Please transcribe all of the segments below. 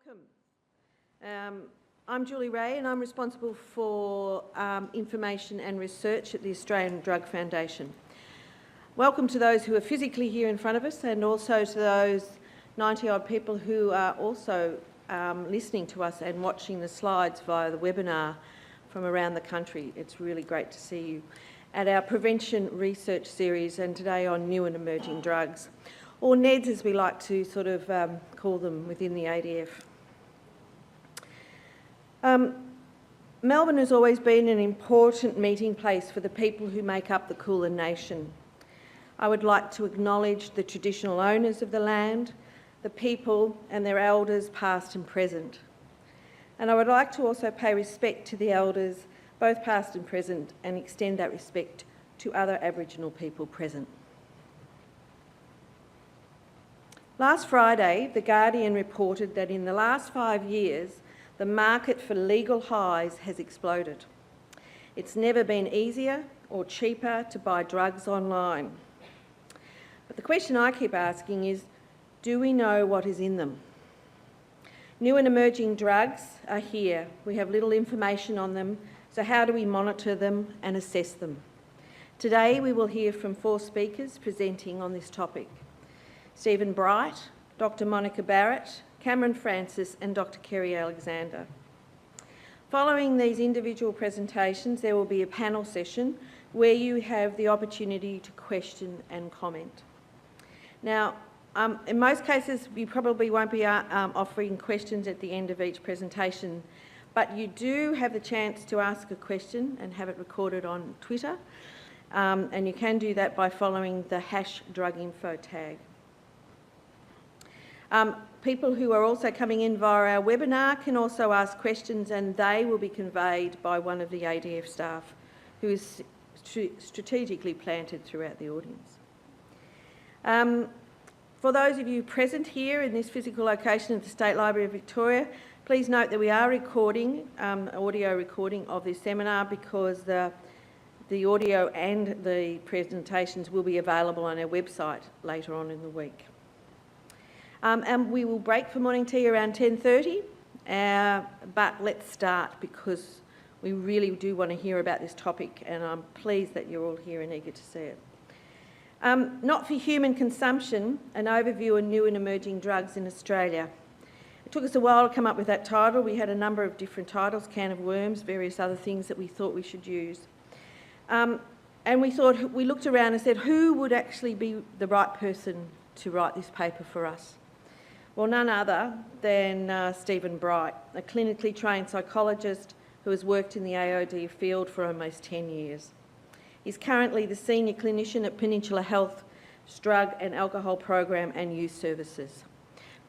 Welcome. I'm Julie Ray and I'm responsible for information and research at the Australian Drug Foundation. Welcome to those who are physically here in front of us and also to those 90-odd people who are also listening to us and watching the slides via the webinar from around the country. It's really great to see you at our Prevention Research Series and today on New and Emerging Drugs, or NEDs as we like to sort of call them within the ADF. Melbourne has always been an important meeting place for the people who make up the Kulin Nation. I would like to acknowledge the traditional owners of the land, the people and their elders past and present. And I would like to also pay respect to the elders, both past and present, and extend that respect to other Aboriginal people present. Last Friday, The Guardian reported that in the last 5 years, the market for legal highs has exploded. It's never been easier or cheaper to buy drugs online. But the question I keep asking is, do we know what is in them? New and emerging drugs are here. We have little information on them, so how do we monitor them and assess them? Today we will hear from 4 speakers presenting on this topic. Stephen Bright, Dr. Monica Barrett, Cameron Francis and Dr. Kerry Alexander. Following these individual presentations, there will be a panel session where you have the opportunity to question and comment. Now, in most cases, you probably won't be offering questions at the end of each presentation, but you do have the chance to ask a question and have it recorded on Twitter, and you can do that by following the #druginfo tag. People who are also coming in via our webinar can also ask questions and they will be conveyed by one of the ADF staff who is strategically planted throughout the audience. For those of you present here in this physical location at the State Library of Victoria, please note that we are recording, audio recording of this seminar because the audio and the presentations will be available on our website later on in the week. And we will break for morning tea around 10:30, but let's start because we really do want to hear about this topic and I'm pleased that you're all here and eager to see it. Not for human consumption, an overview of new and emerging drugs in Australia. It took us a while to come up with that title. We had a number of different titles, can of worms, various other things that we thought we should use. And we looked around and said, who would actually be the right person to write this paper for us? Well, none other than Stephen Bright, a clinically trained psychologist who has worked in the AOD field for almost 10 years. He's currently the senior clinician at Peninsula Health's Drug and Alcohol Program and Youth Services.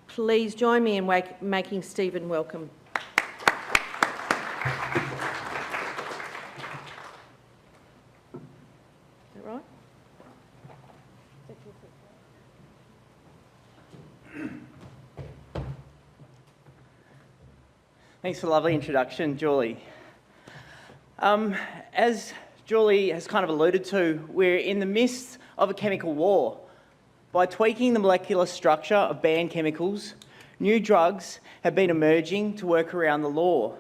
Please join me in making Stephen welcome. Is that right? Thanks for the lovely introduction, Julie. As Julie has kind of alluded to, we're in the midst of a chemical war. By tweaking the molecular structure of banned chemicals, new drugs have been emerging to work around the law.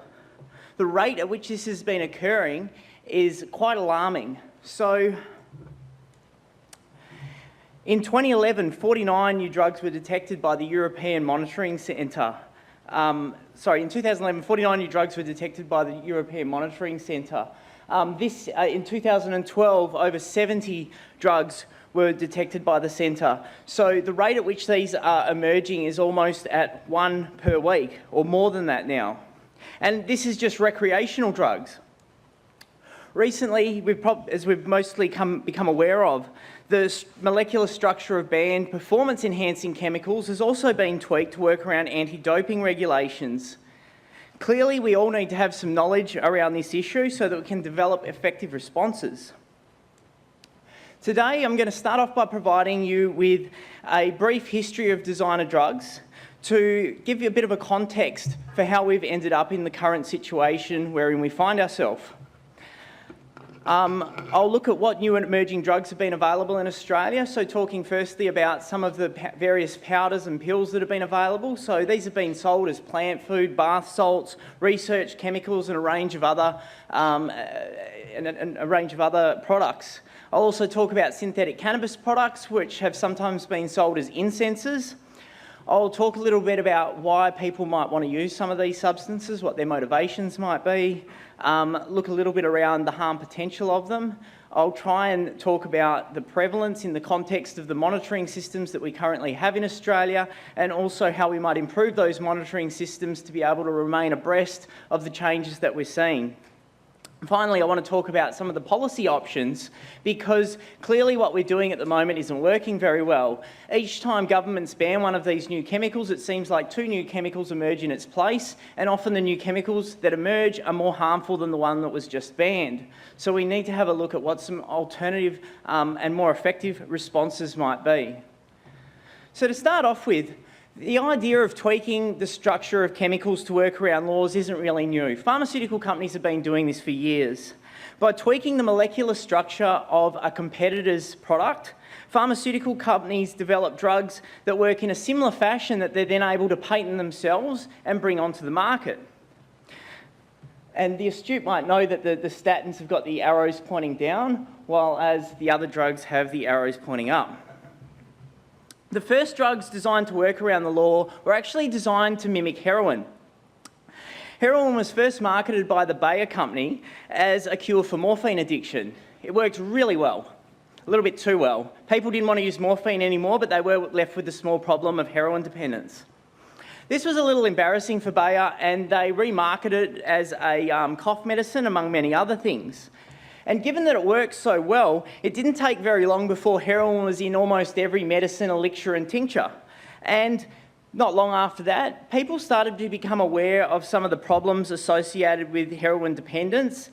The rate at which this has been occurring is quite alarming. So, in 2011, 49 new drugs were detected by the European Monitoring Centre. In 2011, 49 new drugs were detected by the European Monitoring Centre. In 2012, over 70 drugs were detected by the centre. So the rate at which these are emerging is almost at 1 per week, or more than that now. And this is just recreational drugs. Recently, as we've mostly become aware of, the molecular structure of banned performance-enhancing chemicals has also been tweaked to work around anti-doping regulations. Clearly, we all need to have some knowledge around this issue so that we can develop effective responses. Today, I'm going to start off by providing you with a brief history of designer drugs to give you a bit of a context for how we've ended up in the current situation wherein we find ourselves. I'll look at what new and emerging drugs have been available in Australia. So talking firstly about some of the various powders and pills that have been available. So these have been sold as plant food, bath salts, research chemicals, and a range of other products. I'll also talk about synthetic cannabis products, which have sometimes been sold as incenses. I'll talk a little bit about why people might want to use some of these substances, what their motivations might be, look a little bit around the harm potential of them. I'll try and talk about the prevalence in the context of the monitoring systems that we currently have in Australia, and also how we might improve those monitoring systems to be able to remain abreast of the changes that we're seeing. Finally, I want to talk about some of the policy options, because clearly what we're doing at the moment isn't working very well. Each time governments ban one of these new chemicals, it seems like two new chemicals emerge in its place, and often the new chemicals that emerge are more harmful than the one that was just banned. So we need to have a look at what some alternative and more effective responses might be. So to start off with, the idea of tweaking the structure of chemicals to work around laws isn't really new. Pharmaceutical companies have been doing this for years. By tweaking the molecular structure of a competitor's product, pharmaceutical companies develop drugs that work in a similar fashion that they're then able to patent themselves and bring onto the market. And the astute might know that the statins have got the arrows pointing down, while as the other drugs have the arrows pointing up. The first drugs designed to work around the law were actually designed to mimic heroin. Heroin was first marketed by the Bayer Company as a cure for morphine addiction. It worked really well, a little bit too well. People didn't want to use morphine anymore, but they were left with the small problem of heroin dependence. This was a little embarrassing for Bayer, and they remarketed it as a cough medicine, among many other things. And given that it worked so well, it didn't take very long before heroin was in almost every medicine, elixir and tincture. And not long after that, people started to become aware of some of the problems associated with heroin dependence.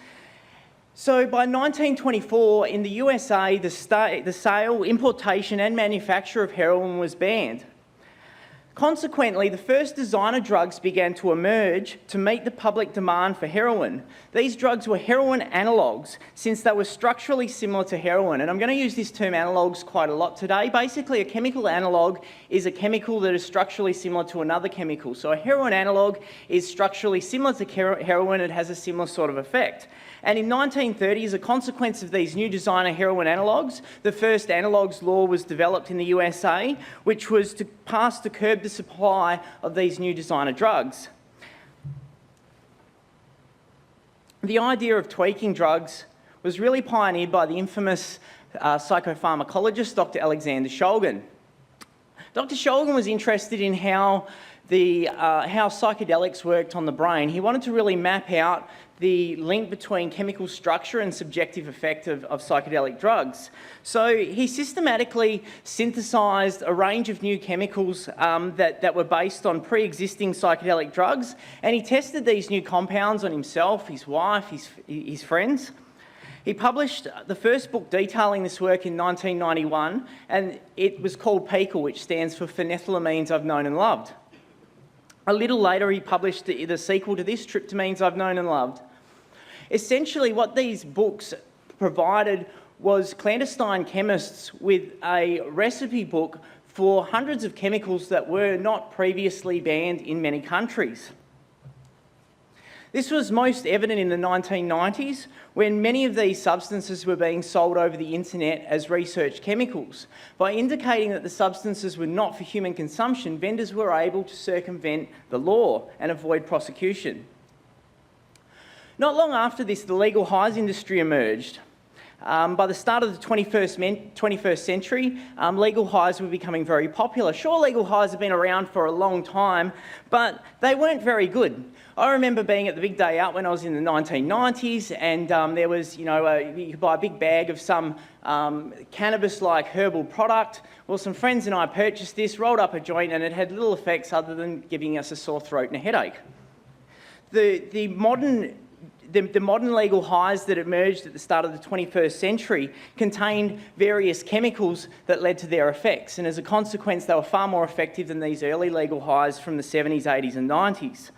So by 1924, in the USA, the sale, importation and manufacture of heroin was banned. Consequently, the first designer drugs began to emerge to meet the public demand for heroin. These drugs were heroin analogues, since they were structurally similar to heroin. And I'm going to use this term analogues quite a lot today. Basically, a chemical analogue is a chemical that is structurally similar to another chemical. So a heroin analogue is structurally similar to heroin. It has a similar sort of effect. And in 1930, as a consequence of these new designer heroin analogues, the first analogues law was developed in the USA, which was to pass to curb the supply of these new designer drugs. The idea of tweaking drugs was really pioneered by the infamous psychopharmacologist, Dr. Alexander Shulgin. Dr. Shulgin was interested in how psychedelics worked on the brain. He wanted to really map out the link between chemical structure and subjective effect of psychedelic drugs. So he systematically synthesised a range of new chemicals that were based on pre-existing psychedelic drugs, and he tested these new compounds on himself, his wife, his friends. He published the first book detailing this work in 1991, and it was called PiHKAL, which stands for Phenethylamines I've Known and Loved. A little later, he published the sequel to this, Tryptamines I've Known and Loved. Essentially, what these books provided was clandestine chemists with a recipe book for hundreds of chemicals that were not previously banned in many countries. This was most evident in the 1990s, when many of these substances were being sold over the internet as research chemicals. By indicating that the substances were not for human consumption, vendors were able to circumvent the law and avoid prosecution. Not long after this, the legal highs industry emerged. By the start of the 21st century, legal highs were becoming very popular. Sure, legal highs have been around for a long time, but they weren't very good. I remember being at the big day out when I was in the 1990s, and there was, you could buy a big bag of some cannabis-like herbal product. Well, some friends and I purchased this, rolled up a joint, and it had little effects other than giving us a sore throat and a headache. The modern legal highs that emerged at the start of the 21st century contained various chemicals that led to their effects, and as a consequence, they were far more effective than these early legal highs from the 70s, 80s and 90s.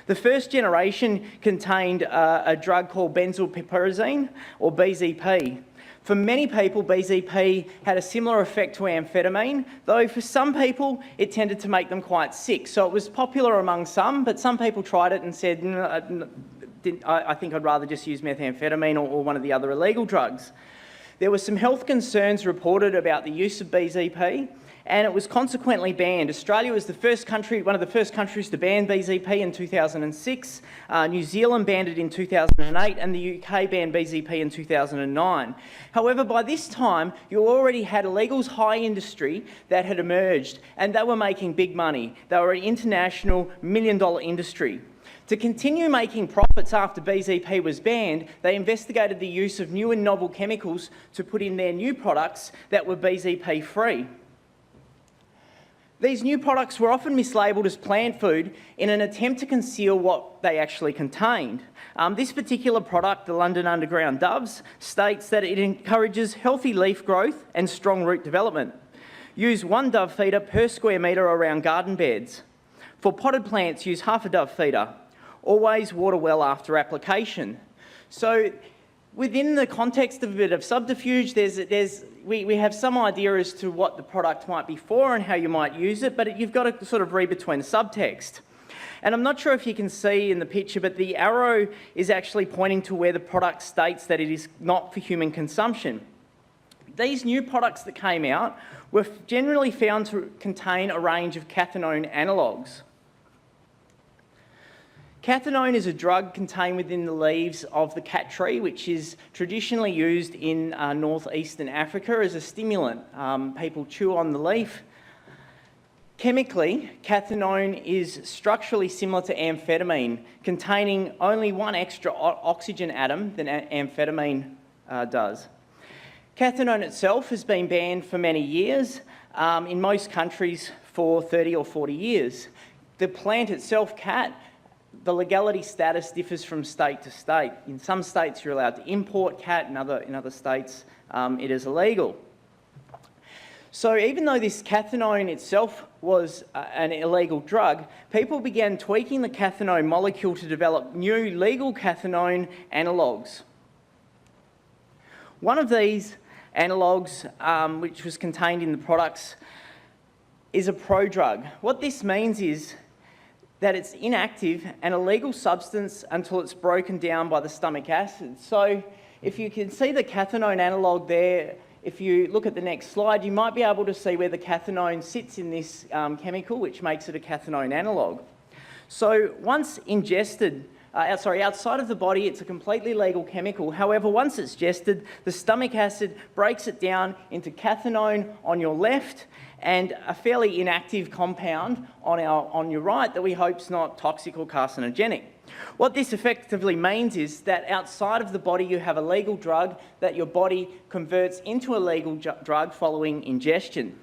The first generation contained a drug called benzylpiperazine, or BZP. For many people, BZP had a similar effect to amphetamine, though for some people it tended to make them quite sick. So it was popular among some, but some people tried it and said, I think I'd rather just use methamphetamine or one of the other illegal drugs. There were some health concerns reported about the use of BZP, and it was consequently banned. Australia was one of the first countries to ban BZP in 2006. New Zealand banned it in 2008, and the UK banned BZP in 2009. However, by this time, you already had a legals high industry that had emerged, and they were making big money. They were an international million-dollar industry. To continue making profits after BZP was banned, they investigated the use of new and novel chemicals to put in their new products that were BZP-free. These new products were often mislabelled as plant food in an attempt to conceal what they actually contained. This particular product, the London Underground Doves, states that it encourages healthy leaf growth and strong root development. Use 1 dove feeder per square metre around garden beds. For potted plants, use half a dove feeder. Always water well after application. So within the context of a bit of subterfuge, we have some idea as to what the product might be for and how you might use it, but you've got to sort of read between the subtext. And I'm not sure if you can see in the picture, but the arrow is actually pointing to where the product states that it is not for human consumption. These new products that came out were generally found to contain a range of cathinone analogues. Cathinone is a drug contained within the leaves of the cat tree, which is traditionally used in northeastern Africa as a stimulant. People chew on the leaf. Chemically, cathinone is structurally similar to amphetamine, containing only one extra oxygen atom than amphetamine does. Cathinone itself has been banned for many years, in most countries for 30 or 40 years. The plant itself, cat, the legality status differs from state to state. In some states you're allowed to import cat, in other states it is illegal. So even though this cathinone itself was an illegal drug, people began tweaking the cathinone molecule to develop new legal cathinone analogues. One of these analogues, which was contained in the products, is a prodrug. What this means is that it's inactive and a legal substance until it's broken down by the stomach acid. So if you can see the cathinone analogue there, if you look at the next slide, you might be able to see where the cathinone sits in this chemical, which makes it a cathinone analogue. So once ingested, outside of the body, it's a completely legal chemical. However, once it's ingested, the stomach acid breaks it down into cathinone on your left and a fairly inactive compound on your right that we hope is not toxic or carcinogenic. What this effectively means is that outside of the body you have a legal drug that your body converts into a legal drug following ingestion.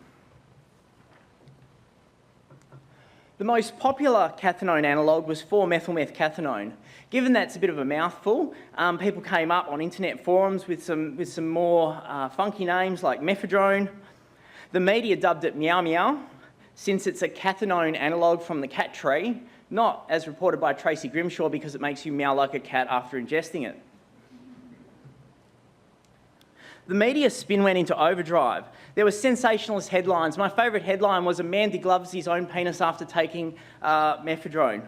The most popular cathinone analogue was 4-methylmethcathinone. Given that's a bit of a mouthful, people came up on internet forums with some more funky names like mephedrone. The media dubbed it meow meow, since it's a cathinone analogue from the cat tree, not as reported by Tracy Grimshaw because it makes you meow like a cat after ingesting it. The media spin went into overdrive. There were sensationalist headlines. My favourite headline was, "A man degloves his own penis after taking mephedrone."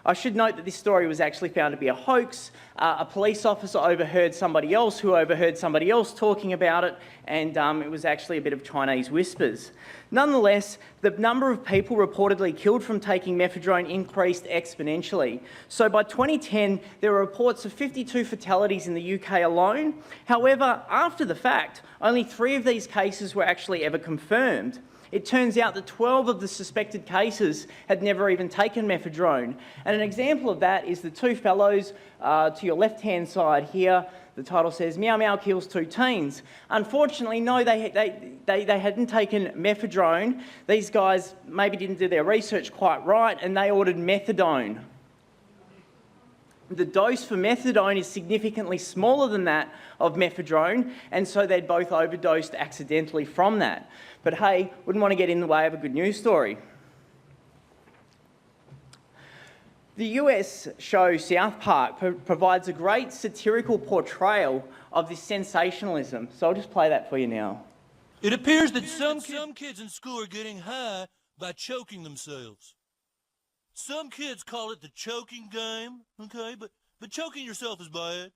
I should note that this story was actually found to be a hoax. A police officer overheard somebody else who overheard somebody else talking about it, and it was actually a bit of Chinese whispers. Nonetheless, the number of people reportedly killed from taking mephedrone increased exponentially. So by 2010, there were reports of 52 fatalities in the UK alone. However, after the fact, only 3 of these cases were actually ever confirmed. It turns out that 12 of the suspected cases had never even taken mephedrone. And an example of that is the 2 fellows to your left-hand side here. The title says, "Meow Meow kills 2 teens." Unfortunately, no, they hadn't taken mephedrone. These guys maybe didn't do their research quite right, and they ordered methadone. The dose for methadone is significantly smaller than that of mephedrone, and so they'd both overdosed accidentally from that. But hey, wouldn't want to get in the way of a good news story. The US show South Park provides a great satirical portrayal of this sensationalism. So I'll just play that for you now. It appears that some kids in school are getting high by choking themselves. Some kids call it the choking game, okay? But choking yourself is bad,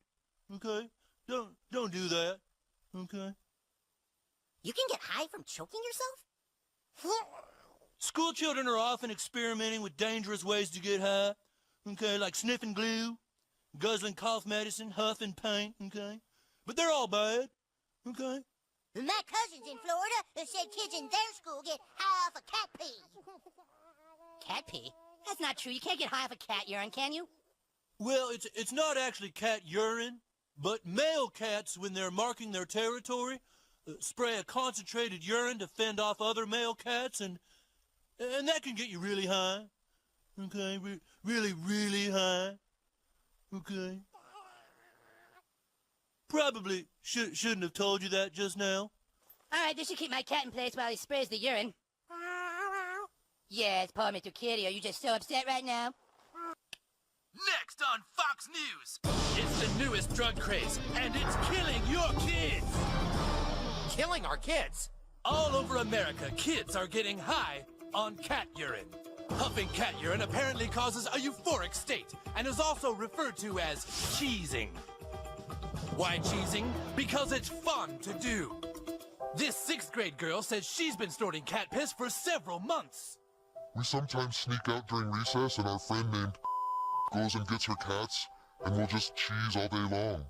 okay? Don't do that, okay? You can get high from choking yourself? School children are often experimenting with dangerous ways to get high, okay? Like sniffing glue, guzzling cough medicine, huffing paint, okay? But they're all bad, okay? My cousin's in Florida who said kids in their school get high off of cat pee. Cat pee? That's not true. You can't get high off of cat urine, can you? Well, it's not actually cat urine, but male cats, when they're marking their territory, spray a concentrated urine to fend off other male cats, and that can get you really high. Okay, really high. Okay. Probably shouldn't have told you that just now. All right, this should keep my cat in place while he sprays the urine. Yes, poor Mr. Kitty, are you just so upset right now? Next on Fox News, it's the newest drug craze, and it's killing your kids. Killing our kids? All over America, kids are getting high on cat urine. Huffing cat urine apparently causes a euphoric state and is also referred to as cheesing. Why cheesing? Because it's fun to do. This 6th grade girl says she's been snorting cat piss for several months. We sometimes sneak out during recess and our friend named goes and gets her cats, and we'll just cheese all day long.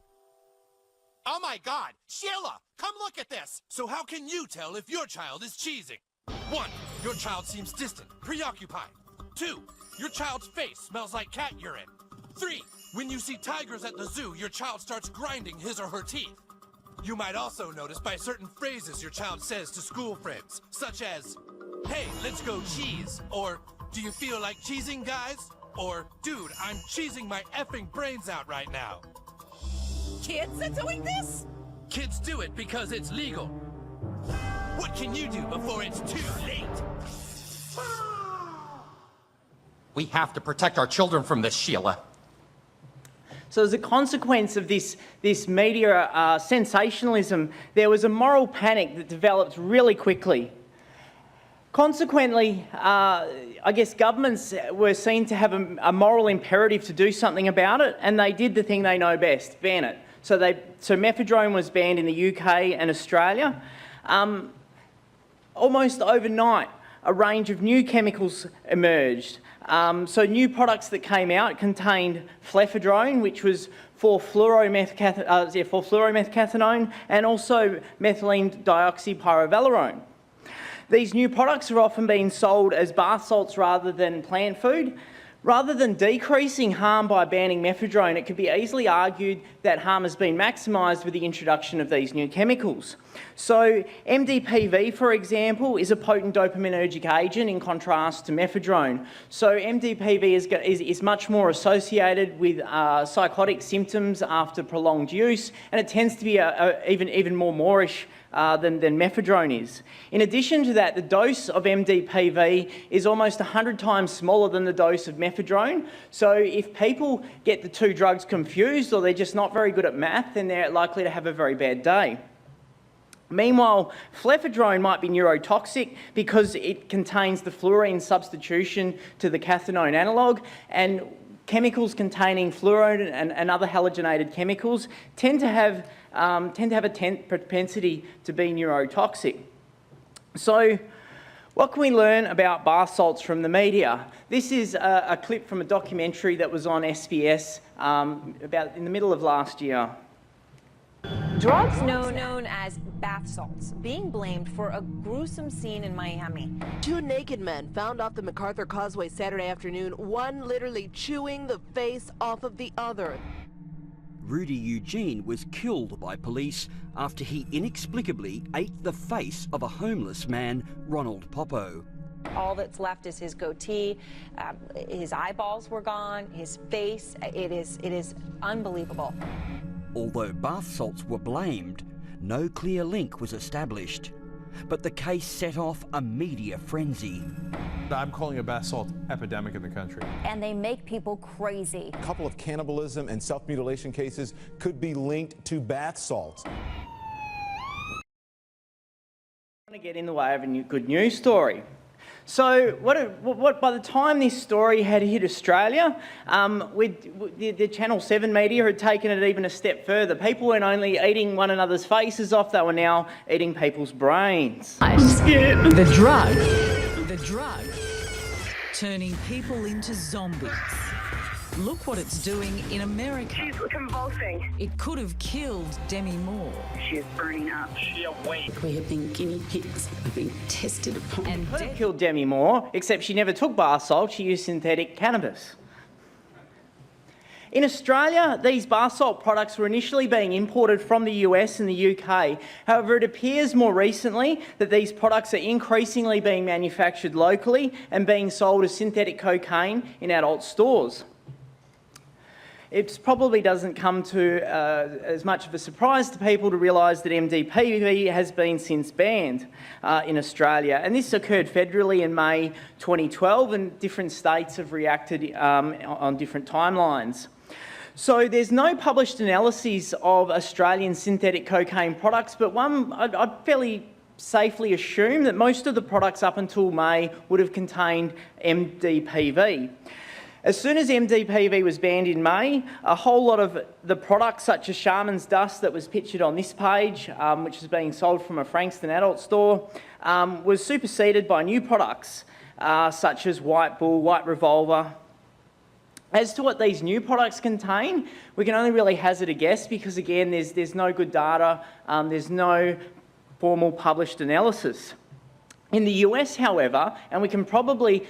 Oh my God! Sheila, come look at this! So how can you tell if your child is cheesing? 1. Your child seems distant, preoccupied. 2. Your child's face smells like cat urine. 3. When you see tigers at the zoo, your child starts grinding his or her teeth. You might also notice by certain phrases your child says to school friends, such as, "Hey, let's go cheese," or "Do you feel like cheesing, guys?" Or, "Dude, I'm cheesing my effing brains out right now." Kids are doing this? Kids do it because it's legal. What can you do before it's too late? We have to protect our children from this, Sheila. So as a consequence of this media sensationalism, there was a moral panic that developed really quickly. Consequently, I guess governments were seen to have a moral imperative to do something about it, and they did the thing they know best, ban it. So mephedrone was banned in the UK and Australia. Almost overnight, a range of new chemicals emerged. So new products that came out contained flephedrone, which was for fluoromethcathinone, and also methylene dioxypyrovalerone. These new products are often being sold as bath salts rather than plant food. Rather than decreasing harm by banning mephedrone, it could be easily argued that harm has been maximised with the introduction of these new chemicals. So MDPV, for example, is a potent dopaminergic agent in contrast to mephedrone. So MDPV is much more associated with psychotic symptoms after prolonged use, and it tends to be even more moreish than mephedrone is. In addition to that, the dose of MDPV is almost 100 times smaller than the dose of mephedrone. So if people get the two drugs confused, or they're just not very good at math, then they're likely to have a very bad day. Meanwhile, flephedrone might be neurotoxic because it contains the fluorine substitution to the cathinone analogue, and chemicals containing fluorine and other halogenated chemicals tend to have a propensity to be neurotoxic. So what can we learn about bath salts from the media? This is a clip from a documentary that was on SBS about in the middle of last year. Drugs known as bath salts being blamed for a gruesome scene in Miami. Two naked men found off the MacArthur Causeway Saturday afternoon, one literally chewing the face off of the other. Rudy Eugene was killed by police after he inexplicably ate the face of a homeless man, Ronald Popo. All that's left is his goatee. His eyeballs were gone, his face. It is unbelievable. Although bath salts were blamed, no clear link was established. But the case set off a media frenzy. I'm calling a bath salt epidemic in the country. And they make people crazy. A couple of cannibalism and self-mutilation cases could be linked to bath salts. To get in the way of a good news story. So by the time this story had hit Australia, the Channel 7 media had taken it even a step further. People weren't only eating one another's faces off, they were now eating people's brains. I'm scared. The drug turning people into zombies. Look what it's doing in America. She's convulsing. It could have killed Demi Moore. She is burning up. She awake. We have been guinea pigs. We've been tested upon. And could have killed Demi Moore, except she never took bath salt, she used synthetic cannabis. In Australia, these bath salt products were initially being imported from the US and the UK. However, it appears more recently that these products are increasingly being manufactured locally and being sold as synthetic cocaine in adult stores. It probably doesn't come to as much of a surprise to people to realise that MDPV has been since banned in Australia. And this occurred federally in May 2012, and different states have reacted on different timelines. So there's no published analyses of Australian synthetic cocaine products, but one I'd fairly safely assume that most of the products up until May would have contained MDPV. As soon as MDPV was banned in May, a whole lot of the products, such as Shaman's Dust that was pictured on this page, which is being sold from a Frankston adult store, was superseded by new products, such as White Bull, White Revolver. As to what these new products contain, we can only really hazard a guess because, again, there's no good data, there's no formal published analysis. In the US, however, and we can probably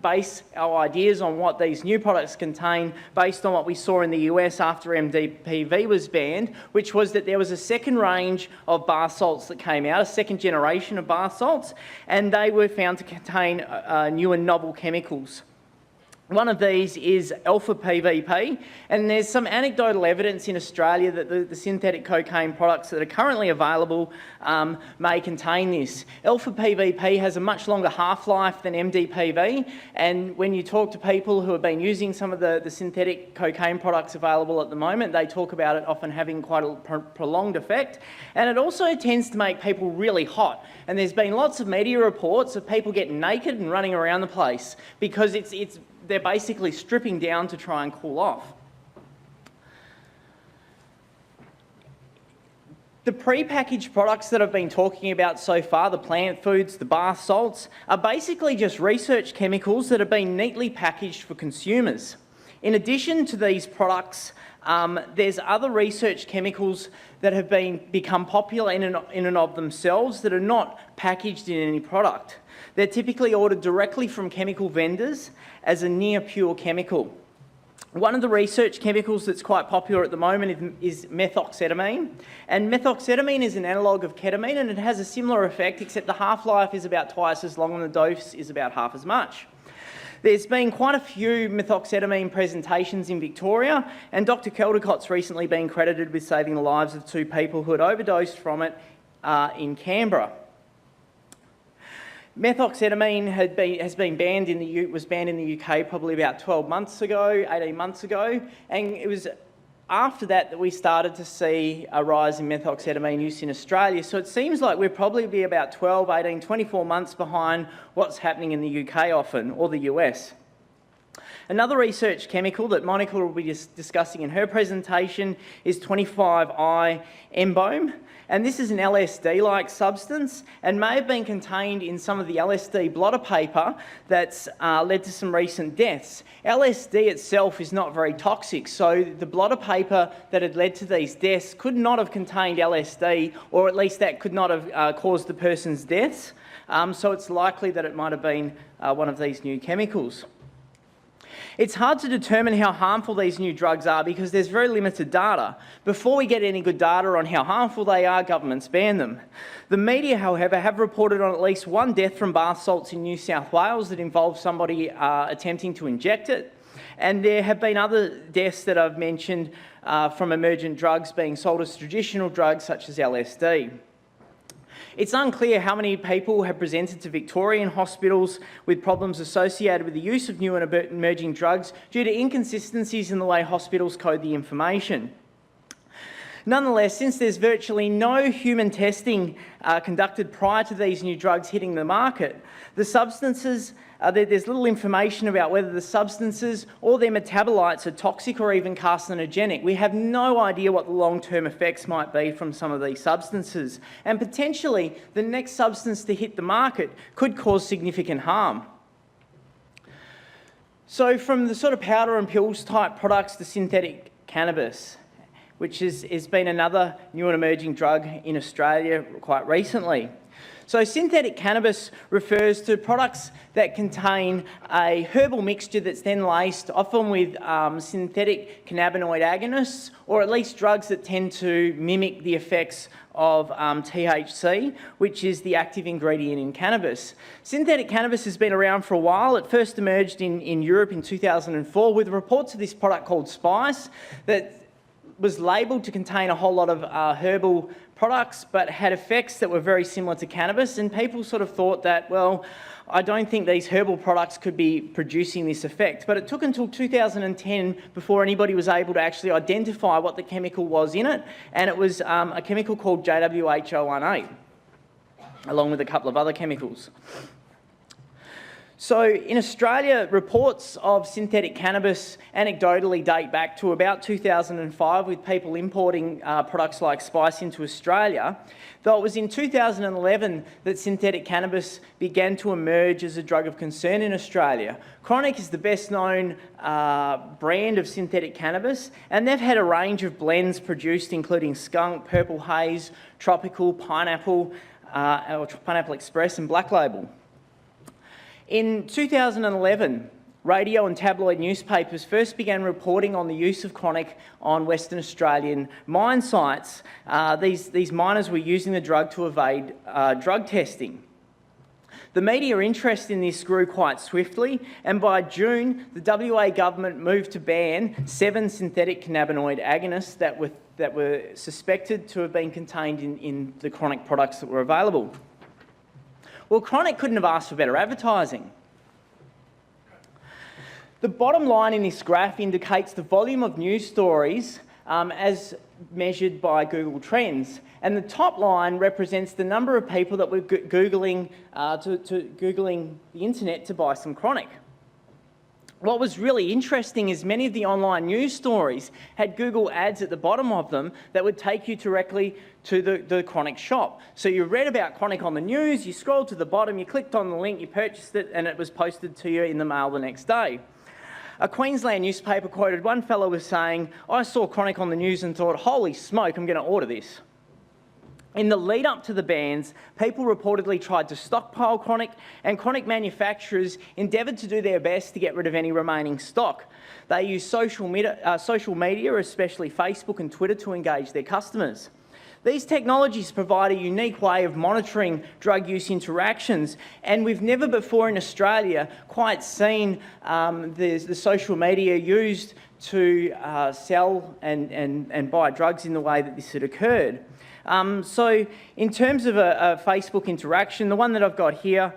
base our ideas on what these new products contain based on what we saw in the US after MDPV was banned, which was that there was a second range of bath salts that came out, a second generation of bath salts, and they were found to contain new and novel chemicals. One of these is alpha PVP, and there's some anecdotal evidence in Australia that the synthetic cocaine products that are currently available may contain this. Alpha PVP has a much longer half-life than MDPV, and when you talk to people who have been using some of the synthetic cocaine products available at the moment, they talk about it often having quite a prolonged effect, and it also tends to make people really hot. And there's been lots of media reports of people getting naked and running around the place because they're basically stripping down to try and cool off. The pre-packaged products that I've been talking about so far, the plant foods, the bath salts, are basically just research chemicals that have been neatly packaged for consumers. In addition to these products, there's other research chemicals that have become popular in and of themselves that are not packaged in any product. They're typically ordered directly from chemical vendors as a near-pure chemical. One of the research chemicals that's quite popular at the moment is methoxetamine. And methoxetamine is an analogue of ketamine, and it has a similar effect, except the half-life is about twice as long and the dose is about half as much. There's been quite a few methoxetamine presentations in Victoria, and Dr. Caldicott's recently been credited with saving the lives of 2 people who had overdosed from it in Canberra. Methoxetamine was banned in the UK probably about 12 months ago, 18 months ago, and it was after that we started to see a rise in methoxetamine use in Australia. So it seems like we'll probably be about 12, 18, 24 months behind what's happening in the UK often, or the US. Another research chemical that Monica will be discussing in her presentation is 25I-emboam, and this is an LSD-like substance and may have been contained in some of the LSD blotter paper that's led to some recent deaths. LSD itself is not very toxic, so the blotter paper that had led to these deaths could not have contained LSD, or at least that could not have caused the person's deaths, so it's likely that it might have been one of these new chemicals. It's hard to determine how harmful these new drugs are because there's very limited data. Before we get any good data on how harmful they are, governments ban them. The media, however, have reported on at least 1 death from bath salts in New South Wales that involved somebody attempting to inject it. And there have been other deaths that I've mentioned from emergent drugs being sold as traditional drugs such as LSD. It's unclear how many people have presented to Victorian hospitals with problems associated with the use of new and emerging drugs due to inconsistencies in the way hospitals code the information. Nonetheless, since there's virtually no human testing conducted prior to these new drugs hitting the market, the substances, there's little information about whether the substances or their metabolites are toxic or even carcinogenic. We have no idea what the long-term effects might be from some of these substances, and potentially the next substance to hit the market could cause significant harm. So from the sort of powder and pills type products to synthetic cannabis, which has been another new and emerging drug in Australia quite recently. So synthetic cannabis refers to products that contain a herbal mixture that's then laced often with synthetic cannabinoid agonists, or at least drugs that tend to mimic the effects of THC, which is the active ingredient in cannabis. Synthetic cannabis has been around for a while. It first emerged in Europe in 2004 with reports of this product called Spice that was labelled to contain a whole lot of herbal products but had effects that were very similar to cannabis, and people sort of thought that, well, I don't think these herbal products could be producing this effect. But it took until 2010 before anybody was able to actually identify what the chemical was in it, and it was a chemical called JWH018, along with a couple of other chemicals. So in Australia, reports of synthetic cannabis anecdotally date back to about 2005 with people importing products like Spice into Australia, though it was in 2011 that synthetic cannabis began to emerge as a drug of concern in Australia. Chronic is the best known brand of synthetic cannabis, and they've had a range of blends produced including skunk, purple haze, tropical, pineapple, or Pineapple Express and Black Label. In 2011, radio and tabloid newspapers first began reporting on the use of chronic on Western Australian mine sites. These miners were using the drug to evade drug testing. The media interest in this grew quite swiftly, and by June, the WA government moved to ban 7 synthetic cannabinoid agonists that were suspected to have been contained in the chronic products that were available. Well, Chronic couldn't have asked for better advertising. The bottom line in this graph indicates the volume of news stories as measured by Google Trends, and the top line represents the number of people that were Googling the internet to buy some Chronic. What was really interesting is many of the online news stories had Google ads at the bottom of them that would take you directly to the Chronic shop. So you read about Chronic on the news, you scrolled to the bottom, you clicked on the link, you purchased it, and it was posted to you in the mail the next day. A Queensland newspaper quoted one fellow as saying, "I saw Chronic on the news and thought, holy smoke, I'm going to order this." In the lead up to the bans, people reportedly tried to stockpile Chronic, and Chronic manufacturers endeavoured to do their best to get rid of any remaining stock. They used social media, especially Facebook and Twitter, to engage their customers. These technologies provide a unique way of monitoring drug use interactions, and we've never before in Australia quite seen the social media used to sell and buy drugs in the way that this had occurred. So in terms of a Facebook interaction, the one that I've got here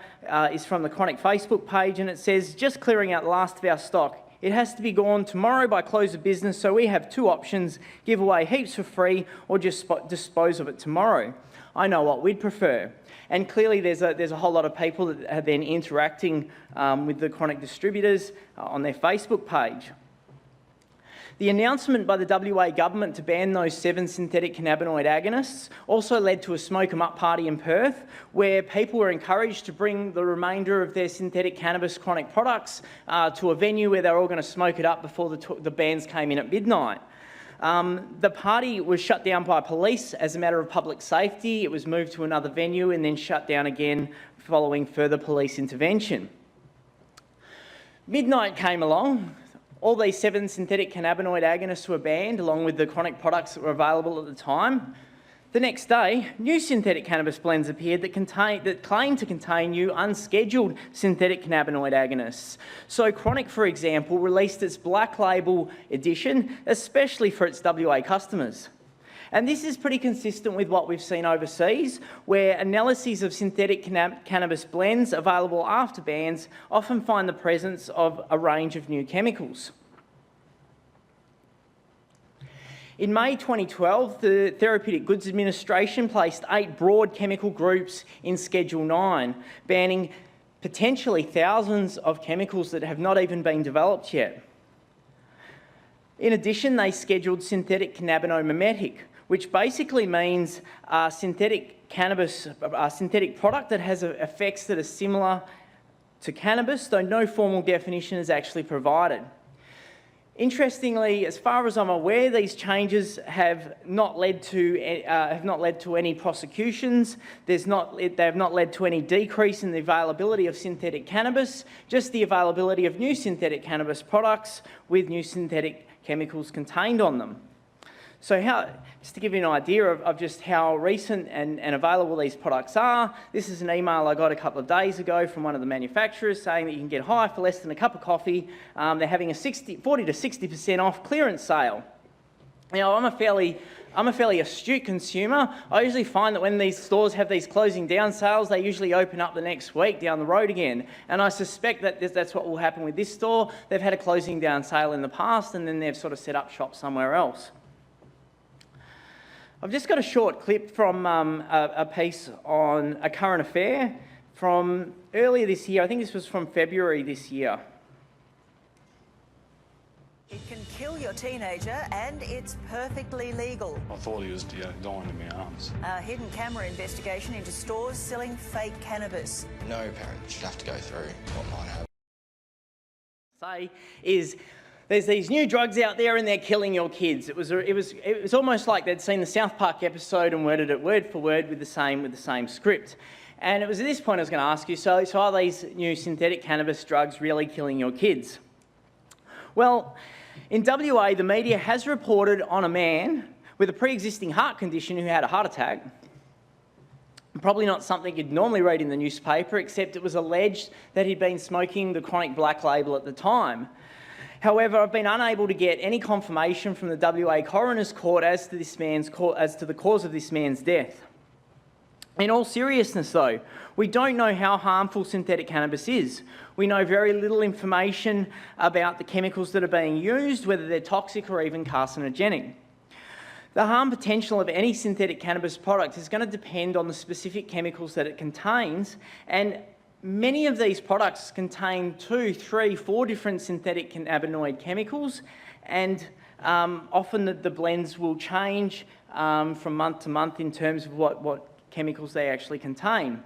is from the Chronic Facebook page, and it says, "Just clearing out the last of our stock. It has to be gone tomorrow by close of business, so we have 2 options, give away heaps for free or just dispose of it tomorrow. I know what we'd prefer." And clearly there's a whole lot of people that have been interacting with the Chronic distributors on their Facebook page. The announcement by the WA government to ban those 7 synthetic cannabinoid agonists also led to a smoke 'em up party in Perth, where people were encouraged to bring the remainder of their synthetic cannabis Chronic products to a venue where they were all going to smoke it up before the bans came in at midnight. The party was shut down by police as a matter of public safety. It was moved to another venue and then shut down again following further police intervention. Midnight came along. All these 7 synthetic cannabinoid agonists were banned, along with the Chronic products that were available at the time. The next day, new synthetic cannabis blends appeared that claimed to contain new unscheduled synthetic cannabinoid agonists. So Chronic, for example, released its Black Label edition, especially for its WA customers. And this is pretty consistent with what we've seen overseas, where analyses of synthetic cannabis blends available after bans often find the presence of a range of new chemicals. In May 2012, the Therapeutic Goods Administration placed 8 broad chemical groups in Schedule 9, banning potentially thousands of chemicals that have not even been developed yet. In addition, they scheduled synthetic cannabinomimetic, which basically means synthetic cannabis, a synthetic product that has effects that are similar to cannabis, though no formal definition is actually provided. Interestingly, as far as I'm aware, these changes have not led to any prosecutions. They have not led to any decrease in the availability of synthetic cannabis, just the availability of new synthetic cannabis products with new synthetic chemicals contained on them. So just to give you an idea of just how recent and available these products are, this is an email I got a couple of days ago from one of the manufacturers saying that you can get high for less than a cup of coffee. They're having a 40 to 60% off clearance sale. Now, I'm a fairly astute consumer. I usually find that when these stores have these closing down sales, they usually open up the next week down the road again. And I suspect that that's what will happen with this store. They've had a closing down sale in the past, and then they've sort of set up shop somewhere else. I've just got a short clip from a piece on a current affair from earlier this year. I think this was from February this year. It can kill your teenager and it's perfectly legal. I thought he was dying in my arms. A hidden camera investigation into stores selling fake cannabis. No parent should have to go through what might happen. Say is there's these new drugs out there and they're killing your kids. It was almost like they'd seen the South Park episode and worded it word for word with the same script. And it was at this point I was going to ask you, so are these new synthetic cannabis drugs really killing your kids? Well, in WA, the media has reported on a man with a pre-existing heart condition who had a heart attack. Probably not something you'd normally read in the newspaper, except it was alleged that he'd been smoking the chronic black label at the time. However, I've been unable to get any confirmation from the WA Coroner's Court as to the cause of this man's death. In all seriousness though, we don't know how harmful synthetic cannabis is. We know very little information about the chemicals that are being used, whether they're toxic or even carcinogenic. The harm potential of any synthetic cannabis product is going to depend on the specific chemicals that it contains, and many of these products contain 2, 3, 4 different synthetic cannabinoid chemicals, and often the blends will change from month to month in terms of what chemicals they actually contain.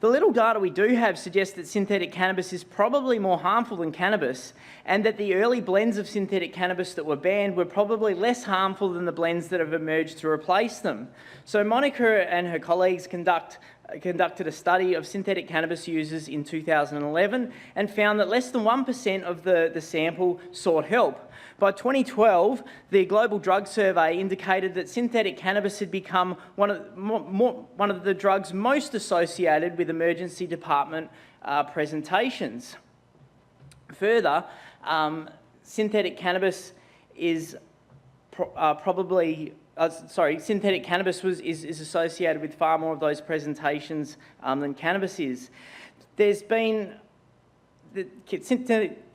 The little data we do have suggests that synthetic cannabis is probably more harmful than cannabis, and that the early blends of synthetic cannabis that were banned were probably less harmful than the blends that have emerged to replace them. So Monica and her colleagues conducted a study of synthetic cannabis users in 2011 and found that less than 1% of the sample sought help. By 2012, the Global Drug Survey indicated that synthetic cannabis had become one of the drugs most associated with emergency department presentations. Further, synthetic cannabis is synthetic cannabis is associated with far more of those presentations than cannabis is.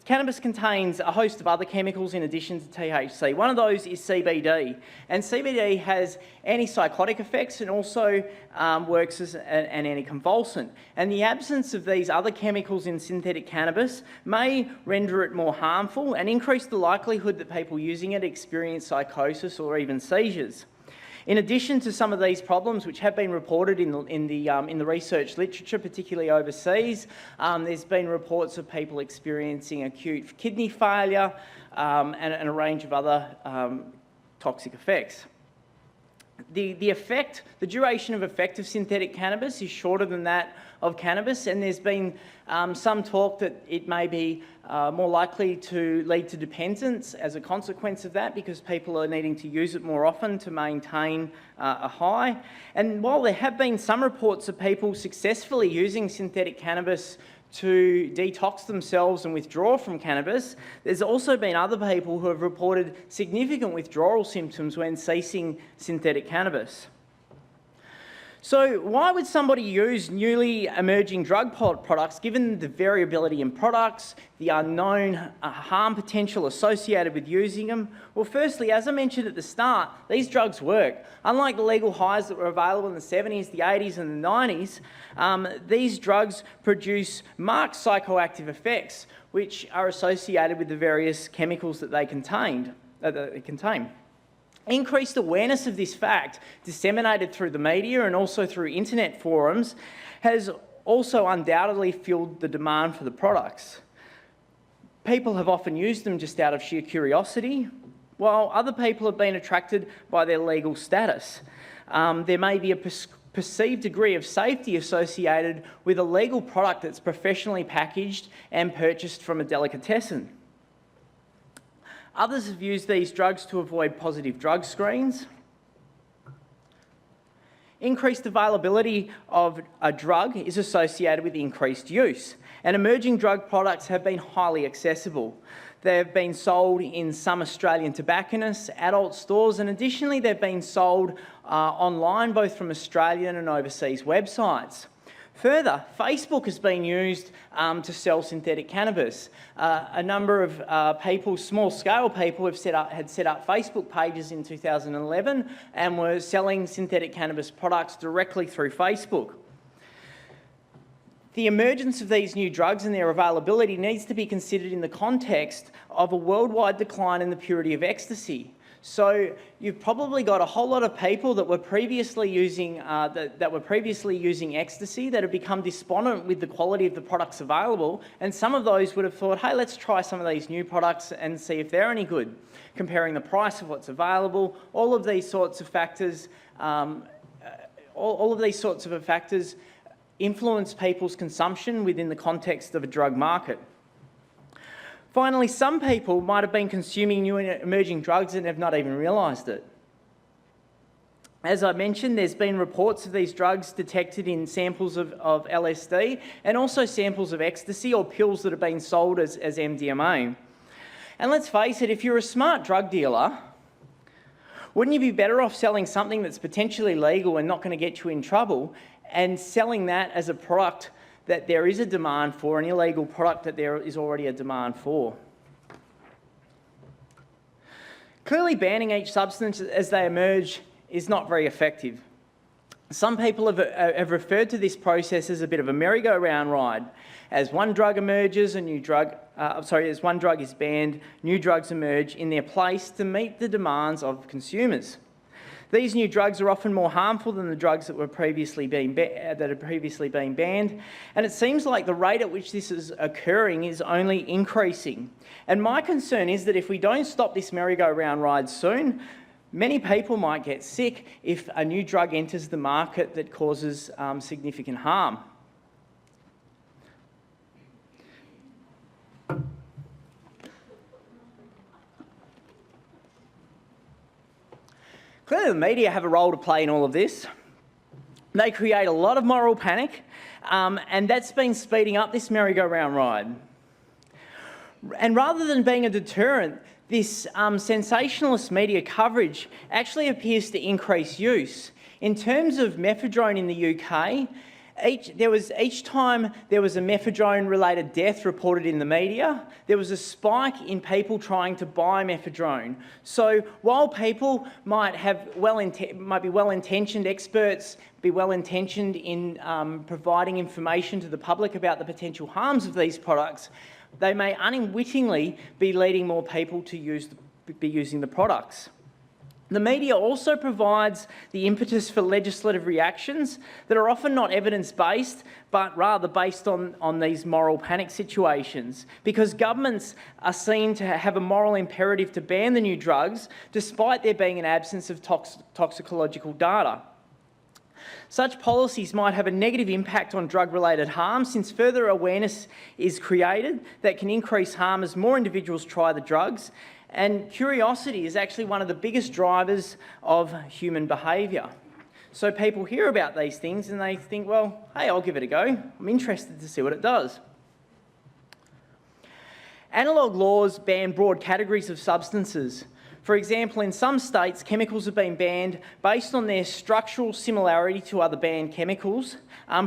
Cannabis contains a host of other chemicals in addition to THC. One of those is CBD, and CBD has antipsychotic effects and also works as an anticonvulsant. And the absence of these other chemicals in synthetic cannabis may render it more harmful and increase the likelihood that people using it experience psychosis or even seizures. In addition to some of these problems, which have been reported in the research literature, particularly overseas, there's been reports of people experiencing acute kidney failure and a range of other toxic effects. The duration of effect of synthetic cannabis is shorter than that of cannabis, and there's been some talk that it may be more likely to lead to dependence as a consequence of that, because people are needing to use it more often to maintain a high. And while there have been some reports of people successfully using synthetic cannabis to detox themselves and withdraw from cannabis, there's also been other people who have reported significant withdrawal symptoms when ceasing synthetic cannabis. So why would somebody use newly emerging drug products given the variability in products, the unknown harm potential associated with using them? Well, firstly, as I mentioned at the start, these drugs work. Unlike the legal highs that were available in the 70s, the 80s and the 90s, these drugs produce marked psychoactive effects which are associated with the various chemicals that they contain. Increased awareness of this fact, disseminated through the media and also through internet forums, has also undoubtedly fueled the demand for the products. People have often used them just out of sheer curiosity, while other people have been attracted by their legal status. There may be a perceived degree of safety associated with a legal product that's professionally packaged and purchased from a delicatessen. Others have used these drugs to avoid positive drug screens. Increased availability of a drug is associated with increased use, and emerging drug products have been highly accessible. They have been sold in some Australian tobacconists, adult stores, and additionally they've been sold online both from Australian and overseas websites. Further, Facebook has been used to sell synthetic cannabis. A number of people, small-scale people, had set up Facebook pages in 2011 and were selling synthetic cannabis products directly through Facebook. The emergence of these new drugs and their availability needs to be considered in the context of a worldwide decline in the purity of ecstasy. So you've probably got a whole lot of people that were previously using ecstasy that have become despondent with the quality of the products available, and some of those would have thought, hey, let's try some of these new products and see if they're any good. Comparing the price of what's available, all of these sorts of factors, influence people's consumption within the context of a drug market. Finally, some people might have been consuming new and emerging drugs and have not even realised it. As I mentioned, there's been reports of these drugs detected in samples of LSD and also samples of ecstasy or pills that have been sold as MDMA. And let's face it, if you're a smart drug dealer, wouldn't you be better off selling something that's potentially legal and not going to get you in trouble and selling that as a product that there is a demand for, an illegal product that there is already a demand for? Clearly, banning each substance as they emerge is not very effective. Some people have referred to this process as a bit of a merry-go-round ride. As one drug emerges, as one drug is banned, new drugs emerge in their place to meet the demands of consumers. These new drugs are often more harmful than the drugs that had previously been banned, and it seems like the rate at which this is occurring is only increasing. And my concern is that if we don't stop this merry-go-round ride soon, many people might get sick if a new drug enters the market that causes significant harm. Clearly, the media have a role to play in all of this. They create a lot of moral panic, and that's been speeding up this merry-go-round ride. And rather than being a deterrent, this sensationalist media coverage actually appears to increase use. In terms of mephedrone in the UK, each time there was a mephedrone-related death reported in the media, there was a spike in people trying to buy mephedrone. So while people might be well-intentioned, experts be well-intentioned in providing information to the public about the potential harms of these products, they may unwittingly be leading more people to be using the products. The media also provides the impetus for legislative reactions that are often not evidence-based, but rather based on these moral panic situations, because governments are seen to have a moral imperative to ban the new drugs, despite there being an absence of toxicological data. Such policies might have a negative impact on drug-related harm, since further awareness is created that can increase harm as more individuals try the drugs. And curiosity is actually one of the biggest drivers of human behaviour. So people hear about these things and they think, well, hey, I'll give it a go. I'm interested to see what it does. Analogue laws ban broad categories of substances. For example, in some states, chemicals have been banned based on their structural similarity to other banned chemicals,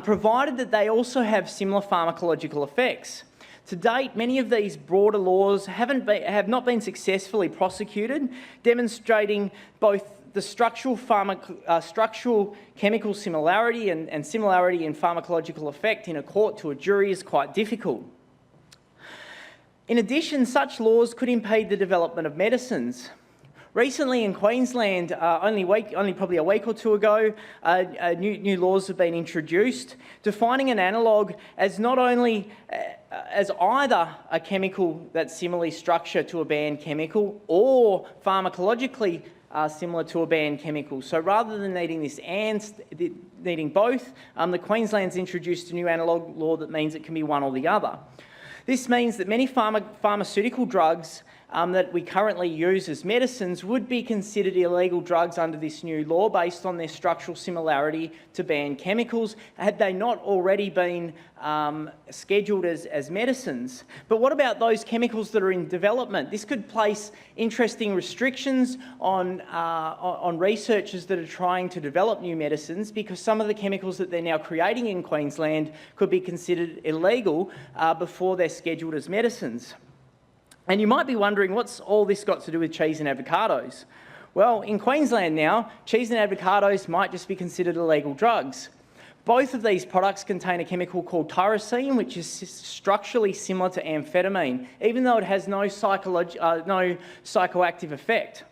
provided that they also have similar pharmacological effects. To date, many of these broader laws have not been successfully prosecuted, demonstrating both the structural chemical similarity and similarity in pharmacological effect in a court to a jury is quite difficult. In addition, such laws could impede the development of medicines. Recently in Queensland, only probably a week or two ago, new laws have been introduced defining an analogue as not only as either a chemical that's similarly structured to a banned chemical or pharmacologically similar to a banned chemical. So rather than needing this and needing both, the Queensland's introduced a new analogue law that means it can be one or the other. This means that many pharmaceutical drugs that we currently use as medicines would be considered illegal drugs under this new law based on their structural similarity to banned chemicals, had they not already been scheduled as medicines. But what about those chemicals that are in development? This could place interesting restrictions on researchers that are trying to develop new medicines, because some of the chemicals that they're now creating in Queensland could be considered illegal before they're scheduled as medicines. And you might be wondering, what's all this got to do with cheese and avocados? Well, in Queensland now, cheese and avocados might just be considered illegal drugs. Both of these products contain a chemical called tyrosine, which is structurally similar to amphetamine, even though it has no psychoactive effect.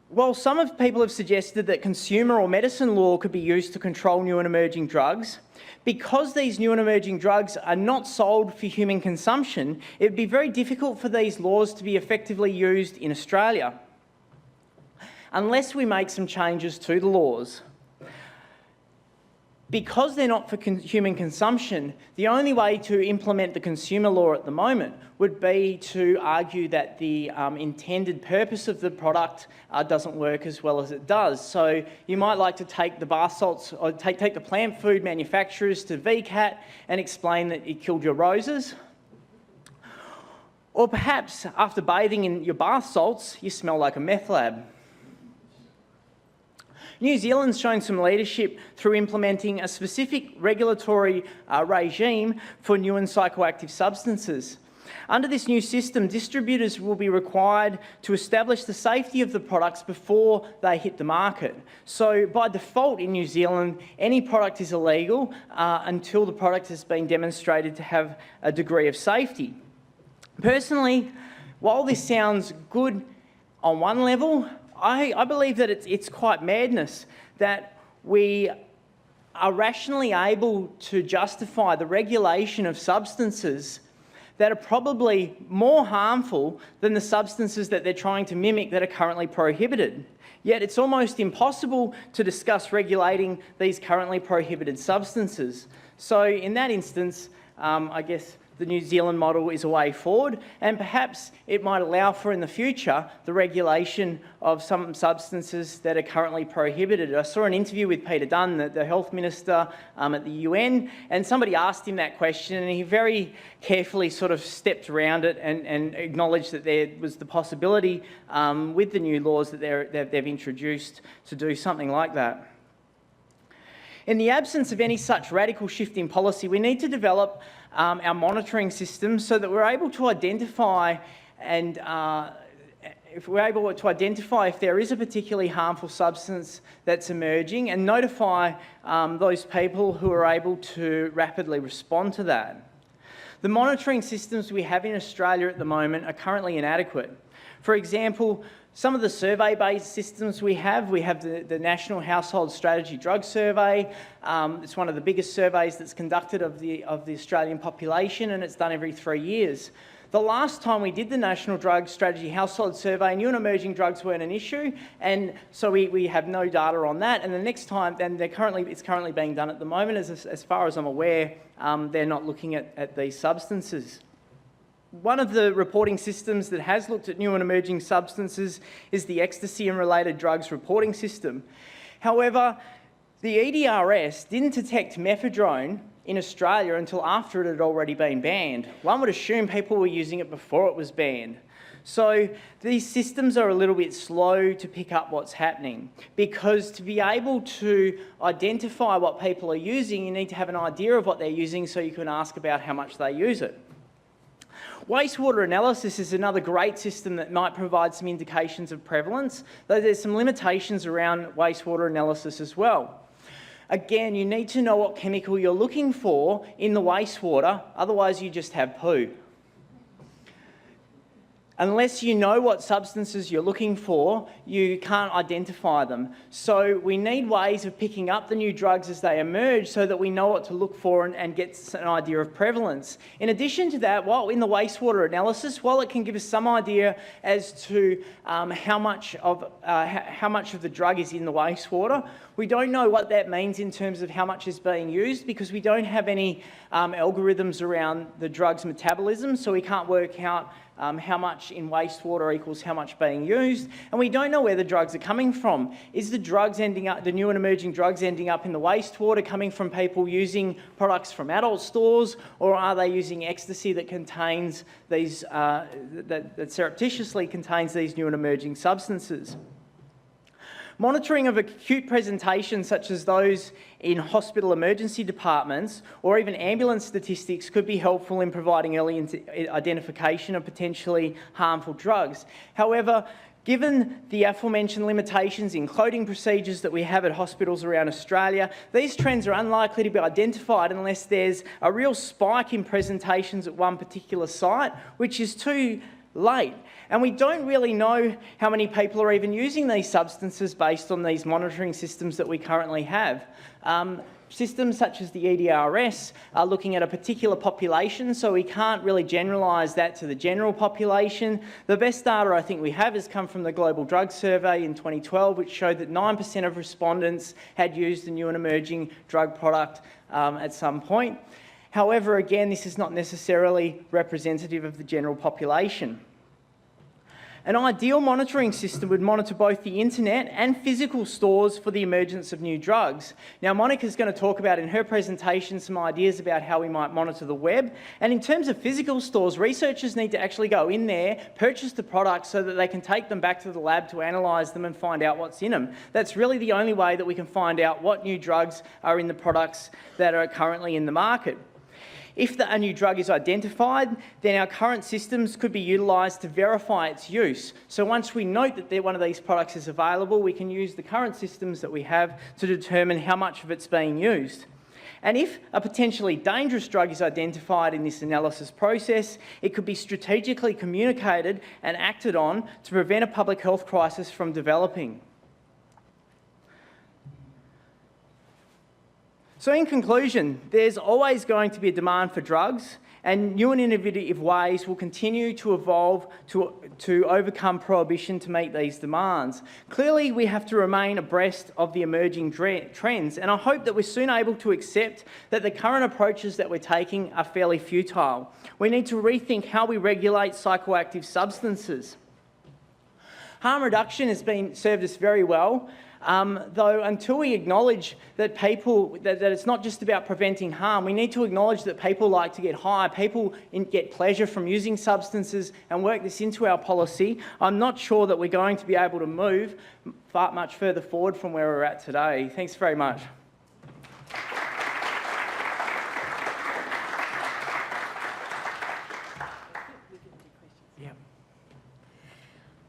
While some people have suggested that consumer or medicine law could be used to control new and emerging drugs, because these new and emerging drugs are not sold for human consumption, it would be very difficult for these laws to be effectively used in Australia, unless we make some changes to the laws. Because they're not for human consumption, the only way to implement the consumer law at the moment would be to argue that the intended purpose of the product doesn't work as well as it does. So you might like to take the bath salts, or take the plant food manufacturers to VCAT and explain that it killed your roses. Or perhaps after bathing in your bath salts, you smell like a meth lab. New Zealand's shown some leadership through implementing a specific regulatory regime for new and psychoactive substances. Under this new system, distributors will be required to establish the safety of the products before they hit the market. So by default in New Zealand, any product is illegal until the product has been demonstrated to have a degree of safety. Personally, while this sounds good on one level, I believe that it's quite madness that we are rationally able to justify the regulation of substances that are probably more harmful than the substances that they're trying to mimic that are currently prohibited. Yet it's almost impossible to discuss regulating these currently prohibited substances. So in that instance, I guess the New Zealand model is a way forward, and perhaps it might allow for in the future the regulation of some substances that are currently prohibited. I saw an interview with Peter Dunne, the Health Minister at the UN, and somebody asked him that question, and he very carefully sort of stepped around it and acknowledged that there was the possibility with the new laws that they've introduced to do something like that. In the absence of any such radical shift in policy, we need to develop our monitoring systems so that we're able to identify if there is a particularly harmful substance that's emerging, and notify those people who are able to rapidly respond to that. The monitoring systems we have in Australia at the moment are currently inadequate. For example, some of the survey-based systems we have the National Household Strategy Drug Survey. It's one of the biggest surveys that's conducted of the Australian population, and it's done every 3 years. The last time we did the National Drug Strategy Household Survey, new and emerging drugs weren't an issue, and so we have no data on that. And the next time, it's currently being done at the moment. As far as I'm aware, they're not looking at these substances. One of the reporting systems that has looked at new and emerging substances is the Ecstasy and Related Drugs Reporting System. However, the EDRS didn't detect mephedrone in Australia until after it had already been banned. One would assume people were using it before it was banned. So these systems are a little bit slow to pick up what's happening, because to be able to identify what people are using, you need to have an idea of what they're using so you can ask about how much they use it. Wastewater analysis is another great system that might provide some indications of prevalence, though there's some limitations around wastewater analysis as well. Again, you need to know what chemical you're looking for in the wastewater, otherwise you just have poo. Unless you know what substances you're looking for, you can't identify them. So we need ways of picking up the new drugs as they emerge so that we know what to look for and get an idea of prevalence. In addition to that, while in the wastewater analysis, while it can give us some idea as to how much of the drug is in the wastewater, we don't know what that means in terms of how much is being used, because we don't have any algorithms around the drug's metabolism, so we can't work out how much in wastewater equals how much being used, and we don't know where the drugs are coming from. Is the new and emerging drugs ending up in the wastewater coming from people using products from adult stores, or are they using ecstasy that contains these, that surreptitiously contains these new and emerging substances? Monitoring of acute presentations such as those in hospital emergency departments or even ambulance statistics could be helpful in providing early identification of potentially harmful drugs. However, given the aforementioned limitations in coding procedures that we have at hospitals around Australia, these trends are unlikely to be identified unless there's a real spike in presentations at one particular site, which is too late. And we don't really know how many people are even using these substances based on these monitoring systems that we currently have. Systems such as the EDRS are looking at a particular population, so we can't really generalise that to the general population. The best data I think we have has come from the Global Drug Survey in 2012, which showed that 9% of respondents had used a new and emerging drug product at some point. However, again, this is not necessarily representative of the general population. An ideal monitoring system would monitor both the internet and physical stores for the emergence of new drugs. Now, Monica's going to talk about in her presentation some ideas about how we might monitor the web. And in terms of physical stores, researchers need to actually go in there, purchase the products so that they can take them back to the lab to analyse them and find out what's in them. That's really the only way that we can find out what new drugs are in the products that are currently in the market. If a new drug is identified, then our current systems could be utilised to verify its use. So once we note that one of these products is available, we can use the current systems that we have to determine how much of it's being used. And if a potentially dangerous drug is identified in this analysis process, it could be strategically communicated and acted on to prevent a public health crisis from developing. So in conclusion, there's always going to be a demand for drugs, and new and innovative ways will continue to evolve to overcome prohibition to meet these demands. Clearly, we have to remain abreast of the emerging trends, and I hope that we're soon able to accept that the current approaches that we're taking are fairly futile. We need to rethink how we regulate psychoactive substances. Harm reduction has served us very well. Though until we acknowledge that that it's not just about preventing harm, we need to acknowledge that people like to get high, people get pleasure from using substances, and work this into our policy. I'm not sure that we're going to be able to move much further forward from where we're at today. Thanks very much.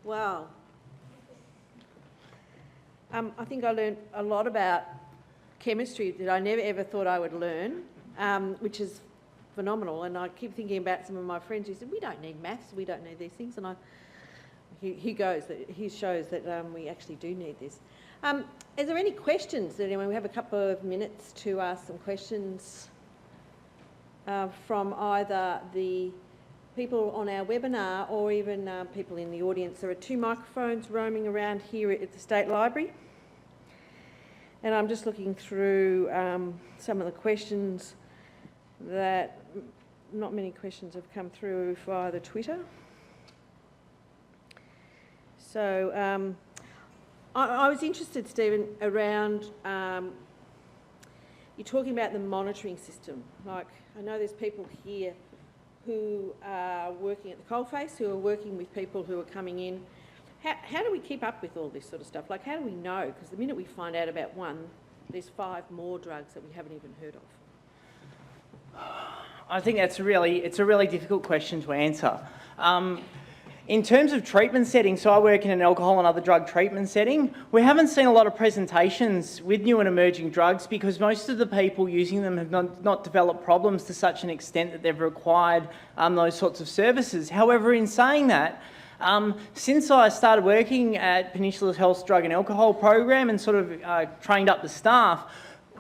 Wow. I think I learned a lot about chemistry that I never ever thought I would learn, which is phenomenal. And I keep thinking about some of my friends who said, we don't need maths, we don't need these things. And he shows that we actually do need this. Is there any questions? Anyway, we have a couple of minutes to ask some questions from either the people on our webinar or even people in the audience. There are 2 microphones roaming around here at the State Library. And I'm just looking through some of the questions that not many questions have come through via the Twitter. So I was interested, Stephen, around you're talking about the monitoring system. Like, I know there's people here who are working at the coalface, who are working with people who are coming in. How do we keep up with all this sort of stuff? Like, how do we know? Because the minute we find out about one, there's 5 more drugs that we haven't even heard of. I think it's a really difficult question to answer. In terms of treatment settings, so I work in an alcohol and other drug treatment setting, we haven't seen a lot of presentations with new and emerging drugs because most of the people using them have not developed problems to such an extent that they've required those sorts of services. However, in saying that, since I started working at Peninsula Health's Drug and Alcohol program and sort of trained up the staff,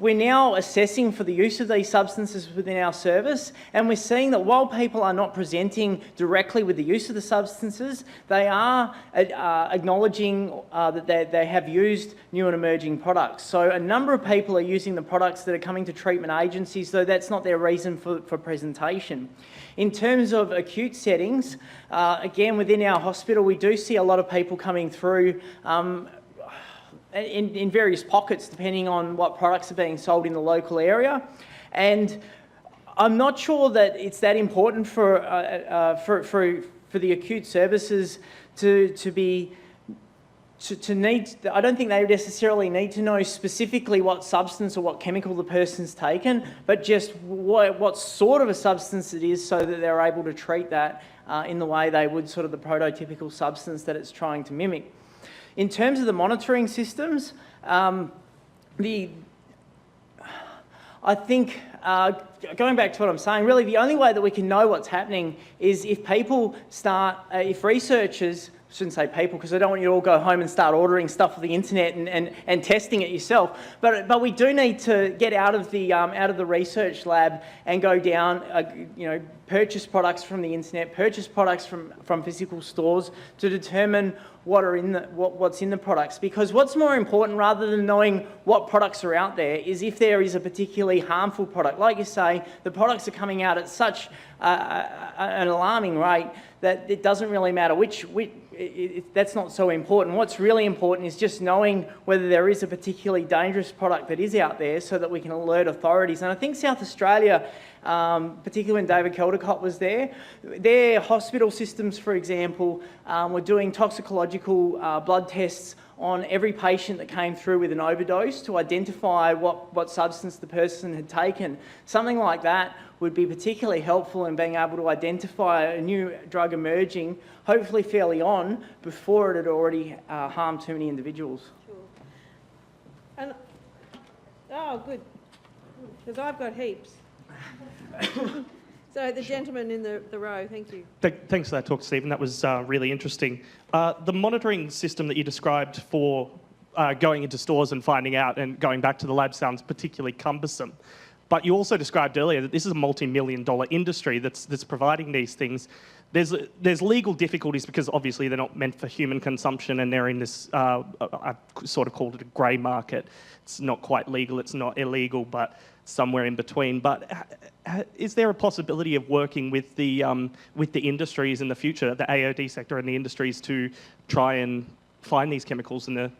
we're now assessing for the use of these substances within our service, and we're seeing that while people are not presenting directly with the use of the substances, they are acknowledging that they have used new and emerging products. So a number of people are using the products that are coming to treatment agencies, though that's not their reason for presentation. In terms of acute settings, again, within our hospital, we do see a lot of people coming through in various pockets, depending on what products are being sold in the local area. And I'm not sure that it's that important for the acute services to need. I don't think they necessarily need to know specifically what substance or what chemical the person's taken, but just what sort of a substance it is, so that they're able to treat that in the way they would sort of the prototypical substance that it's trying to mimic. In terms of the monitoring systems, I think, going back to what I'm saying, really the only way that we can know what's happening is if people start, if researchers, I shouldn't say people because I don't want you to all go home and start ordering stuff off the internet and testing it yourself, but we do need to get out of the research lab and go down, purchase products from the internet, purchase products from physical stores to determine what's in the products. Because what's more important, rather than knowing what products are out there, is if there is a particularly harmful product. Like you say, the products are coming out at such an alarming rate that it doesn't really matter that's not so important. What's really important is just knowing whether there is a particularly dangerous product that is out there, so that we can alert authorities. And I think South Australia, particularly when David Caldecott was there, their hospital systems, for example, were doing toxicological blood tests on every patient that came through with an overdose to identify what substance the person had taken. Something like that would be particularly helpful in being able to identify a new drug emerging, hopefully fairly on, before it had already harmed too many individuals. Sure. And, oh, good, because I've got heaps. So the gentleman in the row, thank you. Thanks for that talk, Stephen. That was really interesting. The monitoring system that you described for going into stores and finding out and going back to the lab sounds particularly cumbersome. But you also described earlier that this is a multi-million-dollar industry that's providing these things. There's legal difficulties because obviously they're not meant for human consumption, and they're in this, I've sort of called it a grey market. It's not quite legal, it's not illegal, but somewhere in between. But is there a possibility of working with the industries in the future, the AOD sector and the industries, to try and find these chemicals and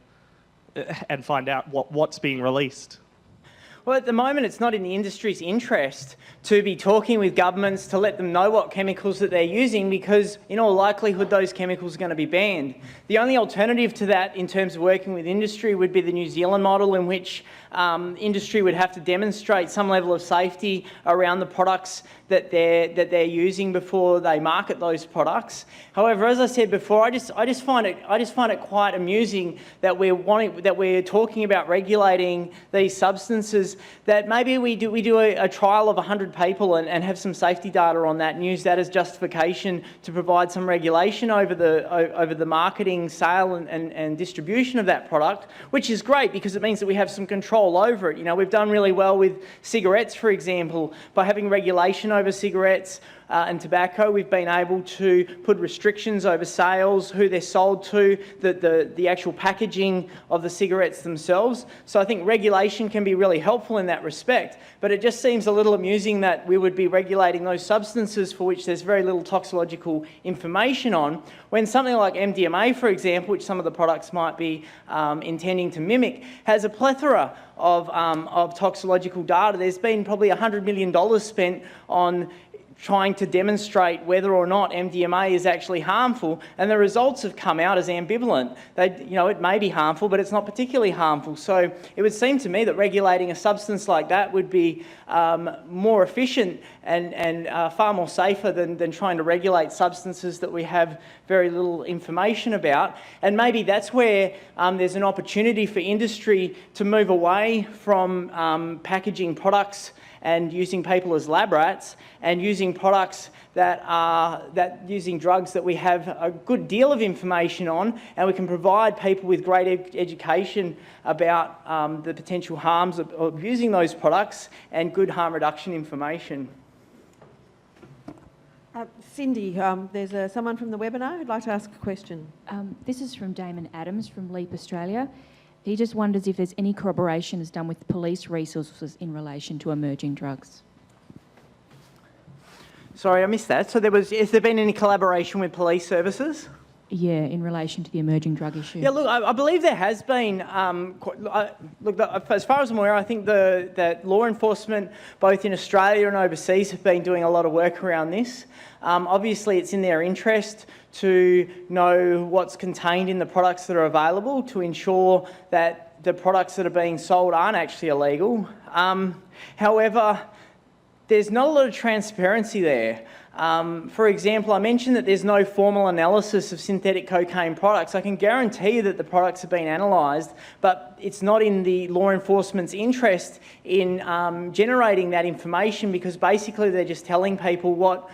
find out what's being released? Well, at the moment, it's not in the industry's interest to be talking with governments to let them know what chemicals that they're using, because in all likelihood, those chemicals are going to be banned. The only alternative to that in terms of working with industry would be the New Zealand model, in which industry would have to demonstrate some level of safety around the products that they're using before they market those products. However, as I said before, I just find it quite amusing that we're talking about regulating these substances, that maybe we do a trial of 100 people and have some safety data on that and use that as justification to provide some regulation over the marketing, sale and distribution of that product, which is great because it means that we have some control over it. We've done really well with cigarettes, for example, by having regulation over cigarettes. and tobacco. We've been able to put restrictions over sales, who they're sold to, the actual packaging of the cigarettes themselves. So I think regulation can be really helpful in that respect, but it just seems a little amusing that we would be regulating those substances for which there's very little toxicological information on, when something like MDMA, for example, which some of the products might be intending to mimic, has a plethora of toxicological data. There's been probably $100 million spent on trying to demonstrate whether or not MDMA is actually harmful, and the results have come out as ambivalent. It may be harmful, but it's not particularly harmful. So it would seem to me that regulating a substance like that would be more efficient and far more safer than trying to regulate substances that we have very little information about. And maybe that's where there's an opportunity for industry to move away from packaging products and using people as lab rats, and using products using drugs that we have a good deal of information on, and we can provide people with great education about the potential harms of using those products and good harm reduction information. Cindy, there's someone from the webinar who'd like to ask a question. This is from Damon Adams from LEAP Australia. He just wonders if there's any corroboration is done with police resources in relation to emerging drugs. Sorry, I missed that. So has there been any collaboration with police services? Yeah, in relation to the emerging drug issue. Yeah, look, I believe there has been. As far as I'm aware, I think that law enforcement, both in Australia and overseas, have been doing a lot of work around this. Obviously, it's in their interest to know what's contained in the products that are available to ensure that the products that are being sold aren't actually illegal. However, there's not a lot of transparency there. For example, I mentioned that there's no formal analysis of synthetic cocaine products. I can guarantee you that the products have been analysed, but it's not in the law enforcement's interest in generating that information, because basically they're just telling people what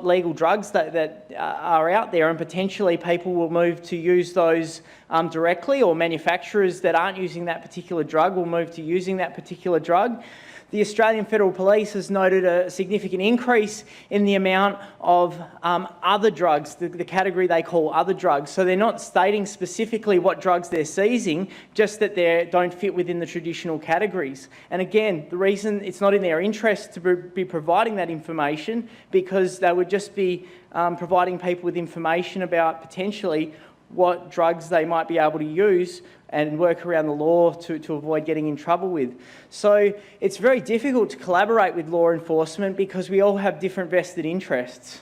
legal drugs that are out there, and potentially people will move to use those directly, or manufacturers that aren't using that particular drug will move to using that particular drug. The Australian Federal Police has noted a significant increase in the amount of other drugs, the category they call other drugs. So they're not stating specifically what drugs they're seizing, just that they don't fit within the traditional categories. And again, the reason it's not in their interest to be providing that information, because they would just be providing people with information about potentially what drugs they might be able to use and work around the law to avoid getting in trouble with. So it's very difficult to collaborate with law enforcement because we all have different vested interests.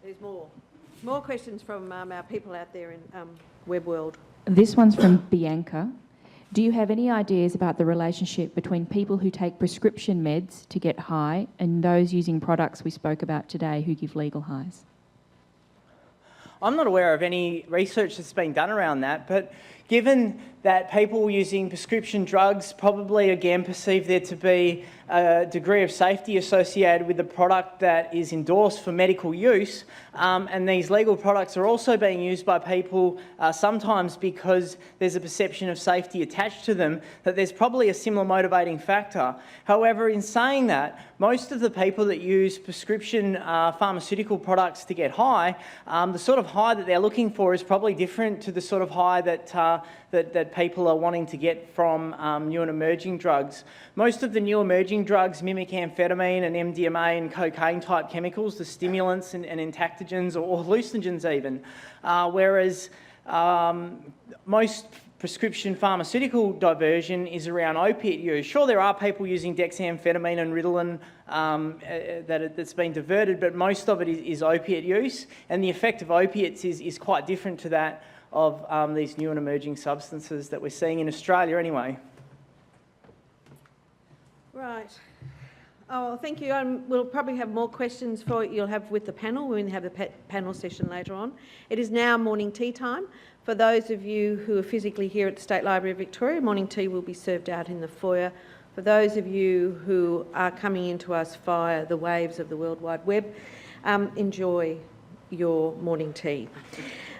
There's more questions from our people out there in web world. This one's from Bianca. Do you have any ideas about the relationship between people who take prescription meds to get high and those using products we spoke about today who give legal highs? I'm not aware of any research that's been done around that, but given that people using prescription drugs probably again perceive there to be a degree of safety associated with the product that is endorsed for medical use, and these legal products are also being used by people sometimes because there's a perception of safety attached to them, that there's probably a similar motivating factor. However, in saying that, most of the people that use prescription pharmaceutical products to get high, the sort of high that they're looking for is probably different to the sort of high that people are wanting to get from new and emerging drugs. Most of the new emerging drugs mimic amphetamine and MDMA and cocaine type chemicals, the stimulants and entactogens or hallucinogens even, whereas most prescription pharmaceutical diversion is around opiate use. Sure, there are people using dexamphetamine and Ritalin that's been diverted, but most of it is opiate use, and the effect of opiates is quite different to that of these new and emerging substances that we're seeing in Australia anyway. Right. Oh, thank you. We'll probably have more questions you'll have with the panel when we have the panel session later on. It is now morning tea time. For those of you who are physically here at the State Library of Victoria, morning tea will be served out in the foyer. For those of you who are coming into us via the waves of the World Wide Web, enjoy your morning tea.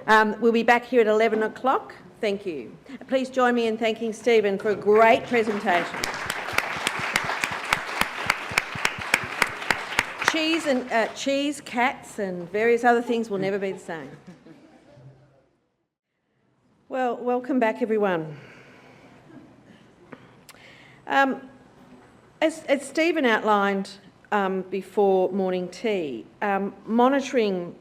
We'll be back here at 11 o'clock. Thank you. Please join me in thanking Stephen for a great presentation. cheese, cats and various other things will never be the same. Well, welcome back everyone. As Stephen outlined before morning tea, monitoring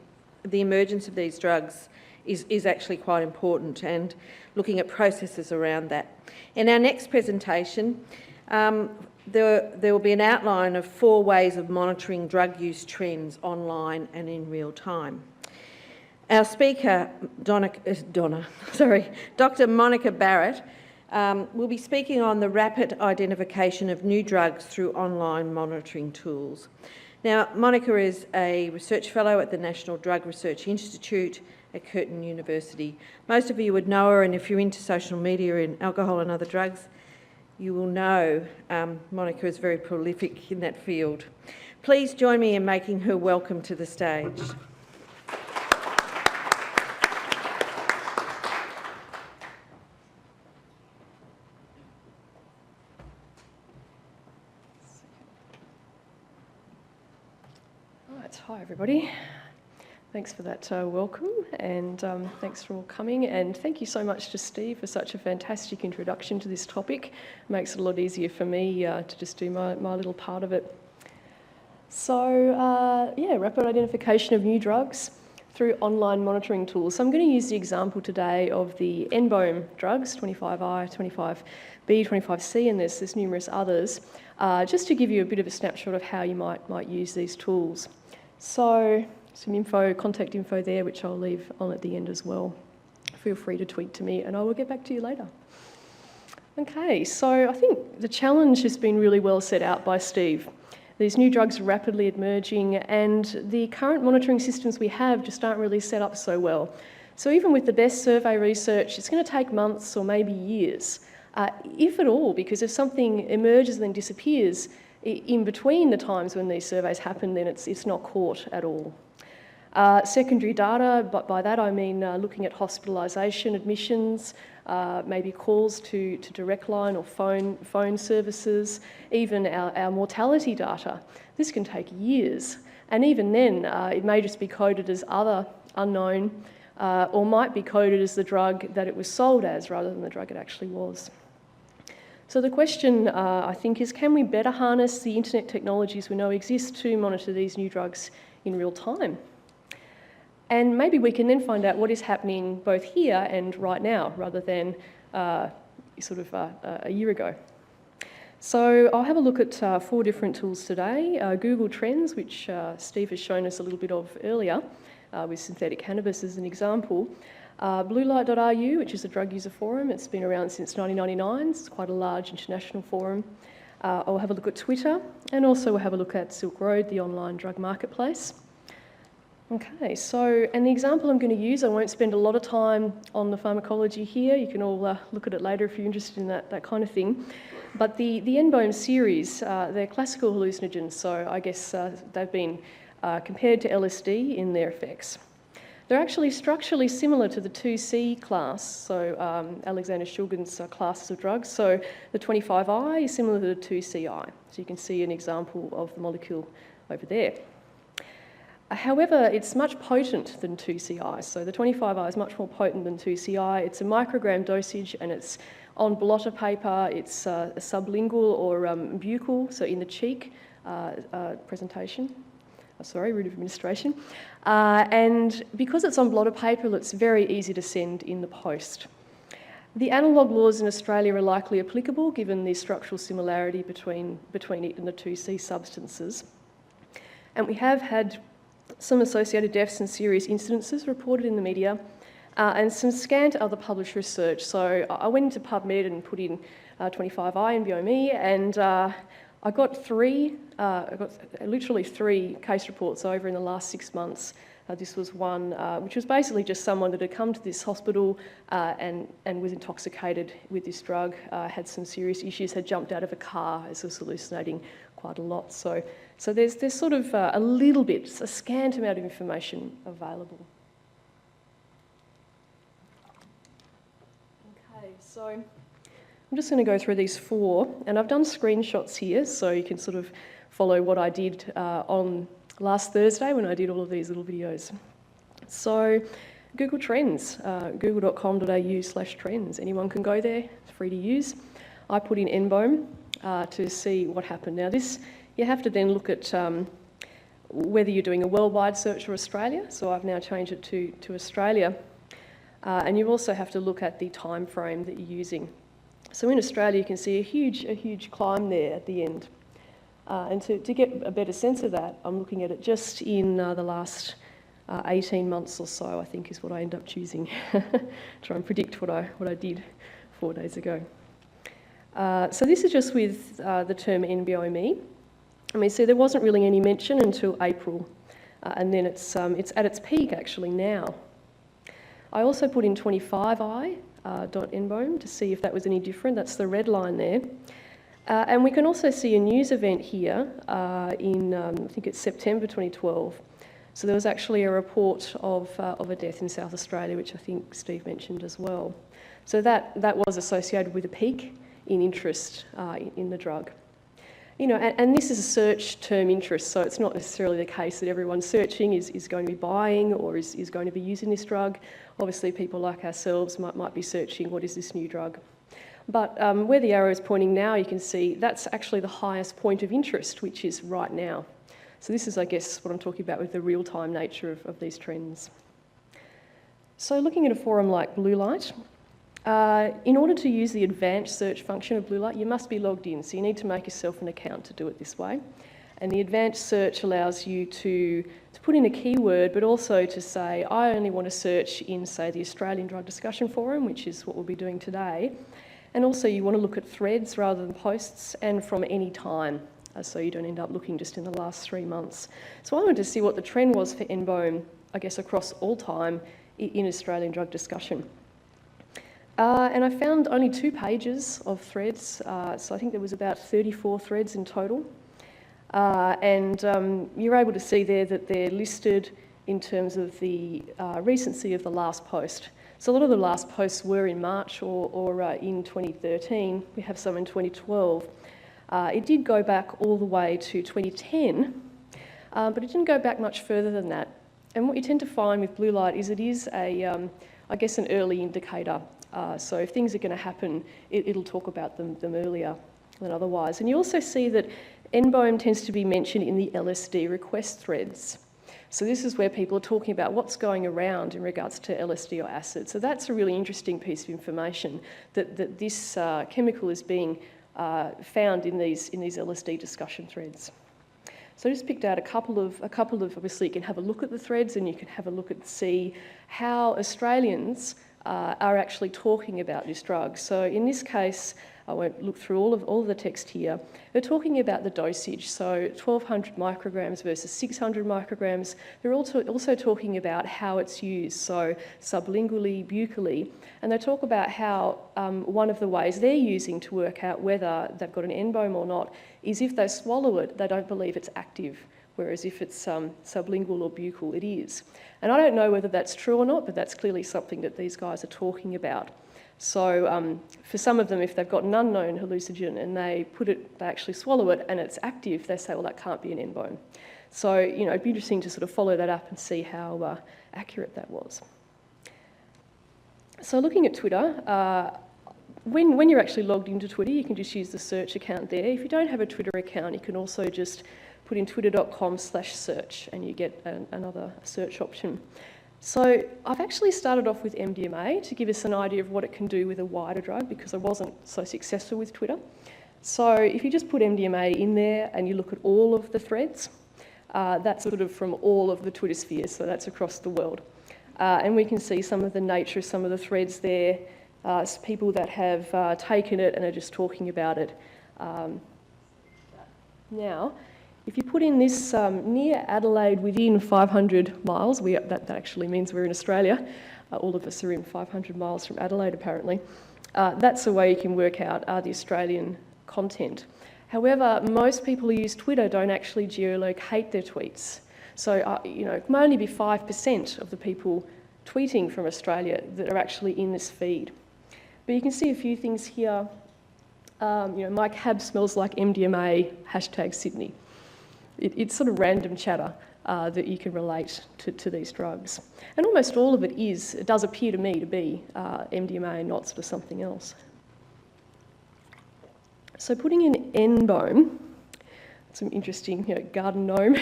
the emergence of these drugs is actually quite important, and looking at processes around that. In our next presentation, there will be an outline of 4 ways of monitoring drug use trends online and in real time. Our speaker, Dr. Monica Barrett, will be speaking on the rapid identification of new drugs through online monitoring tools. Now, Monica is a research fellow at the National Drug Research Institute at Curtin University. Most of you would know her, and if you're into social media and alcohol and other drugs, you will know Monica is very prolific in that field. Please join me in making her welcome to the stage. Right, hi everybody. Thanks for that welcome, and thanks for all coming, and thank you so much to Steve for such a fantastic introduction to this topic. It makes it a lot easier for me to just do my little part of it. So yeah, rapid identification of new drugs through online monitoring tools. So I'm going to use the example today of the NBOME drugs, 25I, 25B, 25C, and there's numerous others, just to give you a bit of a snapshot of how you might use these tools. So some contact info there, which I'll leave on at the end as well. Feel free to tweet to me and I will get back to you later. Okay, so I think the challenge has been really well set out by Steve. These new drugs are rapidly emerging, and the current monitoring systems we have just aren't really set up so well. So even with the best survey research, it's going to take months or maybe years, if at all, because if something emerges and then disappears in between the times when these surveys happen, then it's not caught at all. Secondary data, but by that I mean looking at hospitalisation, admissions, maybe calls to direct line or phone services, even our mortality data. This can take years, and even then it may just be coded as other unknown, or might be coded as the drug that it was sold as rather than the drug it actually was. So the question, I think, is can we better harness the internet technologies we know exist to monitor these new drugs in real time? And maybe we can then find out what is happening both here and right now, rather than a year ago. So I'll have a look at 4 different tools today. Google Trends, which Steve has shown us a little bit of earlier, with synthetic cannabis as an example. Bluelight.ru, which is a drug user forum. It's been around since 1999. It's quite a large international forum. I'll have a look at Twitter, and also we'll have a look at Silk Road, the online drug marketplace. Okay, so, and the example I'm going to use, I won't spend a lot of time on the pharmacology here. You can all look at it later if you're interested in that kind of thing. But the NBOME series, they're classical hallucinogens, so I guess they've been compared to LSD in their effects. They're actually structurally similar to the 2C class, so Alexander Shulgin's classes of drugs. So the 25I is similar to the 2CI. So you can see an example of the molecule over there. However, it's much potent than 2CI. So the 25I is much more potent than 2CI. It's a microgram dosage, and it's on blotter paper. It's a sublingual or buccal, so in the cheek presentation. Route of administration. And because it's on blotter paper, it's very easy to send in the post. The analogue laws in Australia are likely applicable given the structural similarity between it and the 2C substances. And we have had some associated deaths and serious incidences reported in the media, and some scant other published research. So I went into PubMed and put in 25I and NBOME, and I got literally 3 case reports over in the last 6 months. This was one which was basically just someone that had come to this hospital and was intoxicated with this drug, had some serious issues, had jumped out of a car as was hallucinating quite a lot. So there's sort of a little bit, a scant amount of information available. Okay, so I'm just going to go through these 4, and I've done screenshots here so you can sort of follow what I did on last Thursday when I did all of these little videos. So Google Trends, google.com.au/trends. Anyone can go there, it's free to use. I put in NBOME to see what happened. Now this, you have to then look at whether you're doing a worldwide search or Australia. So I've now changed it to Australia. And you also have to look at the time frame that you're using. So in Australia, you can see a huge climb there at the end. And to get a better sense of that, I'm looking at it just in the last 18 months or so, I think is what I end up choosing. Try and predict what I did 4 days ago. So this is just with the term NBOME. I mean, see, there wasn't really any mention until April, and then it's at its peak actually now. I also put in 25i.nbome to see if that was any different. That's the red line there. And we can also see a news event here in, I think it's September 2012. So there was actually a report of a death in South Australia, which I think Steve mentioned as well. So that was associated with a peak in interest in the drug. You know, and this is a search term interest, so it's not necessarily the case that everyone searching is going to be buying or is going to be using this drug. Obviously, people like ourselves might be searching, what is this new drug? But where the arrow is pointing now, you can see that's actually the highest point of interest, which is right now. So this is, I guess, what I'm talking about with the real-time nature of these trends. So looking at a forum like Blue Light, in order to use the advanced search function of Blue Light, you must be logged in, so you need to make yourself an account to do it this way. And the advanced search allows you to put in a keyword, but also to say, I only want to search in, say, the Australian Drug Discussion Forum, which is what we'll be doing today. And also you want to look at threads rather than posts, and from any time, so you don't end up looking just in the last 3 months. So I wanted to see what the trend was for NBOME, I guess, across all time in Australian drug discussion. And I found only 2 pages of threads, so I think there was about 34 threads in total. And you're able to see there that they're listed in terms of the recency of the last post. So a lot of the last posts were in March or in 2013. We have some in 2012. It did go back all the way to 2010, but it didn't go back much further than that. And what you tend to find with Blue Light is it is I guess, an early indicator. So if things are going to happen, it'll talk about them earlier than otherwise. And you also see that NBOME tends to be mentioned in the LSD request threads. So this is where people are talking about what's going around in regards to LSD or acid. So that's a really interesting piece of information, that this chemical is being found in these LSD discussion threads. So I just picked out a couple of, obviously you can have a look at the threads and you can have a look at, see how Australians are actually talking about this drug. So in this case, I won't look through all of the text here. They're talking about the dosage, so 1,200 micrograms versus 600 micrograms. They're also talking about how it's used, so sublingually, buccally, and they talk about how one of the ways they're using to work out whether they've got an NBOME or not is if they swallow it, they don't believe it's active, whereas if it's sublingual or buccal, it is. And I don't know whether that's true or not, but that's clearly something that these guys are talking about. So for some of them, if they've got an unknown hallucinogen and they actually swallow it and it's active, they say, well, that can't be an NBOME. So, you know, it'd be interesting to sort of follow that up and see how accurate that was. So looking at Twitter, when you're actually logged into Twitter, you can just use the search account there. If you don't have a Twitter account, you can also just put in twitter.com/search and you get another search option. So I've actually started off with MDMA to give us an idea of what it can do with a wider drug, because I wasn't so successful with Twitter. So if you just put MDMA in there and you look at all of the threads, that's sort of from all of the Twitter spheres, so that's across the world. And we can see some of the nature of some of the threads there, people that have taken it and are just talking about it. Now, if you put in this near Adelaide within 500 miles, that actually means we're in Australia. All of us are in 500 miles from Adelaide, apparently. That's a way you can work out the Australian content. However, most people who use Twitter don't actually geolocate their tweets. So, you know, it may only be 5% of the people tweeting from Australia that are actually in this feed. But you can see a few things here. You know, my cab smells like MDMA, #Sydney. it's sort of random chatter that you can relate to these drugs. And almost all of it does appear to me to be MDMA and not sort of something else. So putting in N-Bome, some interesting garden gnome.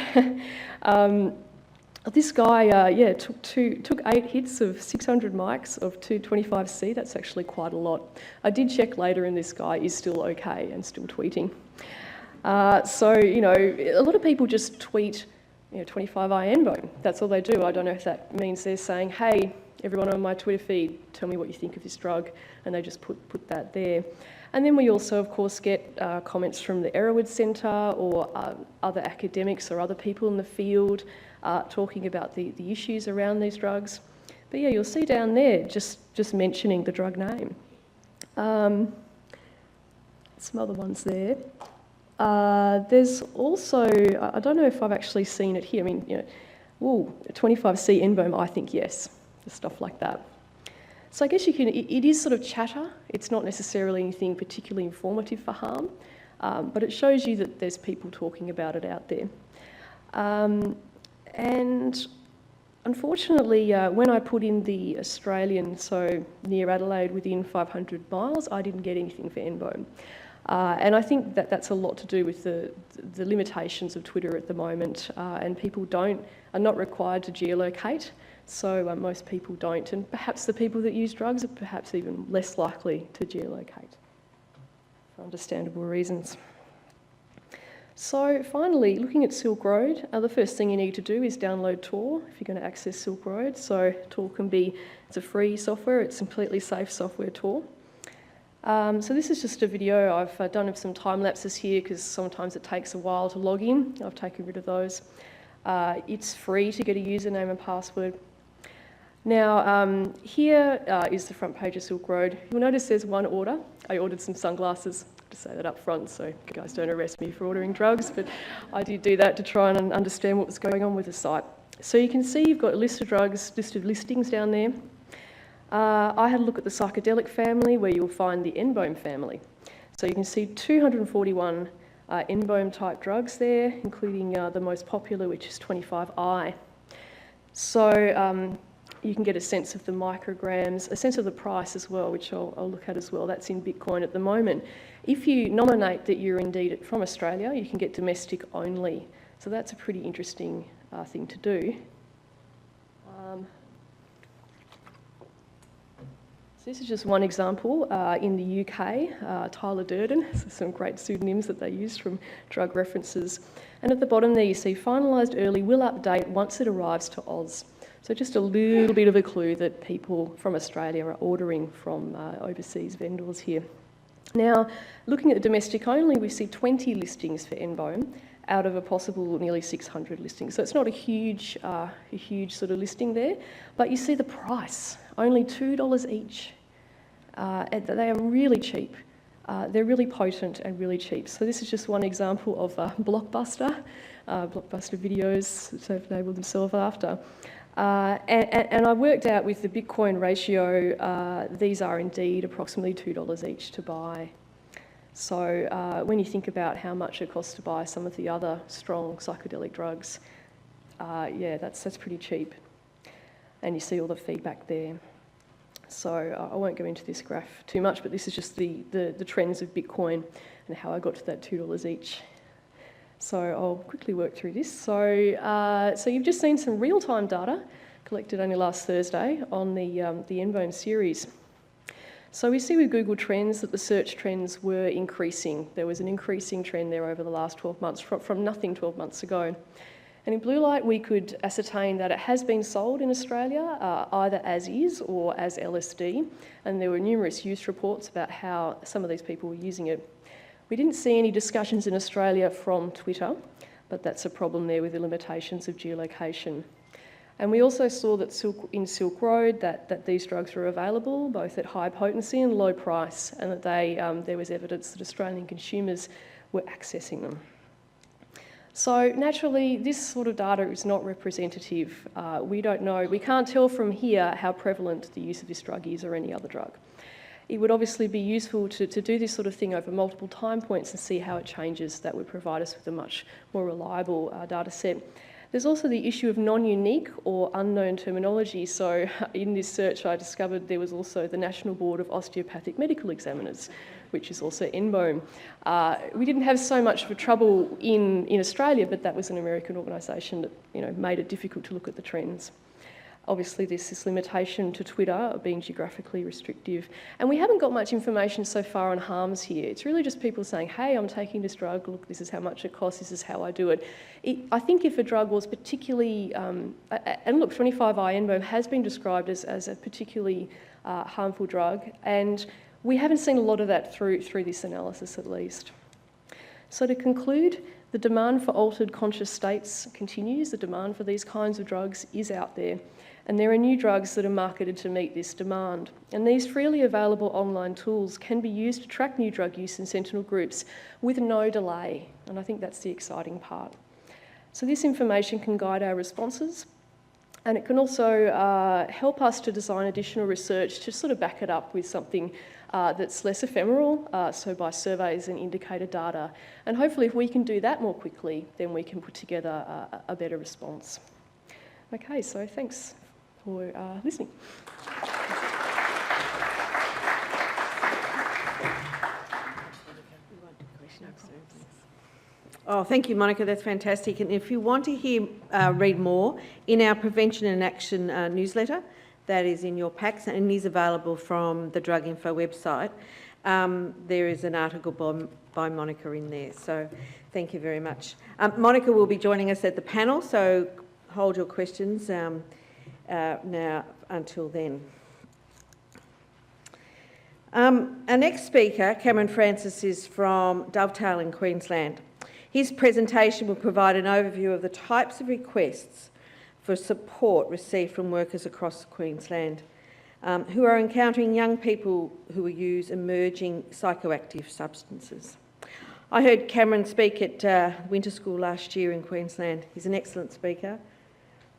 This guy, took 8 hits of 600 mics of 225C. That's actually quite a lot. I did check later, and this guy is still okay and still tweeting. So a lot of people just tweet 25I N-Bome. That's all they do. I don't know if that means they're saying, hey, everyone on my Twitter feed, tell me what you think of this drug, and they just put that there. And then we also, of course, get comments from the Erowid Centre or other academics or other people in the field talking about the issues around these drugs. But yeah, you'll see down there just mentioning the drug name. Some other ones there. There's also, I don't know if I've actually seen it here. I mean, 25C N-Bome, I think yes, stuff like that. So I guess it is sort of chatter. It's not necessarily anything particularly informative for harm, but it shows you that there's people talking about it out there. And unfortunately, when I put in the Australian, so near Adelaide within 500 miles, I didn't get anything for N-Bome. And I think that's a lot to do with the limitations of Twitter at the moment, and people are not required to geolocate, so most people don't, and perhaps the people that use drugs are perhaps even less likely to geolocate for understandable reasons. So finally, looking at Silk Road, the first thing you need to do is download Tor if you're going to access Silk Road. So Tor it's a free software, it's completely safe software, Tor. So this is just a video. I've done some time lapses here because sometimes it takes a while to log in. I've taken rid of those. It's free to get a username and password. Now, here is the front page of Silk Road. You'll notice there's one order. I ordered some sunglasses, to say that up front, so you guys don't arrest me for ordering drugs, but I did do that to try and understand what was going on with the site. So you can see you've got a list of drugs, list of listings down there. I had a look at the psychedelic family, where you'll find the N-Bome family. So you can see 241 N-Bome type drugs there, including the most popular, which is 25I. So you can get a sense of the micrograms, a sense of the price as well, which I'll look at as well. That's in Bitcoin at the moment. If you nominate that you're indeed from Australia, you can get domestic only. So that's a pretty interesting thing to do. So this is just one example in the UK, Tyler Durden. So some great pseudonyms that they used from drug references. And at the bottom there you see finalised early, will update once it arrives to Oz. So just a little bit of a clue that people from Australia are ordering from overseas vendors here. Now, looking at the domestic only, we see 20 listings for N-Bome out of a possible nearly 600 listings. So it's not a huge sort of listing there, but you see the price, only $2 each. And they are really cheap. They're really potent and really cheap. So this is just one example of Blockbuster videos that they've labelled themselves after. And I worked out with the Bitcoin ratio, these are indeed approximately $2 each to buy. So when you think about how much it costs to buy some of the other strong psychedelic drugs, yeah, that's pretty cheap. And you see all the feedback there. So I won't go into this graph too much, but this is just the trends of Bitcoin and how I got to that $2 each. So I'll quickly work through this. So you've just seen some real-time data collected only last Thursday on the N-Bome series. So we see with Google Trends that the search trends were increasing. There was an increasing trend there over the last 12 months, from nothing 12 months ago. And in blue light, we could ascertain that it has been sold in Australia, either as is or as LSD. And there were numerous use reports about how some of these people were using it. We didn't see any discussions in Australia from Twitter, but that's a problem there with the limitations of geolocation. And we also saw that in Silk Road that these drugs were available, both at high potency and low price, and that there was evidence that Australian consumers were accessing them. So naturally, this sort of data is not representative. We don't know, we can't tell from here how prevalent the use of this drug is or any other drug. it would obviously be useful to do this sort of thing over multiple time points and see how it changes. That would provide us with a much more reliable data set. There's also the issue of non-unique or unknown terminology. So in this search, I discovered there was also the National Board of Osteopathic Medical Examiners, which is also NBOME. We didn't have so much of a trouble in Australia, but that was an American organisation that made it difficult to look at the trends. Obviously, there's this limitation to Twitter being geographically restrictive. And we haven't got much information so far on harms here. It's really just people saying, hey, I'm taking this drug, look, this is how much it costs, this is how I do it. I think if a drug was particularly, and look, 25I-NBOME has been described as a particularly harmful drug, and we haven't seen a lot of that through this analysis at least. So to conclude, the demand for altered conscious states continues. The demand for these kinds of drugs is out there. And there are new drugs that are marketed to meet this demand. And these freely available online tools can be used to track new drug use in sentinel groups with no delay. And I think that's the exciting part. So this information can guide our responses, and it can also help us to design additional research to sort of back it up with something that's less ephemeral, so by surveys and indicator data. And hopefully if we can do that more quickly, then we can put together a better response. Okay, so thanks for listening. Oh, thank you, Monica. That's fantastic. And if you want to read more, in our Prevention and Action newsletter, that is in your packs and is available from the Drug Info website, there is an article by Monica in there. So thank you very much. Monica will be joining us at the panel, so hold your questions now until then. Our next speaker, Cameron Francis, is from Dovetail in Queensland. His presentation will provide an overview of the types of requests for support received from workers across Queensland who are encountering young people who use emerging psychoactive substances. I heard Cameron speak at Winter School last year in Queensland. He's an excellent speaker.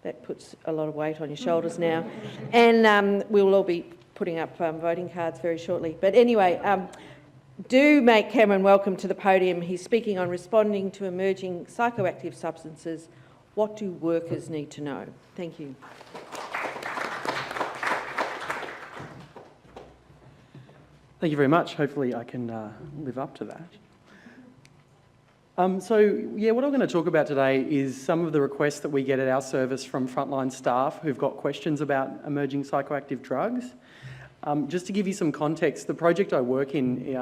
That puts a lot of weight on your shoulders now. And we'll all be putting up voting cards very shortly. But anyway, do make Cameron welcome to the podium. He's speaking on responding to emerging psychoactive substances. What do workers need to know? Thank you. Thank you very much. Hopefully I can live up to that. What I'm going to talk about today is some of the requests that we get at our service from frontline staff who've got questions about emerging psychoactive drugs. Just to give you some context, the project I work in,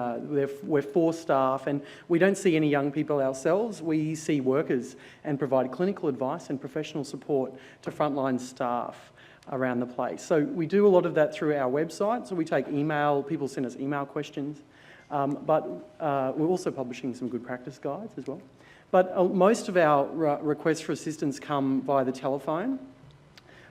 we're 4 staff and we don't see any young people ourselves. We see workers and provide clinical advice and professional support to frontline staff around the place. So we do a lot of that through our website. So we take email, people send us email questions, but we're also publishing some good practice guides as well. But most of our requests for assistance come via the telephone.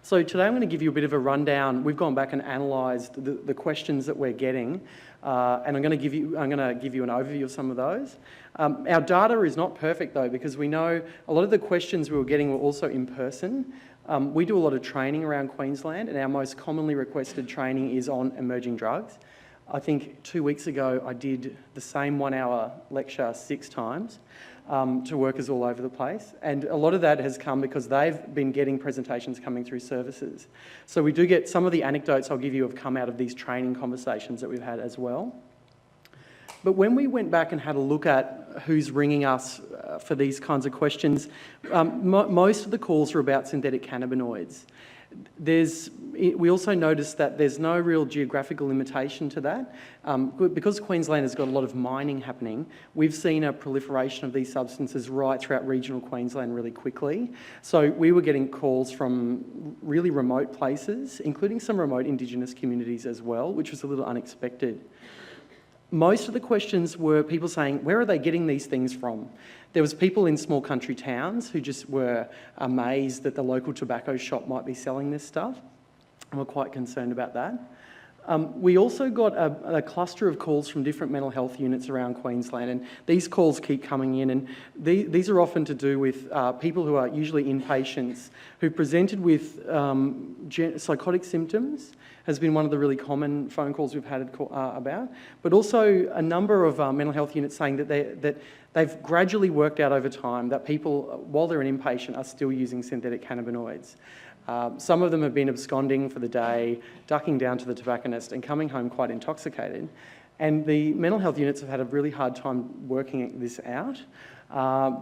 So today I'm going to give you a bit of a rundown. We've gone back and analysed the questions that we're getting, and I'm going to give you an overview of some of those. Our data is not perfect though, because we know a lot of the questions we were getting were also in person. We do a lot of training around Queensland, and our most commonly requested training is on emerging drugs. I think 2 weeks ago I did the same 1-hour lecture 6 times. To workers all over the place, and a lot of that has come because they've been getting presentations coming through services. So we do get some of the anecdotes I'll give you have come out of these training conversations that we've had as well. But when we went back and had a look at who's ringing us for these kinds of questions, most of the calls were about synthetic cannabinoids. We also noticed that there's no real geographical limitation to that. Because Queensland has got a lot of mining happening, we've seen a proliferation of these substances right throughout regional Queensland really quickly. So we were getting calls from really remote places, including some remote Indigenous communities as well, which was a little unexpected. Most of the questions were people saying, where are they getting these things from? There was people in small country towns who just were amazed that the local tobacco shop might be selling this stuff, and were quite concerned about that. We also got a cluster of calls from different mental health units around Queensland, and these calls keep coming in, and these are often to do with people who are usually inpatients who presented with psychotic symptoms. Has been one of the really common phone calls we've had about, but also a number of mental health units saying that they've gradually worked out over time that people, while they're an inpatient, are still using synthetic cannabinoids. Some of them have been absconding for the day, ducking down to the tobacconist and coming home quite intoxicated. And the mental health units have had a really hard time working this out,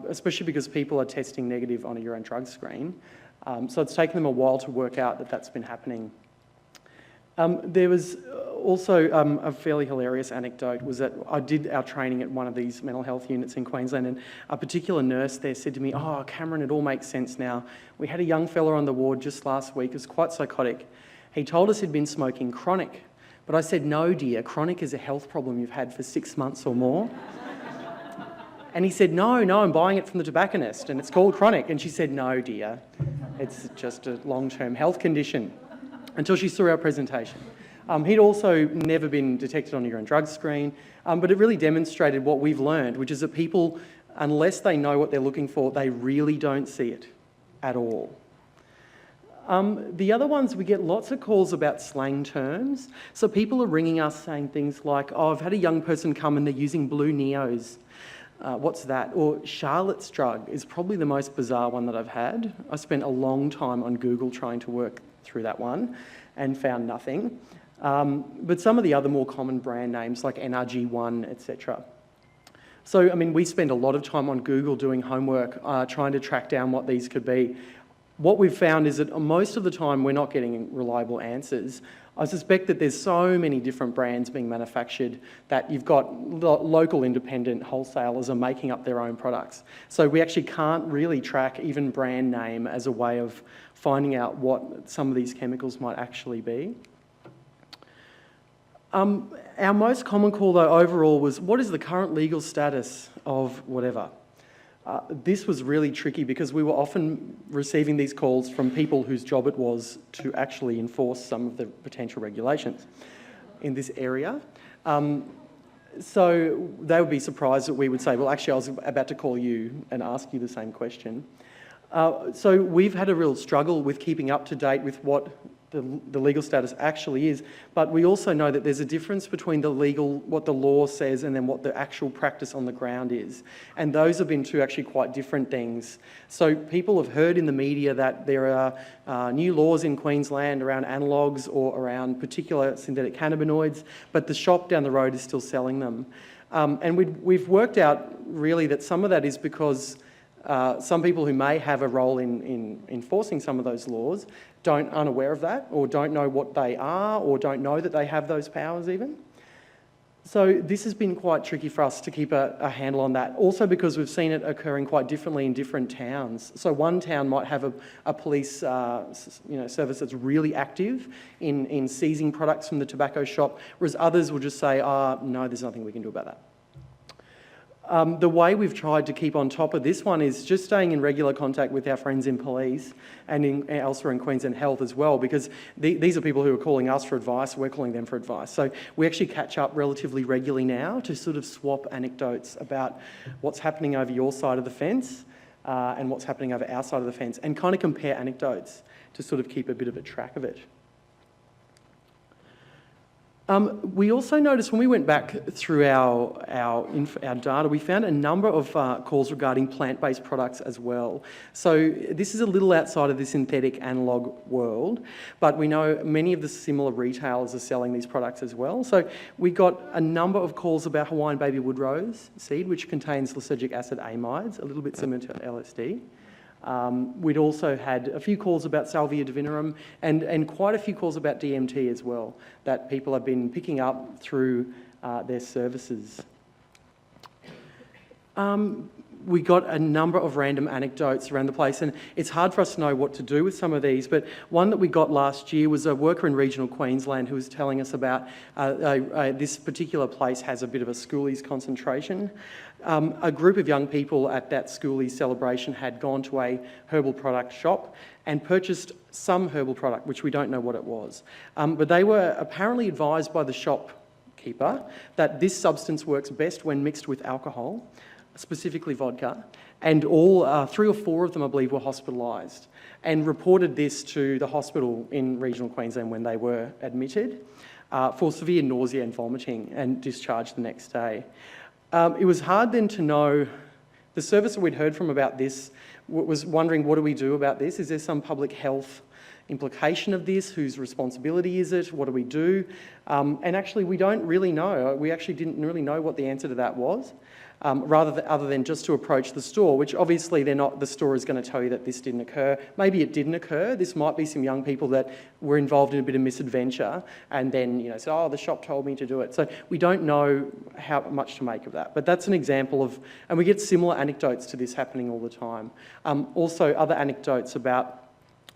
especially because people are testing negative on a urine drug screen. So it's taken them a while to work out that that's been happening. There was also a fairly hilarious anecdote, was that I did our training at one of these mental health units in Queensland, and a particular nurse there said to me, "Oh, Cameron, it all makes sense now. We had a young fella on the ward just last week, he was quite psychotic. He told us he'd been smoking chronic, but I said, no dear, chronic is a health problem you've had for 6 months or more." And he said, no, I'm buying it from the tobacconist and it's called chronic. And she said, no dear, it's just a long-term health condition. Until she saw our presentation. He'd also never been detected on a urine drug screen, but it really demonstrated what we've learned, which is that people, unless they know what they're looking for, they really don't see it at all. The other ones, we get lots of calls about slang terms. So people are ringing us saying things like, oh, I've had a young person come and they're using blue Neos. What's that? Or Charlotte's drug is probably the most bizarre one that I've had. I spent a long time on Google trying to work through that one and found nothing. But some of the other more common brand names like NRG1, etc. So, I mean, we spend a lot of time on Google doing homework, trying to track down what these could be. What we've found is that most of the time we're not getting reliable answers. I suspect that there's so many different brands being manufactured that you've got local independent wholesalers are making up their own products. So we actually can't really track even brand name as a way of finding out what some of these chemicals might actually be. Our most common call though overall was, what is the current legal status of whatever? This was really tricky because we were often receiving these calls from people whose job it was to actually enforce some of the potential regulations in this area. So they would be surprised that we would say, well, actually, I was about to call you and ask you the same question. So we've had a real struggle with keeping up to date with what the legal status actually is, but we also know that there's a difference between what the law says and then what the actual practice on the ground is. And those have been two actually quite different things. So people have heard in the media that there are new laws in Queensland around analogues or around particular synthetic cannabinoids, but the shop down the road is still selling them. And we've worked out really that some of that is because some people who may have a role in enforcing some of those laws aren't unaware of that, or don't know what they are, or don't know that they have those powers even. So this has been quite tricky for us to keep a handle on that. Also because we've seen it occurring quite differently in different towns. So one town might have a police service that's really active in seizing products from the tobacco shop, whereas others will just say, no, there's nothing we can do about that. The way we've tried to keep on top of this one is just staying in regular contact with our friends in police and elsewhere in Queensland Health as well, because these are people who are calling us for advice, we're calling them for advice. So we actually catch up relatively regularly now to sort of swap anecdotes about what's happening over your side of the fence and what's happening over our side of the fence, and kind of compare anecdotes to sort of keep a bit of a track of it. We also noticed when we went back through our data, we found a number of calls regarding plant-based products as well. So this is a little outside of the synthetic analogue world, but we know many of the similar retailers are selling these products as well. So we got a number of calls about Hawaiian baby woodrose seed, which contains lysergic acid amides, a little bit similar to LSD. We'd also had a few calls about Salvia divinorum and quite a few calls about DMT as well, that people have been picking up through their services. We got a number of random anecdotes around the place, and it's hard for us to know what to do with some of these, but one that we got last year was a worker in regional Queensland who was telling us about this particular place has a bit of a schoolies concentration. a group of young people at that schoolie celebration had gone to a herbal product shop and purchased some herbal product, which we don't know what it was. But they were apparently advised by the shopkeeper that this substance works best when mixed with alcohol, specifically vodka, and all 3 or 4 of them, I believe, were hospitalised and reported this to the hospital in regional Queensland when they were admitted for severe nausea and vomiting and discharged the next day. It was hard then to know, the service that we'd heard from about this was wondering, what do we do about this? Is there some public health implication of this? Whose responsibility is it? What do we do? And actually, we don't really know. We actually didn't really know what the answer to that was, other than just to approach the store, which obviously the store is going to tell you that this didn't occur. Maybe it didn't occur. This might be some young people that were involved in a bit of misadventure and then, say, oh, the shop told me to do it. So we don't know how much to make of that. But that's an example of, and we get similar anecdotes to this happening all the time. Also, other anecdotes about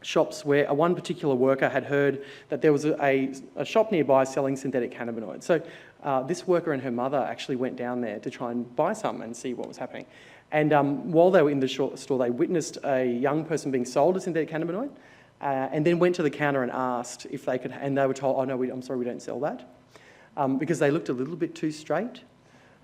shops where one particular worker had heard that there was a shop nearby selling synthetic cannabinoids. So this worker and her mother actually went down there to try and buy some and see what was happening. And while they were in the store, they witnessed a young person being sold a synthetic cannabinoid and then went to the counter and asked if they could, and they were told, oh no, I'm sorry, we don't sell that, because they looked a little bit too straight.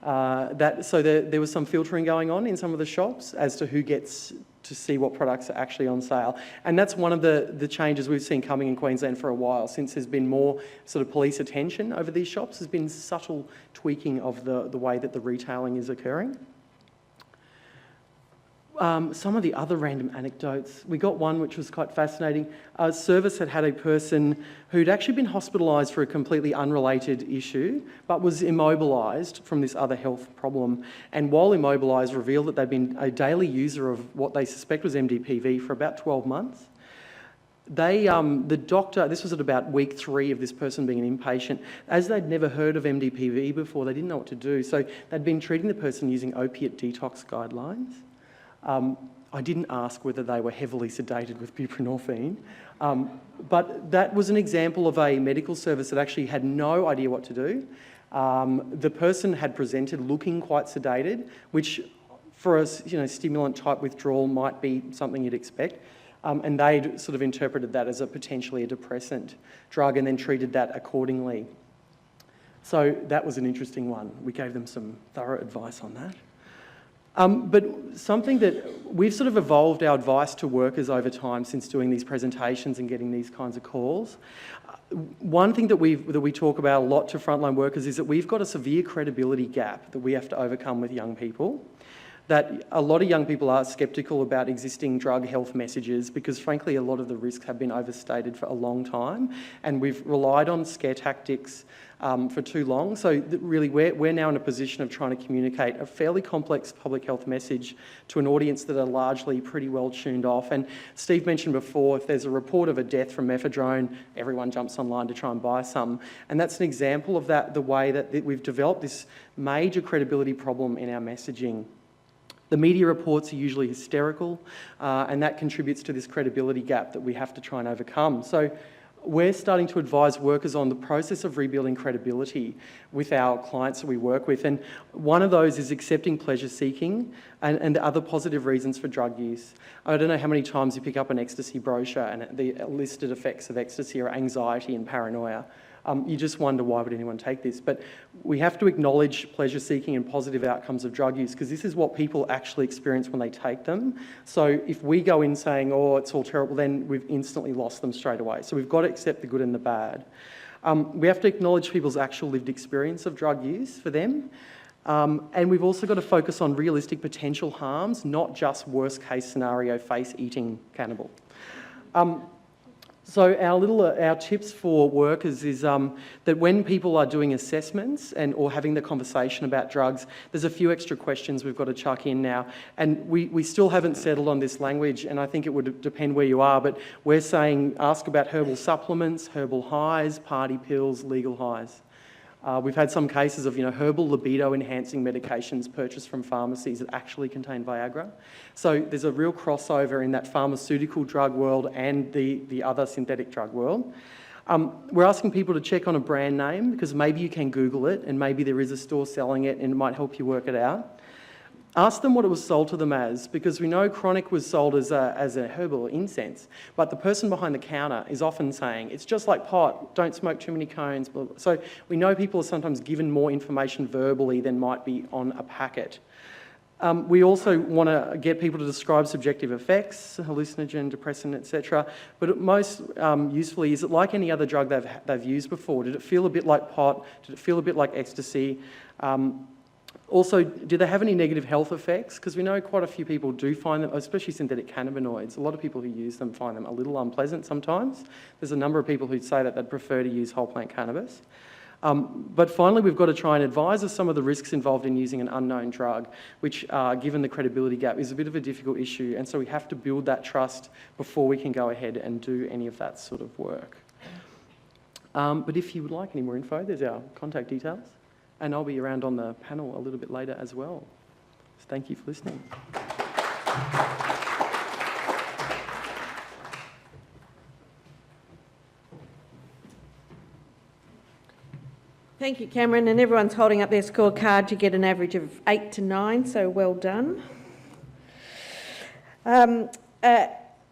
So there was some filtering going on in some of the shops as to who gets to see what products are actually on sale. And that's one of the changes we've seen coming in Queensland for a while, since there's been more sort of police attention over these shops. There's been subtle tweaking of the way that the retailing is occurring. Some of the other random anecdotes, we got one which was quite fascinating. A service had a person who'd actually been hospitalised for a completely unrelated issue, but was immobilised from this other health problem. And while immobilised, revealed that they'd been a daily user of what they suspect was MDPV for about 12 months. The doctor, this was at about week 3 of this person being an inpatient, as they'd never heard of MDPV before, they didn't know what to do. So they'd been treating the person using opiate detox guidelines. I didn't ask whether they were heavily sedated with buprenorphine, but that was an example of a medical service that actually had no idea what to do. The person had presented looking quite sedated, which for a stimulant type withdrawal might be something you'd expect, and they'd sort of interpreted that as potentially a depressant drug and then treated that accordingly. So that was an interesting one. We gave them some thorough advice on that. But something that we've sort of evolved our advice to workers over time since doing these presentations and getting these kinds of calls. One thing that we talk about a lot to frontline workers is that we've got a severe credibility gap that we have to overcome with young people. That a lot of young people are sceptical about existing drug health messages because frankly a lot of the risks have been overstated for a long time and we've relied on scare tactics for too long. So really we're now in a position of trying to communicate a fairly complex public health message to an audience that are largely pretty well tuned off. And Steve mentioned before, if there's a report of a death from methadone, everyone jumps online to try and buy some. And that's an example of that, the way that we've developed this major credibility problem in our messaging. The media reports are usually hysterical, and that contributes to this credibility gap that we have to try and overcome. So we're starting to advise workers on the process of rebuilding credibility with our clients that we work with. And one of those is accepting pleasure seeking and the other positive reasons for drug use. I don't know how many times you pick up an ecstasy brochure and the listed effects of ecstasy are anxiety and paranoia. You just wonder, why would anyone take this? But we have to acknowledge pleasure-seeking and positive outcomes of drug use because this is what people actually experience when they take them. So if we go in saying, oh, it's all terrible, then we've instantly lost them straight away. So we've got to accept the good and the bad. We have to acknowledge people's actual lived experience of drug use for them. And we've also got to focus on realistic potential harms, not just worst-case scenario face-eating cannibal. So our tips for workers is that when people are doing assessments or having the conversation about drugs, there's a few extra questions we've got to chuck in now. And we still haven't settled on this language, and I think it would depend where you are, but we're saying ask about herbal supplements, herbal highs, party pills, legal highs. We've had some cases of herbal libido-enhancing medications purchased from pharmacies that actually contain Viagra. So there's a real crossover in that pharmaceutical drug world and the other synthetic drug world. We're asking people to check on a brand name because maybe you can Google it and maybe there is a store selling it and it might help you work it out. Ask them what it was sold to them as, because we know chronic was sold as a herbal incense, but the person behind the counter is often saying, it's just like pot, don't smoke too many cones. Blah, blah. So we know people are sometimes given more information verbally than might be on a packet. We also want to get people to describe subjective effects, hallucinogen, depressant, etc. But most usefully, is it like any other drug they've used before? Did it feel a bit like pot? Did it feel a bit like ecstasy? Also, do they have any negative health effects? Because we know quite a few people do find them, especially synthetic cannabinoids, a lot of people who use them find them a little unpleasant sometimes. There's a number of people who say that they'd prefer to use whole plant cannabis. But finally, we've got to try and advise of some of the risks involved in using an unknown drug, which, given the credibility gap, is a bit of a difficult issue. And so we have to build that trust before we can go ahead and do any of that sort of work. But if you would like any more info, there's our contact details. And I'll be around on the panel a little bit later as well. So thank you for listening. Thank you, Cameron, and everyone's holding up their scorecard. You get an average of 8 to 9, so well done.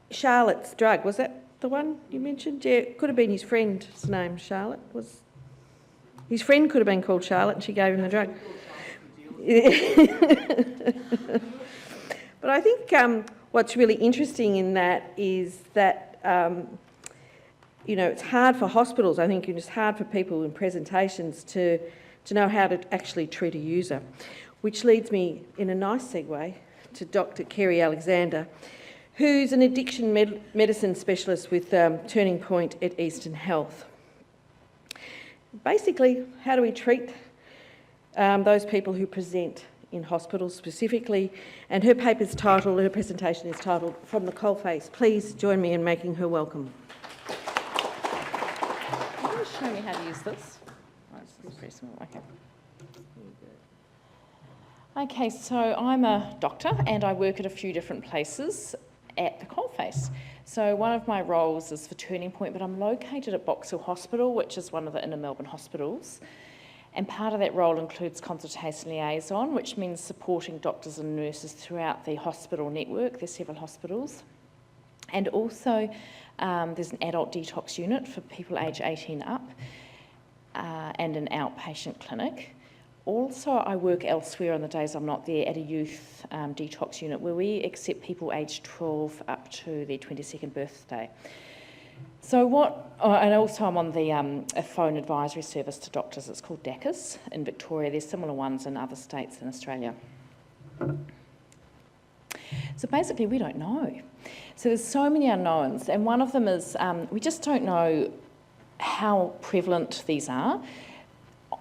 Charlotte's drug, was that the one you mentioned? Yeah, it could have been his friend's name, Charlotte. His friend could have been called Charlotte and she gave him the drug. But I think what's really interesting in that is that, you know, it's hard for hospitals, I think it's hard for people in presentations to know how to actually treat a user, which leads me in a nice segue to Dr. Kerry Alexander, who's an addiction medicine specialist with Turning Point at Eastern Health. Basically, how do we treat those people who present in hospitals specifically? And her presentation is titled From the Coalface. Please join me in making her welcome. Can you show me how to use this? Oh, it's pretty small, okay. Okay, so I'm a doctor and I work at a few different places at the coalface. So one of my roles is for Turning Point, but I'm located at Box Hill Hospital, which is one of the inner Melbourne hospitals. And part of that role includes consultation liaison, which means supporting doctors and nurses throughout the hospital network. There's several hospitals. And also there's an adult detox unit for people aged 18 up and an outpatient clinic. Also, I work elsewhere on the days I'm not there at a youth detox unit where we accept people aged 12 up to their 22nd birthday. So and also I'm on the a phone advisory service to doctors. It's called DACUS in Victoria. There's similar ones in other states in Australia. So basically, we don't know. So there's so many unknowns, and one of them is we just don't know how prevalent these are.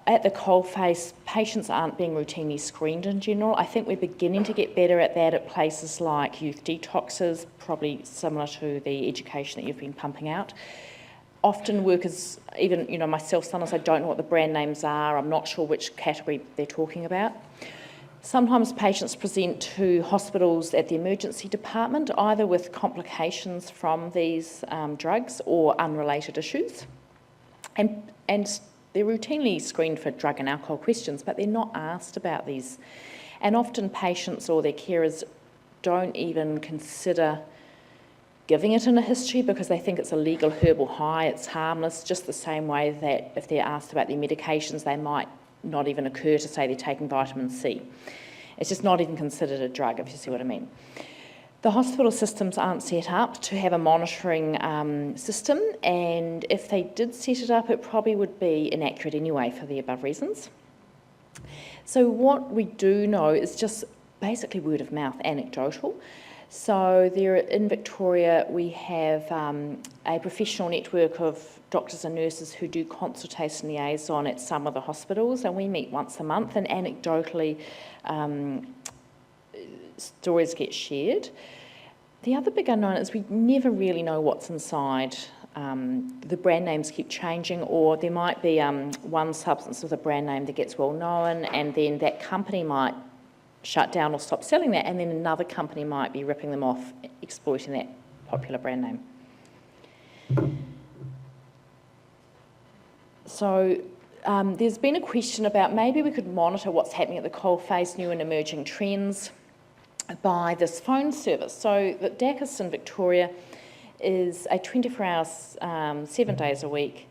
At the coalface, patients aren't being routinely screened in general. I think we're beginning to get better at that at places like youth detoxes, probably similar to the education that you've been pumping out. Often workers, even myself, sometimes I don't know what the brand names are. I'm not sure which category they're talking about. Sometimes patients present to hospitals at the emergency department, either with complications from these drugs or unrelated issues. And they're routinely screened for drug and alcohol questions, but they're not asked about these. And often patients or their carers don't even consider giving it in a history because they think it's a legal herbal high, it's harmless, just the same way that if they're asked about their medications, they might not even occur to say they're taking vitamin C. It's just not even considered a drug, if you see what I mean. The hospital systems aren't set up to have a monitoring system, and if they did set it up, it probably would be inaccurate anyway for the above reasons. So what we do know is just basically word of mouth, anecdotal. So there in Victoria, we have a professional network of doctors and nurses who do consultation liaison at some of the hospitals, and we meet once a month, and anecdotally stories get shared. The other big unknown is we never really know what's inside. The brand names keep changing, or there might be one substance with a brand name that gets well known, and then that company might shut down or stop selling that, and then another company might be ripping them off, exploiting that popular brand name. So there's been a question about maybe we could monitor what's happening at the coalface, new and emerging trends, by this phone service. So the Dacus in Victoria is a 24 hours, 7 days a week,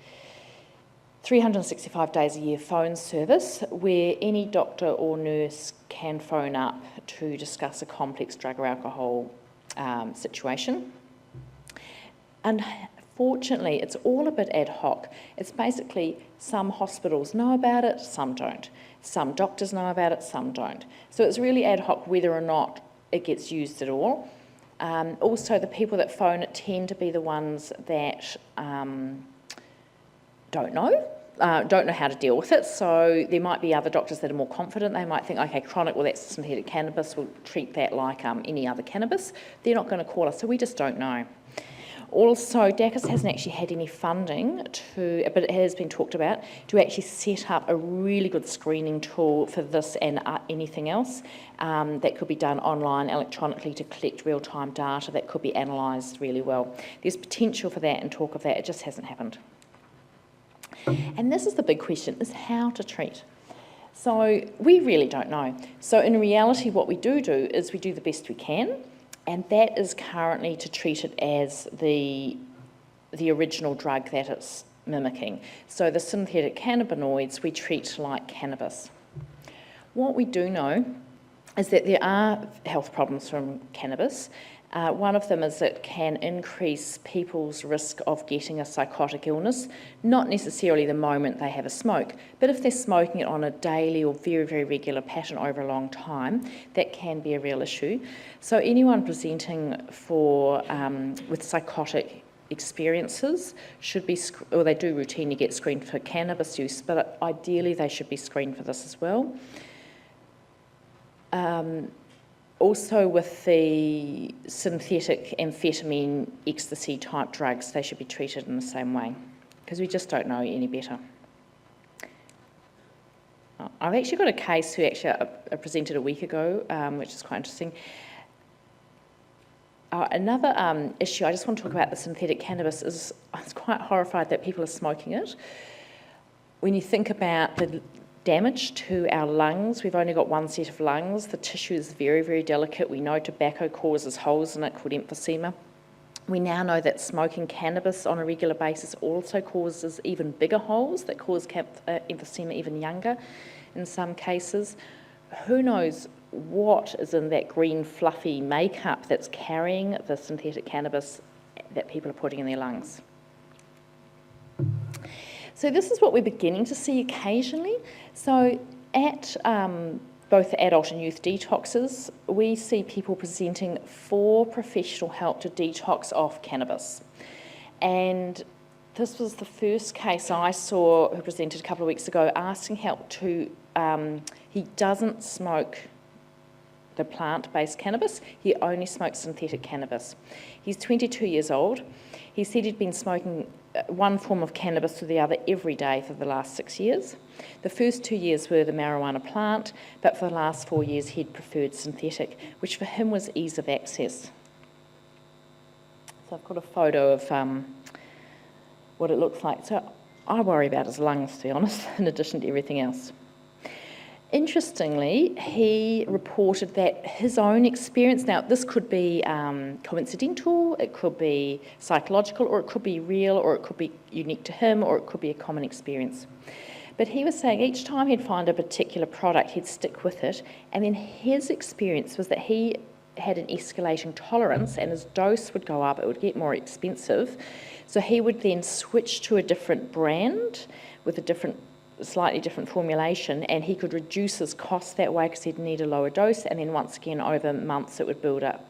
365 days a year phone service where any doctor or nurse can phone up to discuss a complex drug or alcohol situation. And fortunately, it's all a bit ad hoc. It's basically some hospitals know about it, some don't. Some doctors know about it, some don't. So it's really ad hoc whether or not it gets used at all. Also, the people that phone it tend to be the ones that don't know how to deal with it. So there might be other doctors that are more confident. They might think, okay, chronic, well, that's synthetic cannabis. We'll treat that like any other cannabis. They're not going to call us, so we just don't know. Also, Dacus hasn't actually had any funding but it has been talked about, to actually set up a really good screening tool for this and anything else that could be done online electronically to collect real-time data that could be analysed really well. There's potential for that and talk of that, it just hasn't happened. And this is the big question, is how to treat. So we really don't know. So in reality, what we do is we do the best we can, and that is currently to treat it as the original drug that it's mimicking. So the synthetic cannabinoids we treat like cannabis. What we do know is that there are health problems from cannabis. One of them is it can increase people's risk of getting a psychotic illness, not necessarily the moment they have a smoke, but if they're smoking it on a daily or very, very regular pattern over a long time, that can be a real issue. So anyone presenting with psychotic experiences should be, or they do routinely get screened for cannabis use, but ideally they should be screened for this as well. Also with the synthetic amphetamine, ecstasy type drugs, they should be treated in the same way because we just don't know any better. I've actually got a case who actually I presented a week ago, which is quite interesting. Another issue I just want to talk about the synthetic cannabis is I was quite horrified that people are smoking it. When you think about the damage to our lungs, we've only got one set of lungs. The tissue is very, very delicate. We know tobacco causes holes in it called emphysema. We now know that smoking cannabis on a regular basis also causes even bigger holes that cause emphysema even younger in some cases. Who knows what is in that green fluffy makeup that's carrying the synthetic cannabis that people are putting in their lungs. So this is what we're beginning to see occasionally. So at both the adult and youth detoxes, we see people presenting for professional help to detox off cannabis. And this was the first case I saw who presented a couple of weeks ago asking help to, he doesn't smoke the plant-based cannabis, he only smokes synthetic cannabis. He's 22 years old. He said he'd been smoking one form of cannabis to the other every day for the last 6 years. The first 2 years were the marijuana plant, but for the last 4 years he'd preferred synthetic, which for him was ease of access. So I've got a photo of what it looks like. So I worry about his lungs, to be honest, in addition to everything else. Interestingly, he reported that his own experience, now this could be coincidental, it could be psychological, or it could be real, or it could be unique to him, or it could be a common experience. But he was saying each time he'd find a particular product, he'd stick with it, and then his experience was that he had an escalating tolerance and his dose would go up, it would get more expensive, so he would then switch to a different brand with a slightly different formulation, and he could reduce his costs that way because he'd need a lower dose, and then once again over months it would build up,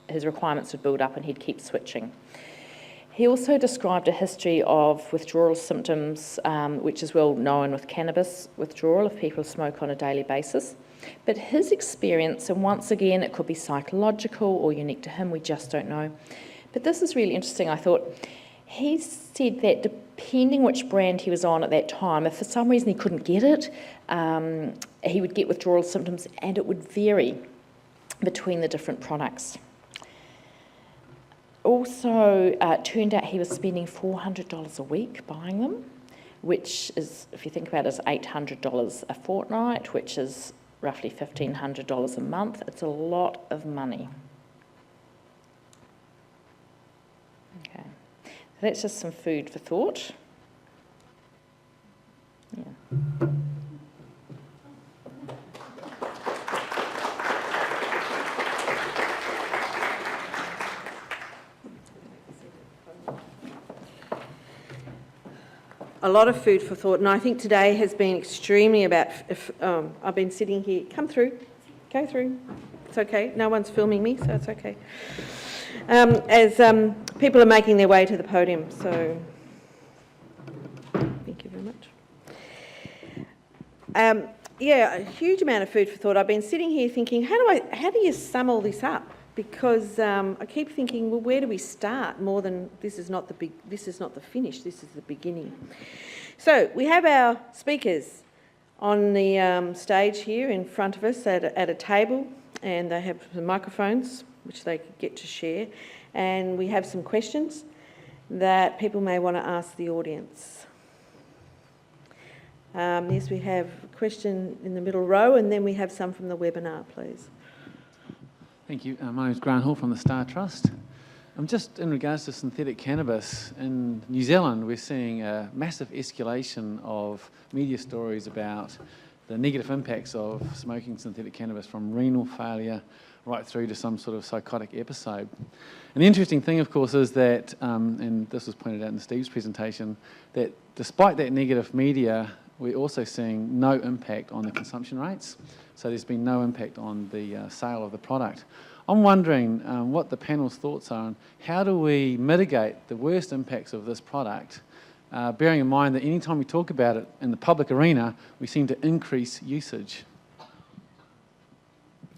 his requirements would build up and he'd keep switching. He also described a history of withdrawal symptoms, which is well known with cannabis withdrawal if people smoke on a daily basis. But his experience, and once again it could be psychological or unique to him, we just don't know. But this is really interesting, I thought. He said that depending which brand he was on at that time, if for some reason he couldn't get it, he would get withdrawal symptoms, and it would vary between the different products. Also, it turned out he was spending $400 a week buying them, which is, if you think about it, is $800 a fortnight, which is roughly $1,500 a month. It's a lot of money. Okay, so that's just some food for thought. Yeah. A lot of food for thought, and I think today has been extremely about, I've been sitting here, come through, go through, it's okay, no one's filming me, so it's okay. As people are making their way to the podium, so thank you very much. Yeah, a huge amount of food for thought. I've been sitting here thinking, how do you sum all this up? Because I keep thinking, well, where do we start? More than this is not the finish. This is the beginning. So we have our speakers on the stage here in front of us at a table, and they have some microphones which they get to share, and we have some questions that people may want to ask the audience. Yes, we have a question in the middle row, and then we have some from the webinar, please. Thank you. My name is Grant Hall from the Star Trust. Just in regards to synthetic cannabis, in New Zealand we're seeing a massive escalation of media stories about the negative impacts of smoking synthetic cannabis, from renal failure right through to some sort of psychotic episode. And the interesting thing, of course, is that, and this was pointed out in Steve's presentation, that despite that negative media, we're also seeing no impact on the consumption rates. So there's been no impact on the sale of the product. I'm wondering what the panel's thoughts are on how do we mitigate the worst impacts of this product, bearing in mind that any time we talk about it in the public arena, we seem to increase usage.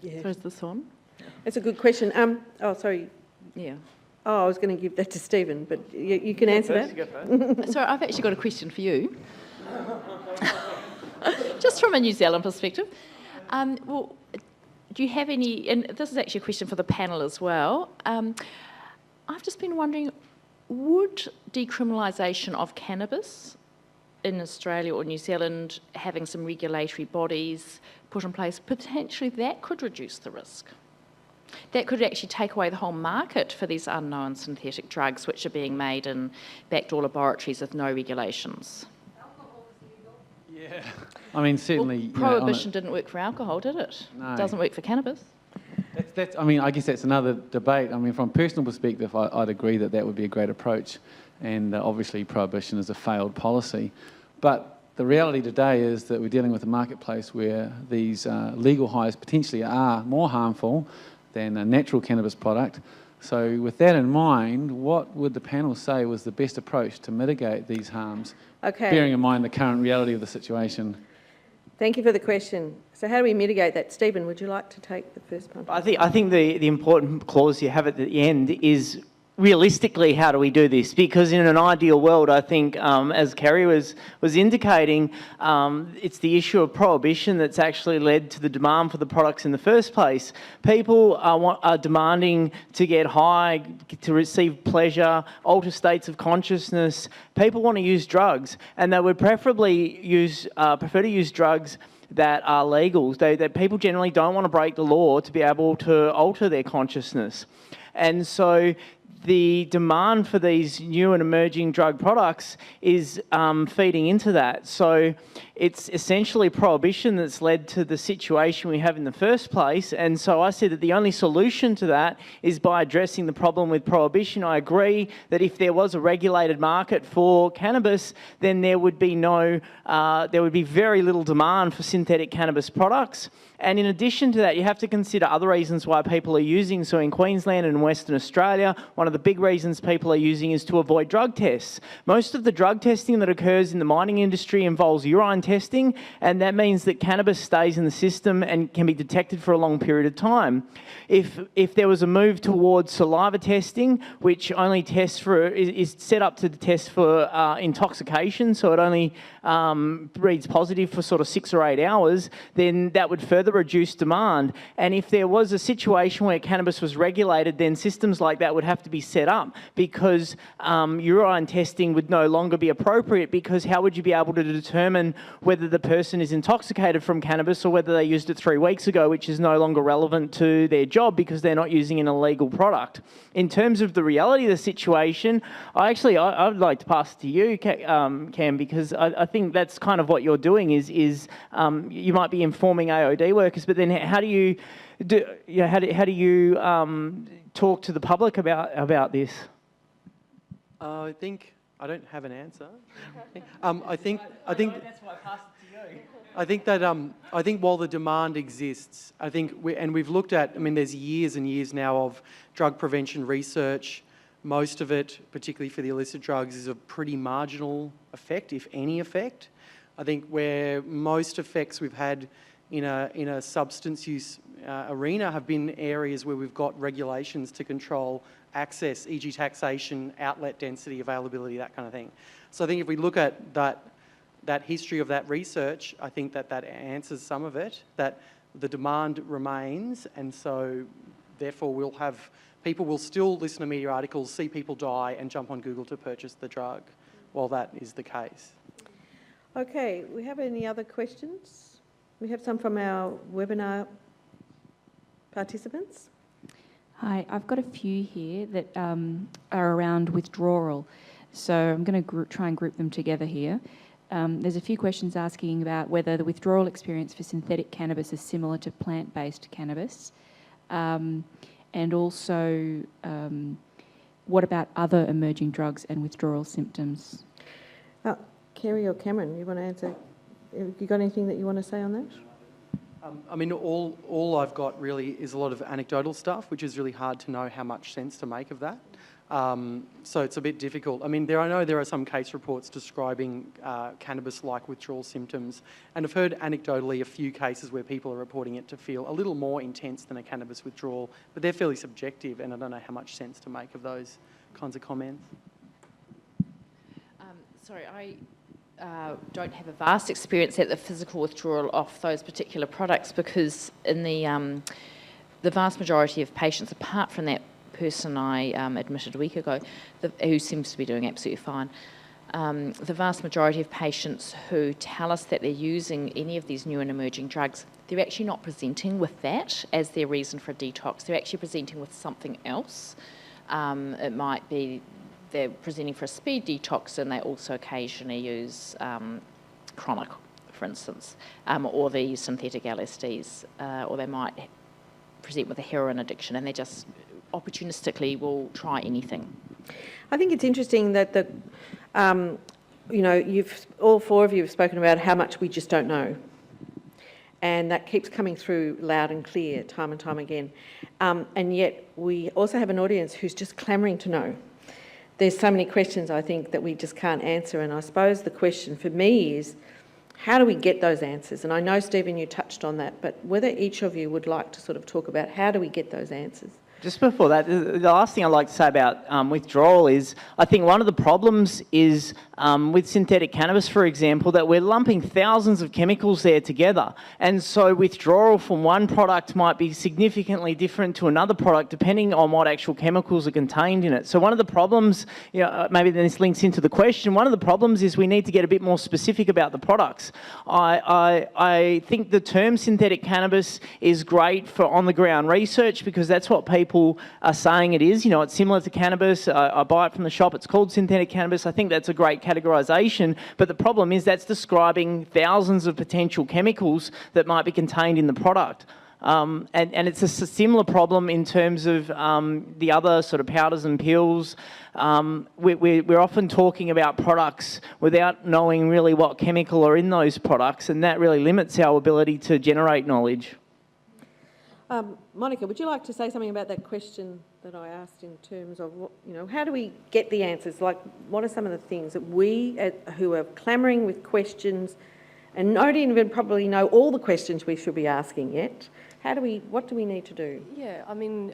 Yeah. So is this on? That's a good question. Oh, sorry. Yeah. Oh, I was going to give that to Stephen, but you can answer that. So I've actually got a question for you. Just from a New Zealand perspective. Well, do you have any, and this is actually a question for the panel as well, I've just been wondering, would decriminalisation of cannabis in Australia or New Zealand, having some regulatory bodies put in place, potentially that could reduce the risk? That could actually take away the whole market for these unknown synthetic drugs which are being made in backdoor laboratories with no regulations. Yeah. I mean, certainly... Well, prohibition didn't work for alcohol, did it? No. It doesn't work for cannabis. I mean, I guess that's another debate. I mean, from a personal perspective, I'd agree that that would be a great approach, and obviously prohibition is a failed policy. But the reality today is that we're dealing with a marketplace where these legal highs potentially are more harmful than a natural cannabis product. So with that in mind, what would the panel say was the best approach to mitigate these harms, bearing in mind the current reality of the situation? Thank you for the question. So how do we mitigate that? Stephen, would you like to take the first one? I think the important clause you have at the end is realistically, how do we do this? Because in an ideal world, I think, as Kerry was indicating, it's the issue of prohibition that's actually led to the demand for the products in the first place. People are demanding to get high, to receive pleasure, alter states of consciousness. People want to use drugs, and they would preferably prefer to use drugs that are legal. That people generally don't want to break the law to be able to alter their consciousness. And so the demand for these new and emerging drug products is feeding into that. So it's essentially prohibition that's led to the situation we have in the first place. And so I said that the only solution to that is by addressing the problem with prohibition. I agree that if there was a regulated market for cannabis, then there would be very little demand for synthetic cannabis products. And in addition to that, you have to consider other reasons why people are using. So in Queensland and Western Australia, one of the big reasons people are using is to avoid drug tests. Most of the drug testing that occurs in the mining industry involves urine testing, and that means that cannabis stays in the system and can be detected for a long period of time. If there was a move towards saliva testing, which only tests for, is set up to test for intoxication, so it only reads positive for sort of 6 or 8 hours, then that would further reduce demand. And if there was a situation where cannabis was regulated, then systems like that would have to be set up, because urine testing would no longer be appropriate, because how would you be able to determine whether the person is intoxicated from cannabis or whether they used it 3 weeks ago, which is no longer relevant to their job because they're not using an illegal product. In terms of the reality of the situation, I'd like to pass it to you, Cam, because I think that's kind of what you're doing is you might be informing AOD workers, but then how do you talk to the public about this? I think I don't have an answer. I think that's why I passed it to you. I think while the demand exists, we've looked at, there's years and years now of drug prevention research. Most of it, particularly for the illicit drugs, is a pretty marginal effect, if any effect. I think where most effects we've had in a substance use arena have been areas where we've got regulations to control access, e.g. taxation, outlet density, availability, that kind of thing. So I think if we look at that history of that research, I think that answers some of it, that the demand remains, and so therefore people will still listen to media articles, see people die, and jump on Google to purchase the drug, while that is the case. Okay, we have any other questions? We have some from our webinar participants. Hi, I've got a few here that are around withdrawal. So I'm going to try and group them together here. There's a few questions asking about whether the withdrawal experience for synthetic cannabis is similar to plant-based cannabis. And also, what about other emerging drugs and withdrawal symptoms? Kerry or Cameron, you want to answer? Have you got anything that you want to say on that? All I've got really is a lot of anecdotal stuff, which is really hard to know how much sense to make of that. So it's a bit difficult. I know there are some case reports describing cannabis-like withdrawal symptoms, and I've heard anecdotally a few cases where people are reporting it to feel a little more intense than a cannabis withdrawal, but they're fairly subjective, and I don't know how much sense to make of those kinds of comments. Sorry, I don't have a vast experience at the physical withdrawal of those particular products, because in the vast majority of patients, apart from that person I admitted a week ago, who seems to be doing absolutely fine, the vast majority of patients who tell us that they're using any of these new and emerging drugs, they're actually not presenting with that as their reason for a detox. They're actually presenting with something else. It might be they're presenting for a speed detox, and they also occasionally use chronic, for instance, or they use synthetic LSDs, or they might present with a heroin addiction, and they just opportunistically will try anything. I think it's interesting that all four of you have spoken about how much we just don't know, and that keeps coming through loud and clear time and time again. And yet we also have an audience who's just clamouring to know. There's so many questions, I think, that we just can't answer, and I suppose the question for me is, how do we get those answers? And I know, Stephen, you touched on that, but whether each of you would like to sort of talk about how do we get those answers? Just before that, the last thing I'd like to say about withdrawal is, I think one of the problems is with synthetic cannabis, for example, that we're lumping thousands of chemicals there together. And so withdrawal from one product might be significantly different to another product, depending on what actual chemicals are contained in it. So one of the problems, maybe this links into the question, one of the problems is we need to get a bit more specific about the products. I think the term synthetic cannabis is great for on-the-ground research, because that's what people are saying it is. It's similar to cannabis. I buy it from the shop. It's called synthetic cannabis. I think that's a great categorisation. But the problem is that's describing thousands of potential chemicals that might be contained in the product. And it's a similar problem in terms of the other sort of powders and pills. We're often talking about products without knowing really what chemical are in those products, and that really limits our ability to generate knowledge. Monica, would you like to say something about that question that I asked in terms of, how do we get the answers? Like, what are some of the things that we, who are clamouring with questions and don't even probably know all the questions we should be asking yet. What do we need to do? Yeah, I mean,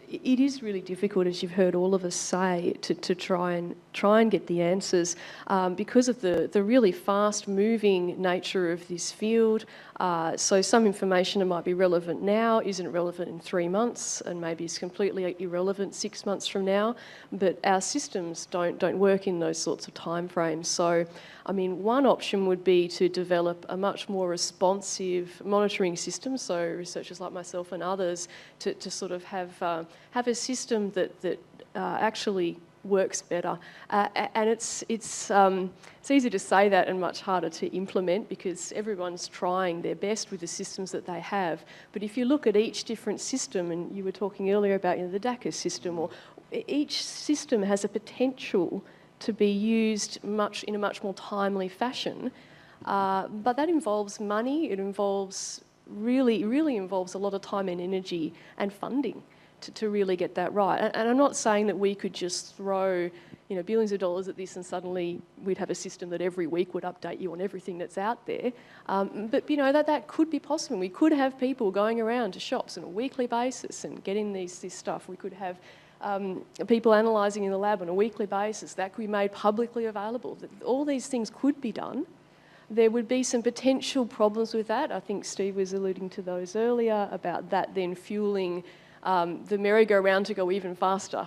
it is really difficult, as you've heard all of us say, to try and get the answers because of the really fast-moving nature of this field. So some information that might be relevant now isn't relevant in 3 months, and maybe is completely irrelevant 6 months from now. But our systems don't work in those sorts of timeframes. So, I mean, one option would be to develop a much more responsive monitoring system. So researchers like myself and others to sort of have a system that actually works better. And it's easy to say that and much harder to implement because everyone's trying their best with the systems that they have. But if you look at each different system, and you were talking earlier about the DACA system, or each system has a potential to be used in a much more timely fashion. But that involves money. It really involves a lot of time and energy and funding to really get that right. And I'm not saying that we could just throw billions of dollars at this and suddenly we'd have a system that every week would update you on everything that's out there. But that could be possible. We could have people going around to shops on a weekly basis and getting this stuff. We could have people analysing in the lab on a weekly basis. That could be made publicly available. All these things could be done. There would be some potential problems with that. I think Steve was alluding to those earlier about that then fueling the merry-go-round to go even faster.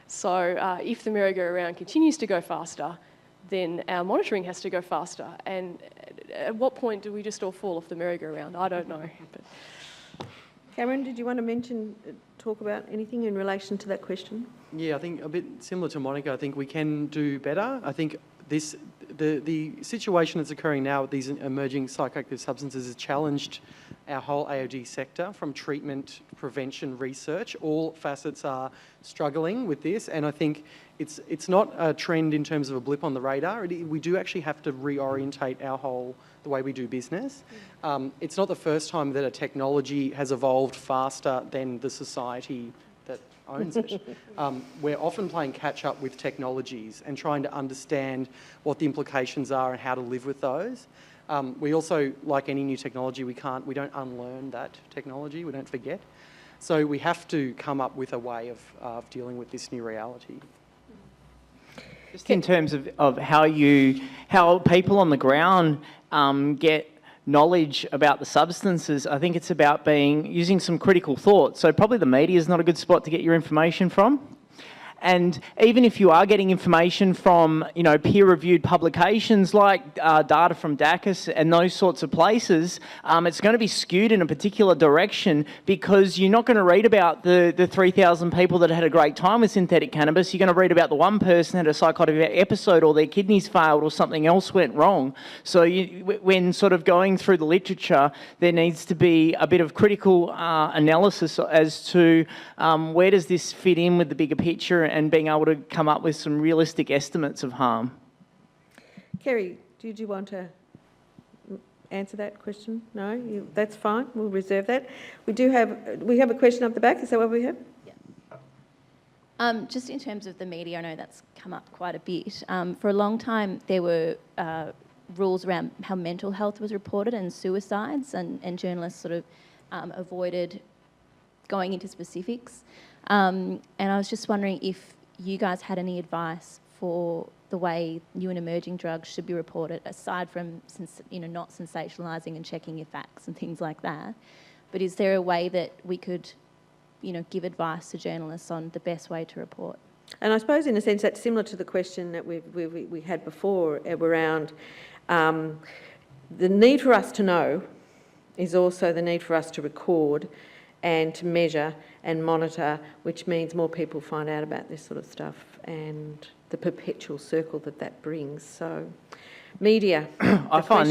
So if the merry-go-round continues to go faster, then our monitoring has to go faster. And at what point do we just all fall off the merry-go-round? I don't know. But Cameron, did you want to talk about anything in relation to that question? Yeah, I think a bit similar to Monica, I think we can do better. I think the situation that's occurring now with these emerging psychoactive substances has challenged our whole AOD sector, from treatment, prevention, research. All facets are struggling with this, and I think it's not a trend in terms of a blip on the radar. We do actually have to reorientate the way we do business. It's not the first time that a technology has evolved faster than the society that owns it. We're often playing catch up with technologies and trying to understand what the implications are and how to live with those. We also, like any new technology, we don't unlearn that technology, we don't forget. So we have to come up with a way of dealing with this new reality. Just in terms of how people on the ground get knowledge about the substances, I think it's about using some critical thought. So probably the media is not a good spot to get your information from. And even if you are getting information from, peer-reviewed publications like data from DACUS and those sorts of places, it's going to be skewed in a particular direction because you're not going to read about the 3,000 people that had a great time with synthetic cannabis. You're going to read about the one person that had a psychotic episode or their kidneys failed or something else went wrong. So when sort of going through the literature, there needs to be a bit of critical analysis as to where does this fit in with the bigger picture, and being able to come up with some realistic estimates of harm. Kerry, did you want to answer that question? No? That's fine. We'll reserve that. We have a question up the back. Is that what we have? Yeah. Just in terms of the media, I know that's come up quite a bit. For a long time, there were rules around how mental health was reported and suicides, and journalists sort of avoided going into specifics. And I was just wondering if you guys had any advice for the way new and emerging drugs should be reported, aside from not sensationalising and checking your facts and things like that. But is there a way that we could, give advice to journalists on the best way to report? And I suppose, in a sense, that's similar to the question that we had before around the need for us to know is also the need for us to record and to measure and monitor, which means more people find out about this sort of stuff and the perpetual circle that brings. So, media. I find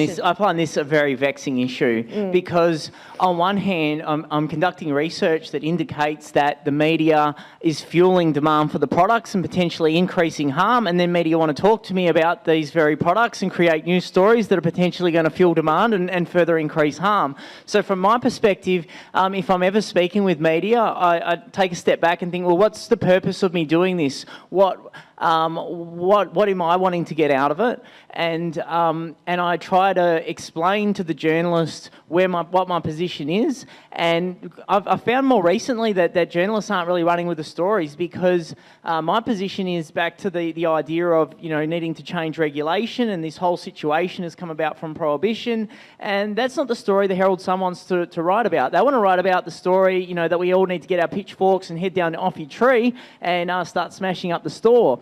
this a very vexing issue because on one hand, I'm conducting research that indicates that the media is fueling demand for the products and potentially increasing harm, and then media want to talk to me about these very products and create new stories that are potentially going to fuel demand and further increase harm. So from my perspective, if I'm ever speaking with media, I take a step back and think, well, what's the purpose of me doing this? what am I wanting to get out of it? And I try to explain to the journalist what my position is. And I've found more recently that journalists aren't really running with the stories, because my position is back to the idea of, you know, needing to change regulation, and this whole situation has come about from prohibition. And that's not the story the Herald Sun wants to write about. They want to write about the story, you know, that we all need to get our pitchforks and head down off your tree and start smashing up the store.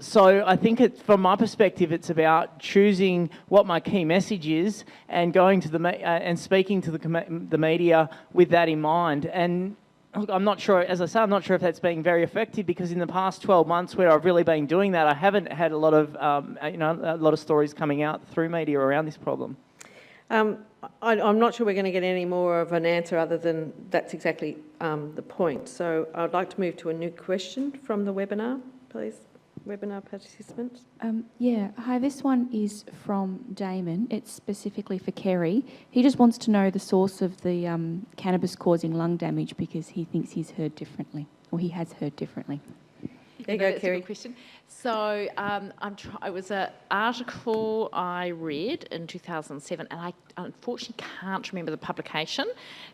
So I think from my perspective, it's about choosing what my key message is and going to and speaking to the media with that in mind. And look, I'm not sure, as I say, I'm not sure if that's been very effective, because in the past 12 months where I've really been doing that, I haven't had a lot of stories coming out through media around this problem. I'm not sure we're going to get any more of an answer other than that's exactly the point. So I'd like to move to a new question from the webinar, please. Webinar participants. Yeah, hi, this one is from Damon. It's specifically for Kerry. He just wants to know the source of the cannabis causing lung damage, because he thinks he's heard differently, or he has heard differently. There you go, That's a Kerry. good question. So it was an article I read in 2007, and I unfortunately can't remember the publication,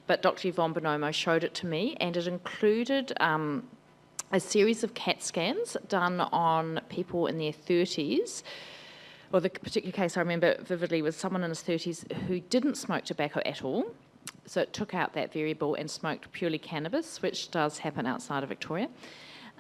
but Dr. Yvonne Bonomo showed it to me, and it included a series of CAT scans done on people in their 30s. Well, the particular case I remember vividly was someone in his 30s who didn't smoke tobacco at all. So it took out that variable and smoked purely cannabis, which does happen outside of Victoria.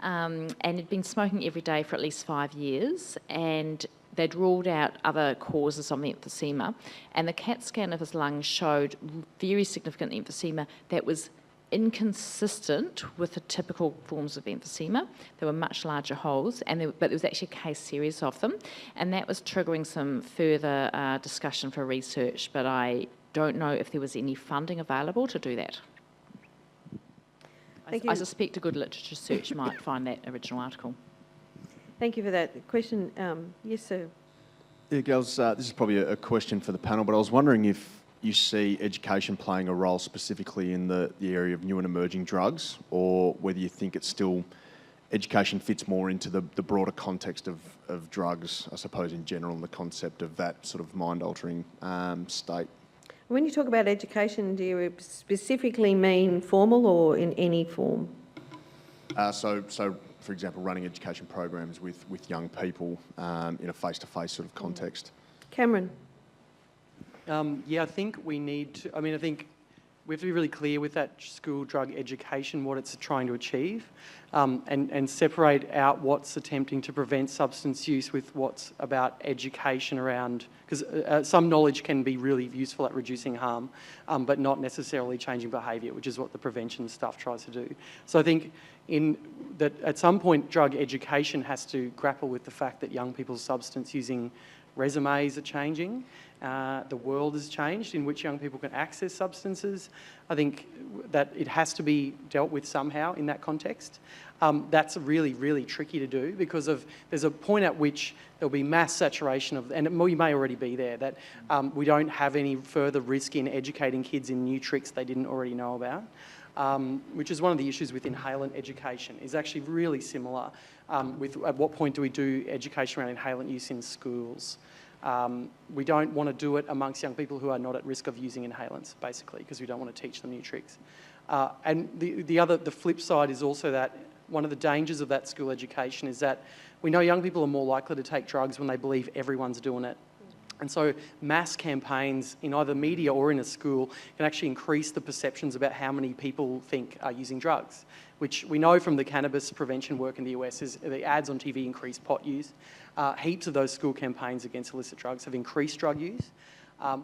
And had been smoking every day for at least 5 years, and they'd ruled out other causes of emphysema. And the CAT scan of his lungs showed very significant emphysema that was inconsistent with the typical forms of emphysema. There were much larger holes, but there was actually a case series of them, and that was triggering some further discussion for research, but I don't know if there was any funding available to do that. I suspect a good literature search might find that original article. Thank you for that. Question, yes, sir. Yeah, girls, this is probably a question for the panel, but I was wondering if you see education playing a role specifically in the area of new and emerging drugs, or whether you think it's still, education fits more into the broader context of drugs, I suppose, in general, and the concept of that sort of mind-altering state. When you talk about education, do you specifically mean formal or in any form? So, for example, running education programs with young people in a face-to-face sort of context. Cameron? Yeah, I think we need to, I think we have to be really clear with that school drug education, what it's trying to achieve, and separate out what's attempting to prevent substance use with what's about education around, because some knowledge can be really useful at reducing harm, but not necessarily changing behaviour, which is what the prevention stuff tries to do. So I think that at some point drug education has to grapple with the fact that young people's substance using resumes are changing. The world has changed in which young people can access substances. I think that it has to be dealt with somehow in that context. That's really, really tricky to do, because there's a point at which there'll be mass saturation of, and we may already be there, that we don't have any further risk in educating kids in new tricks they didn't already know about. Which is one of the issues with inhalant education, is actually really similar with at what point do we do education around inhalant use in schools. We don't want to do it amongst young people who are not at risk of using inhalants, basically, because we don't want to teach them new tricks. And the flip side is also that one of the dangers of that school education is that we know young people are more likely to take drugs when they believe everyone's doing it. And so mass campaigns in either media or in a school can actually increase the perceptions about how many people think are using drugs, which we know from the cannabis prevention work in the US is the ads on TV increase pot use. Heaps of those school campaigns against illicit drugs have increased drug use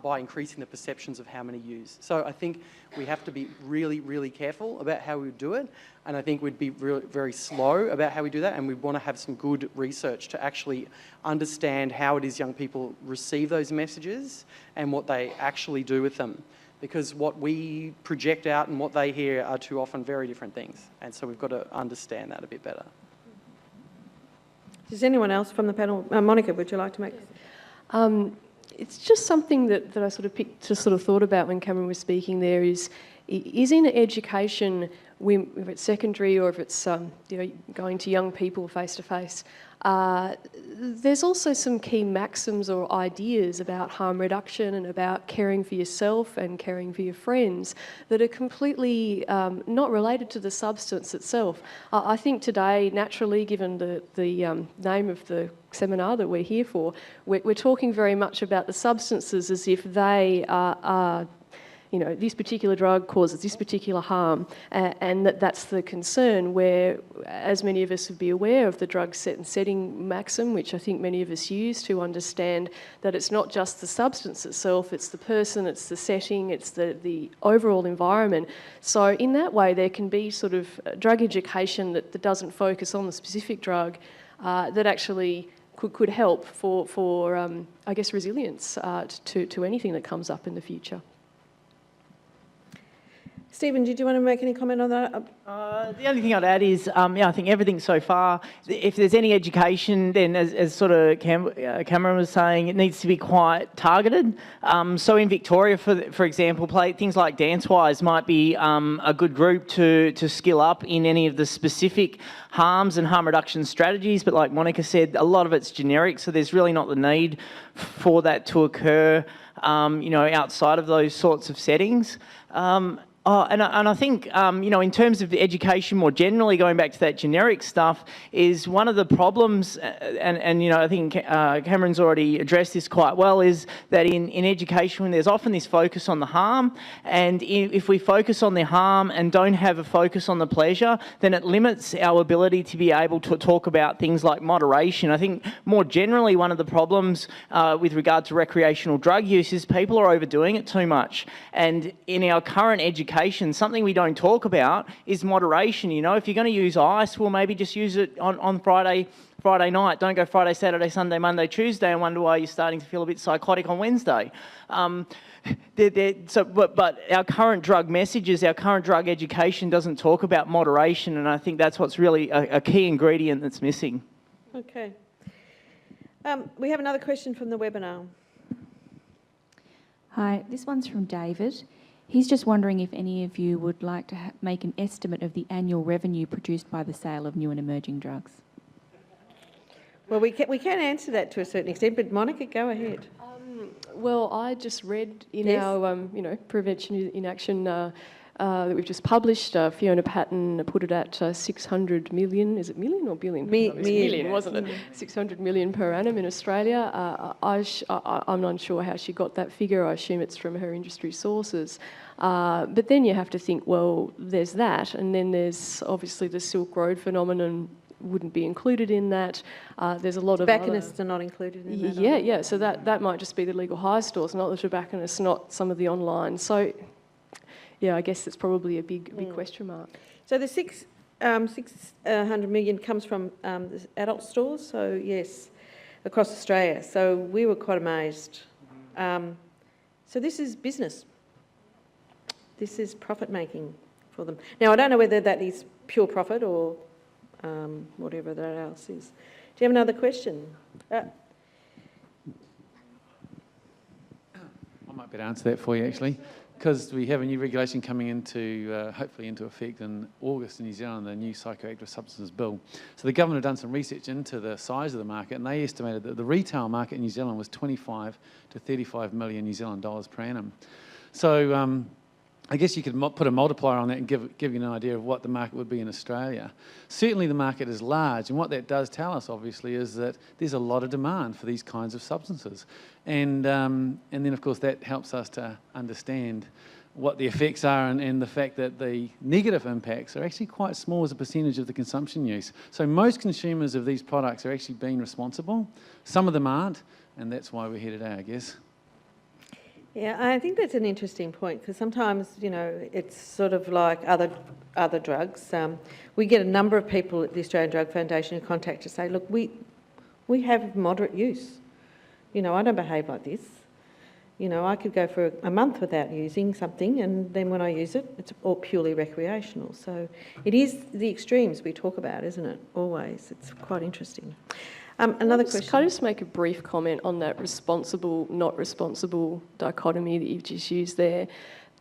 by increasing the perceptions of how many use. So I think we have to be really, really careful about how we do it. And I think we'd be very slow about how we do that. And we want to have some good research to actually understand how it is young people receive those messages and what they actually do with them. Because what we project out and what they hear are too often very different things. And so we've got to understand that a bit better. Does anyone else from the panel? Monica, would you like to make? It's just something that I sort of thought about when Cameron was speaking there is is in education, if it's secondary or if it's going to young people face to face. There's also some key maxims or ideas about harm reduction and about caring for yourself and caring for your friends that are completely not related to the substance itself. I think today, naturally, given the name of the seminar that we're here for, we're talking very much about the substances as if they are this particular drug causes this particular harm, and that's the concern, where, as many of us would be aware of the drug set and setting maxim, which I think many of us use to understand that it's not just the substance itself, it's the person, it's the setting, it's the overall environment. So in that way, there can be sort of drug education that doesn't focus on the specific drug, that actually could help for I guess, resilience to anything that comes up in the future. Stephen, did you want to make any comment on that? The only thing I'd add is, I think everything so far, if there's any education, then as sort of Cameron was saying, it needs to be quite targeted. So in Victoria, for example, things like DanceWise might be a good group to skill up in any of the specific harms and harm reduction strategies. But like Monica said, a lot of it's generic, so there's really not the need for that to occur, outside of those sorts of settings. And I think, in terms of education more generally, going back to that generic stuff, is one of the problems, and I think Cameron's already addressed this quite well, is that in education there's often this focus on the harm, and if we focus on the harm and don't have a focus on the pleasure, then it limits our ability to be able to talk about things like moderation. I think more generally one of the problems with regard to recreational drug use is people are overdoing it too much, and in our current education, something we don't talk about is moderation. If you're going to use ice, well, maybe just use it on Friday night. Don't go Friday, Saturday, Sunday, Monday, Tuesday and wonder why you're starting to feel a bit psychotic on Wednesday. But our current drug messages, our current drug education doesn't talk about moderation, and I think that's what's really a key ingredient that's missing. Okay. We have another question from the webinar. Hi, this one's from David. He's just wondering if any of you would like to make an estimate of the annual revenue produced by the sale of new and emerging drugs. Well, we can answer that to a certain extent, but Monica, go ahead. Well, I just read in our, Prevention in Action that we've just published, Fiona Patton put it at 600 million. Is it million or billion? Million, wasn't it? 600 million per annum in Australia. I'm not sure how she got that figure. I assume it's from her industry sources. But then you have to think, well, there's that, and then there's obviously the Silk Road phenomenon wouldn't be included in that. There's a lot of tobacconists are not included in that. Yeah. So that might just be the legal high stores, not the tobacconists, not some of the online. So, yeah, I guess it's probably a big question mark. So the 600 million comes from the adult stores. So yes, across Australia. So we were quite amazed. So this is business. This is profit making for them. Now I don't know whether that is pure profit or whatever that else is. Do you have another question? I might better answer that for you actually, because we have a new regulation coming into, hopefully into effect in August in New Zealand, the new Psychoactive Substances Bill. So the government have done some research into the size of the market, and they estimated that the retail market in New Zealand was 25 to 35 million New Zealand dollars per annum. So I guess you could put a multiplier on that and give you an idea of what the market would be in Australia. Certainly the market is large, and what that does tell us, obviously, is that there's a lot of demand for these kinds of substances. And then, of course, that helps us to understand what the effects are and the fact that the negative impacts are actually quite small as a percentage of the consumption use. So most consumers of these products are actually being responsible. Some of them aren't, and that's why we're here today, I guess. Yeah, I think that's an interesting point, because sometimes, it's sort of like other drugs. We get a number of people at the Australian Drug Foundation who contact us say, look, we have moderate use. I don't behave like this. I could go for a month without using something, and then when I use it, it's all purely recreational. So it is the extremes we talk about, isn't it? Always. It's quite interesting. Another question. Can I just make a brief comment on that responsible, not responsible dichotomy that you've just used there?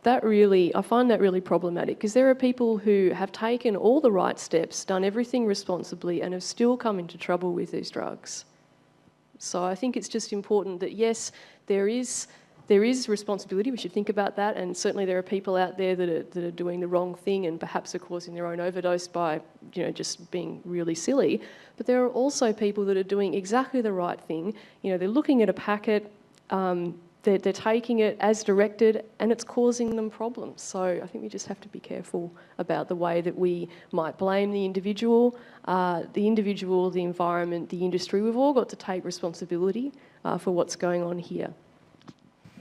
I find that really problematic, because there are people who have taken all the right steps, done everything responsibly, and have still come into trouble with these drugs. So I think it's just important that, yes, there is responsibility. We should think about that, and certainly there are people out there that are doing the wrong thing and perhaps are causing their own overdose by, just being really silly. But there are also people that are doing exactly the right thing. They're looking at a packet, they're taking it as directed, and it's causing them problems. So I think we just have to be careful about the way that we might blame the individual, the environment, the industry. We've all got to take responsibility for what's going on here.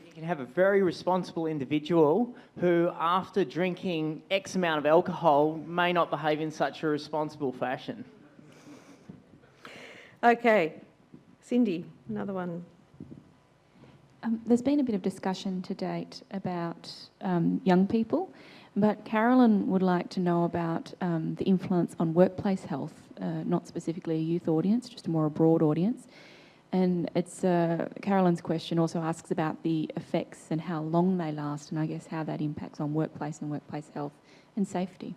You can have a very responsible individual who, after drinking X amount of alcohol, may not behave in such a responsible fashion. Okay, Cindy, another one. There's been a bit of discussion to date about young people, but Carolyn would like to know about the influence on workplace health, not specifically a youth audience, just a more broad audience. And it's Carolyn's question also asks about the effects and how long they last, and I guess how that impacts on workplace and workplace health and safety.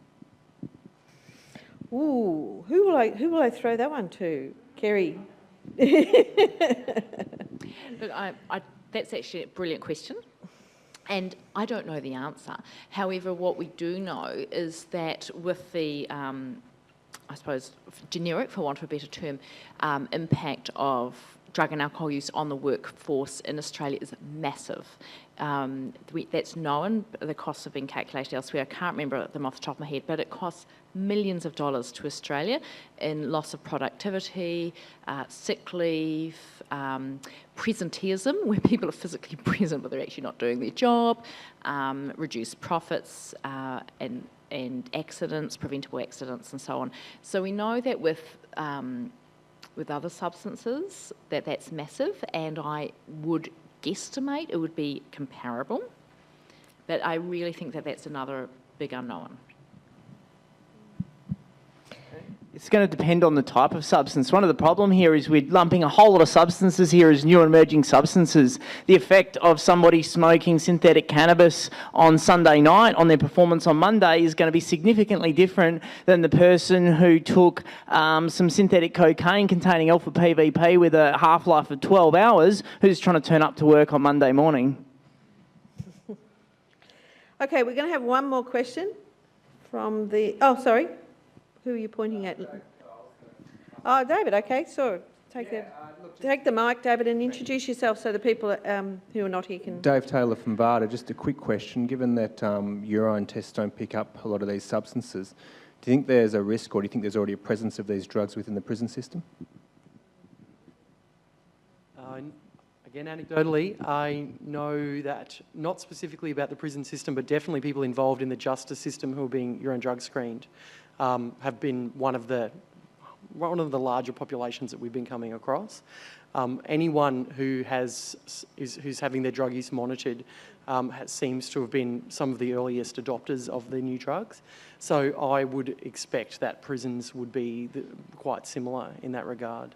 Ooh, who will I throw that one to? Kerry. Look, that's actually a brilliant question, and I don't know the answer. However, what we do know is that with the, I suppose, generic, for want of a better term, impact of drug and alcohol use on the workforce in Australia is massive. That's known. The costs have been calculated elsewhere. I can't remember them off the top of my head, but it costs millions of dollars to Australia in loss of productivity, sick leave, presenteeism, where people are physically present but they're actually not doing their job, reduced profits, and accidents, preventable accidents, and so on. So we know that with other substances that's massive, and I would guesstimate it would be comparable, but I really think that that's another big unknown. It's going to depend on the type of substance. One of the problem here is we're lumping a whole lot of substances here as new and emerging substances. The effect of somebody smoking synthetic cannabis on Sunday night on their performance on Monday is going to be significantly different than the person who took some synthetic cocaine containing alpha PVP with a half-life of 12 hours who's trying to turn up to work on Monday morning. Okay, we're going to have one more question from the... Oh, sorry. Who are you pointing at? Oh, David, okay, so take the mic, David, and introduce yourself so the people who are not here can... Dave Taylor from VADA. Just a quick question. Given that urine tests don't pick up a lot of these substances, do you think there's a risk, or do you think there's already a presence of these drugs within the prison system? Again, anecdotally, I know that, not specifically about the prison system, but definitely people involved in the justice system who are being urine drug screened have been one of the larger populations that we've been coming across. Anyone who who's having their drug use monitored seems to have been some of the earliest adopters of the new drugs. So I would expect that prisons would be quite similar in that regard.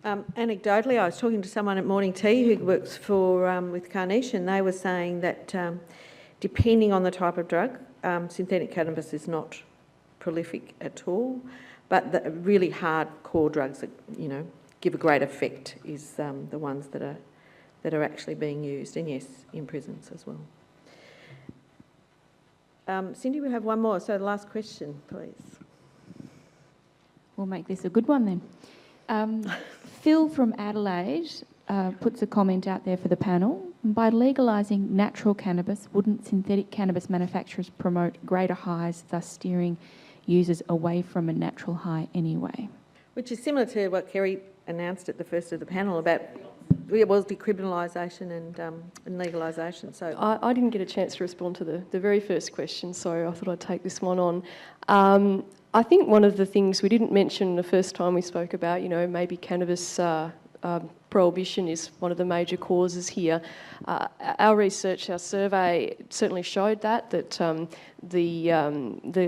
Anecdotally, I was talking to someone at Morning Tea who works with Carnation. They were saying that depending on the type of drug, synthetic cannabis is not prolific at all, but the really hardcore drugs that give a great effect is the ones that are actually being used, and yes, in prisons as well. Cindy, we have one more. So the last question, please. We'll make this a good one then. Phil from Adelaide puts a comment out there for the panel. By legalising natural cannabis, wouldn't synthetic cannabis manufacturers promote greater highs, thus steering users away from a natural high anyway? Which is similar to what Kerry announced at the first of the panel about decriminalisation and legalisation. So I didn't get a chance to respond to the very first question, so I thought I'd take this one on. I think one of the things we didn't mention the first time we spoke about, maybe cannabis prohibition is one of the major causes here. Our research, our survey certainly showed that the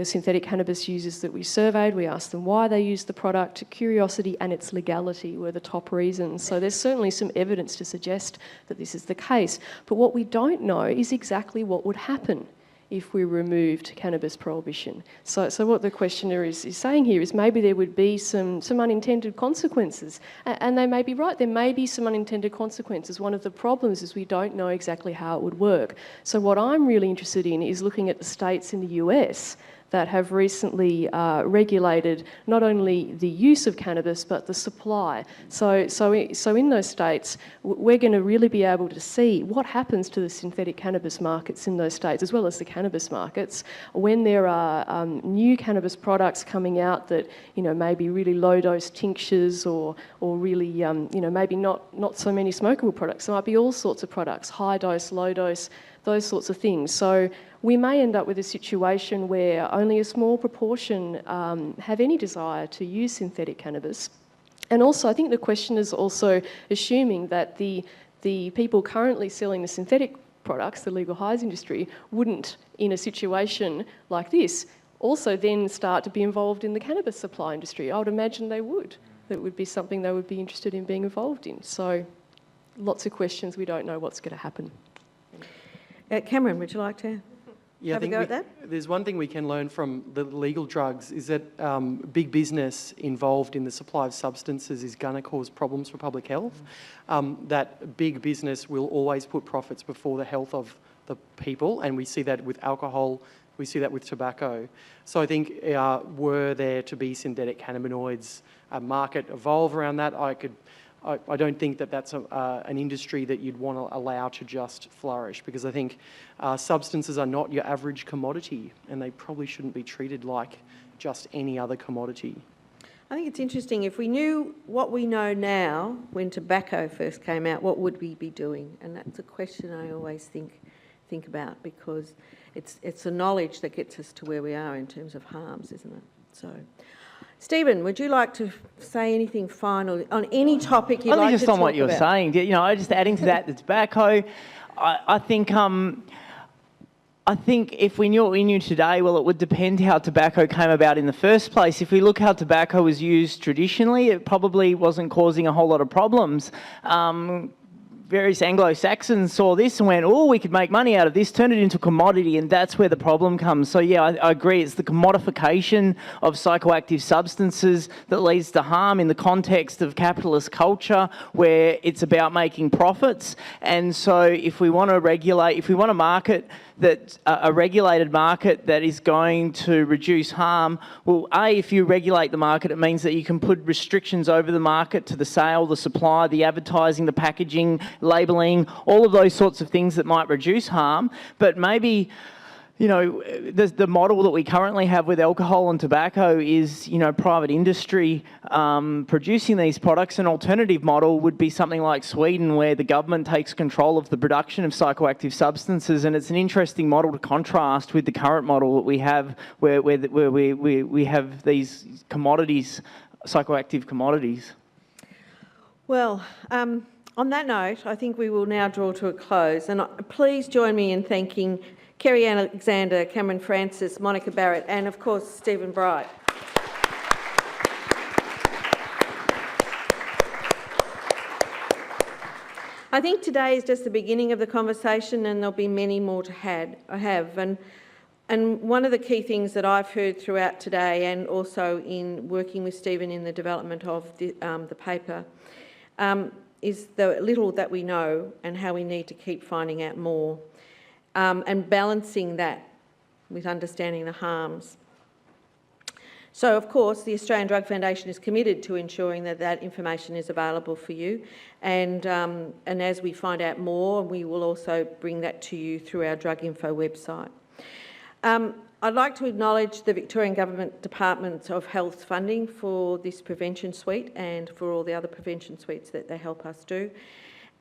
synthetic cannabis users that we surveyed, we asked them why they used the product. Curiosity and its legality were the top reasons. So there's certainly some evidence to suggest that this is the case. But what we don't know is exactly what would happen if we removed cannabis prohibition. So what the questioner is saying here is maybe there would be some unintended consequences. And they may be right, there may be some unintended consequences. One of the problems is we don't know exactly how it would work. So what I'm really interested in is looking at the states in the US that have recently regulated not only the use of cannabis but the supply. So in those states, we're going to really be able to see what happens to the synthetic cannabis markets in those states, as well as the cannabis markets, when there are new cannabis products coming out that maybe really low dose tinctures or really maybe not so many smokable products. There might be all sorts of products, high dose, low dose, those sorts of things. So we may end up with a situation where only a small proportion have any desire to use synthetic cannabis. And also, I think the question is also assuming that the people currently selling the synthetic products, the legal highs industry, wouldn't, in a situation like this, also then start to be involved in the cannabis supply industry. I would imagine they would. That would be something they would be interested in being involved in. So lots of questions, we don't know what's going to happen. Cameron, would you like to have a go at that? There's one thing we can learn from the legal drugs is that big business involved in the supply of substances is going to cause problems for public health. That big business will always put profits before the health of the people, and we see that with alcohol, we see that with tobacco. So I think were there to be synthetic cannabinoids, a market evolve around that, I don't think that that's an industry that you'd want to allow to just flourish, because I think substances are not your average commodity and they probably shouldn't be treated like just any other commodity. I think it's interesting. If we knew what we know now when tobacco first came out, what would we be doing? And that's a question I always think about, because it's the knowledge that gets us to where we are in terms of harms, isn't it? So, Stephen, would you like to say anything final on any topic you'd like to talk about? Just on what you were saying, just adding to that, the tobacco, I think if we knew what we knew today, well, it would depend how tobacco came about in the first place. If we look how tobacco was used traditionally, it probably wasn't causing a whole lot of problems. Various Anglo-Saxons saw this and went, oh, we could make money out of this, turn it into a commodity, and that's where the problem comes. So yeah, I agree, it's the commodification of psychoactive substances that leads to harm in the context of capitalist culture where it's about making profits. And so if we want to regulate, if we want to market that a regulated market that is going to reduce harm, well, if you regulate the market, it means that you can put restrictions over the market to the sale, the supply, the advertising, the packaging, labelling, all of those sorts of things that might reduce harm. But maybe, the model that we currently have with alcohol and tobacco is, private industry producing these products. An alternative model would be something like Sweden, where the government takes control of the production of psychoactive substances, and it's an interesting model to contrast with the current model that we have, where we have these commodities, psychoactive commodities. Well, on that note, I think we will now draw to a close, and please join me in thanking Kerry Alexander, Cameron Francis, Monica Barrett, and of course Stephen Bright. I think today is just the beginning of the conversation, and there'll be many more to have. And one of the key things that I've heard throughout today, and also in working with Stephen in the development of the paper, is the little that we know and how we need to keep finding out more. And balancing that with understanding the harms. So, of course, the Australian Drug Foundation is committed to ensuring that that information is available for you. And as we find out more, we will also bring that to you through our Drug Info website. I'd like to acknowledge the Victorian Government Department of Health's funding for this prevention suite and for all the other prevention suites that they help us do.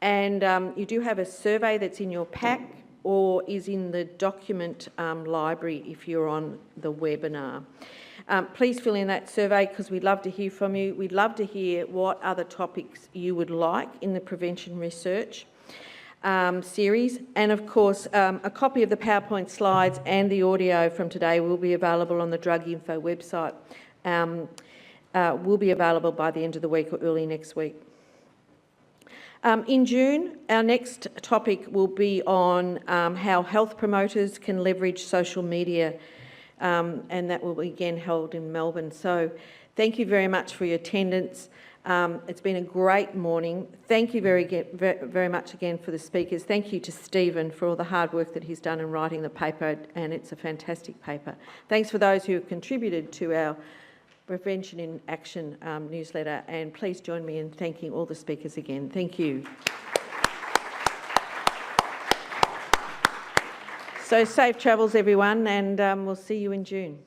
And you do have a survey that's in your pack, or is in the document library if you're on the webinar. Please fill in that survey because we'd love to hear from you. We'd love to hear what other topics you would like in the prevention research series. And of course, a copy of the PowerPoint slides and the audio from today will be available on the Drug Info website. Will be available by the end of the week or early next week. In June, our next topic will be on how health promoters can leverage social media, and that will be again held in Melbourne. So thank you very much for your attendance. It's been a great morning. Thank you very much again for the speakers. Thank you to Stephen for all the hard work that he's done in writing the paper, and it's a fantastic paper. Thanks for those who have contributed to our Prevention in Action newsletter, and please join me in thanking all the speakers again. Thank you. So safe travels everyone, and we'll see you in June.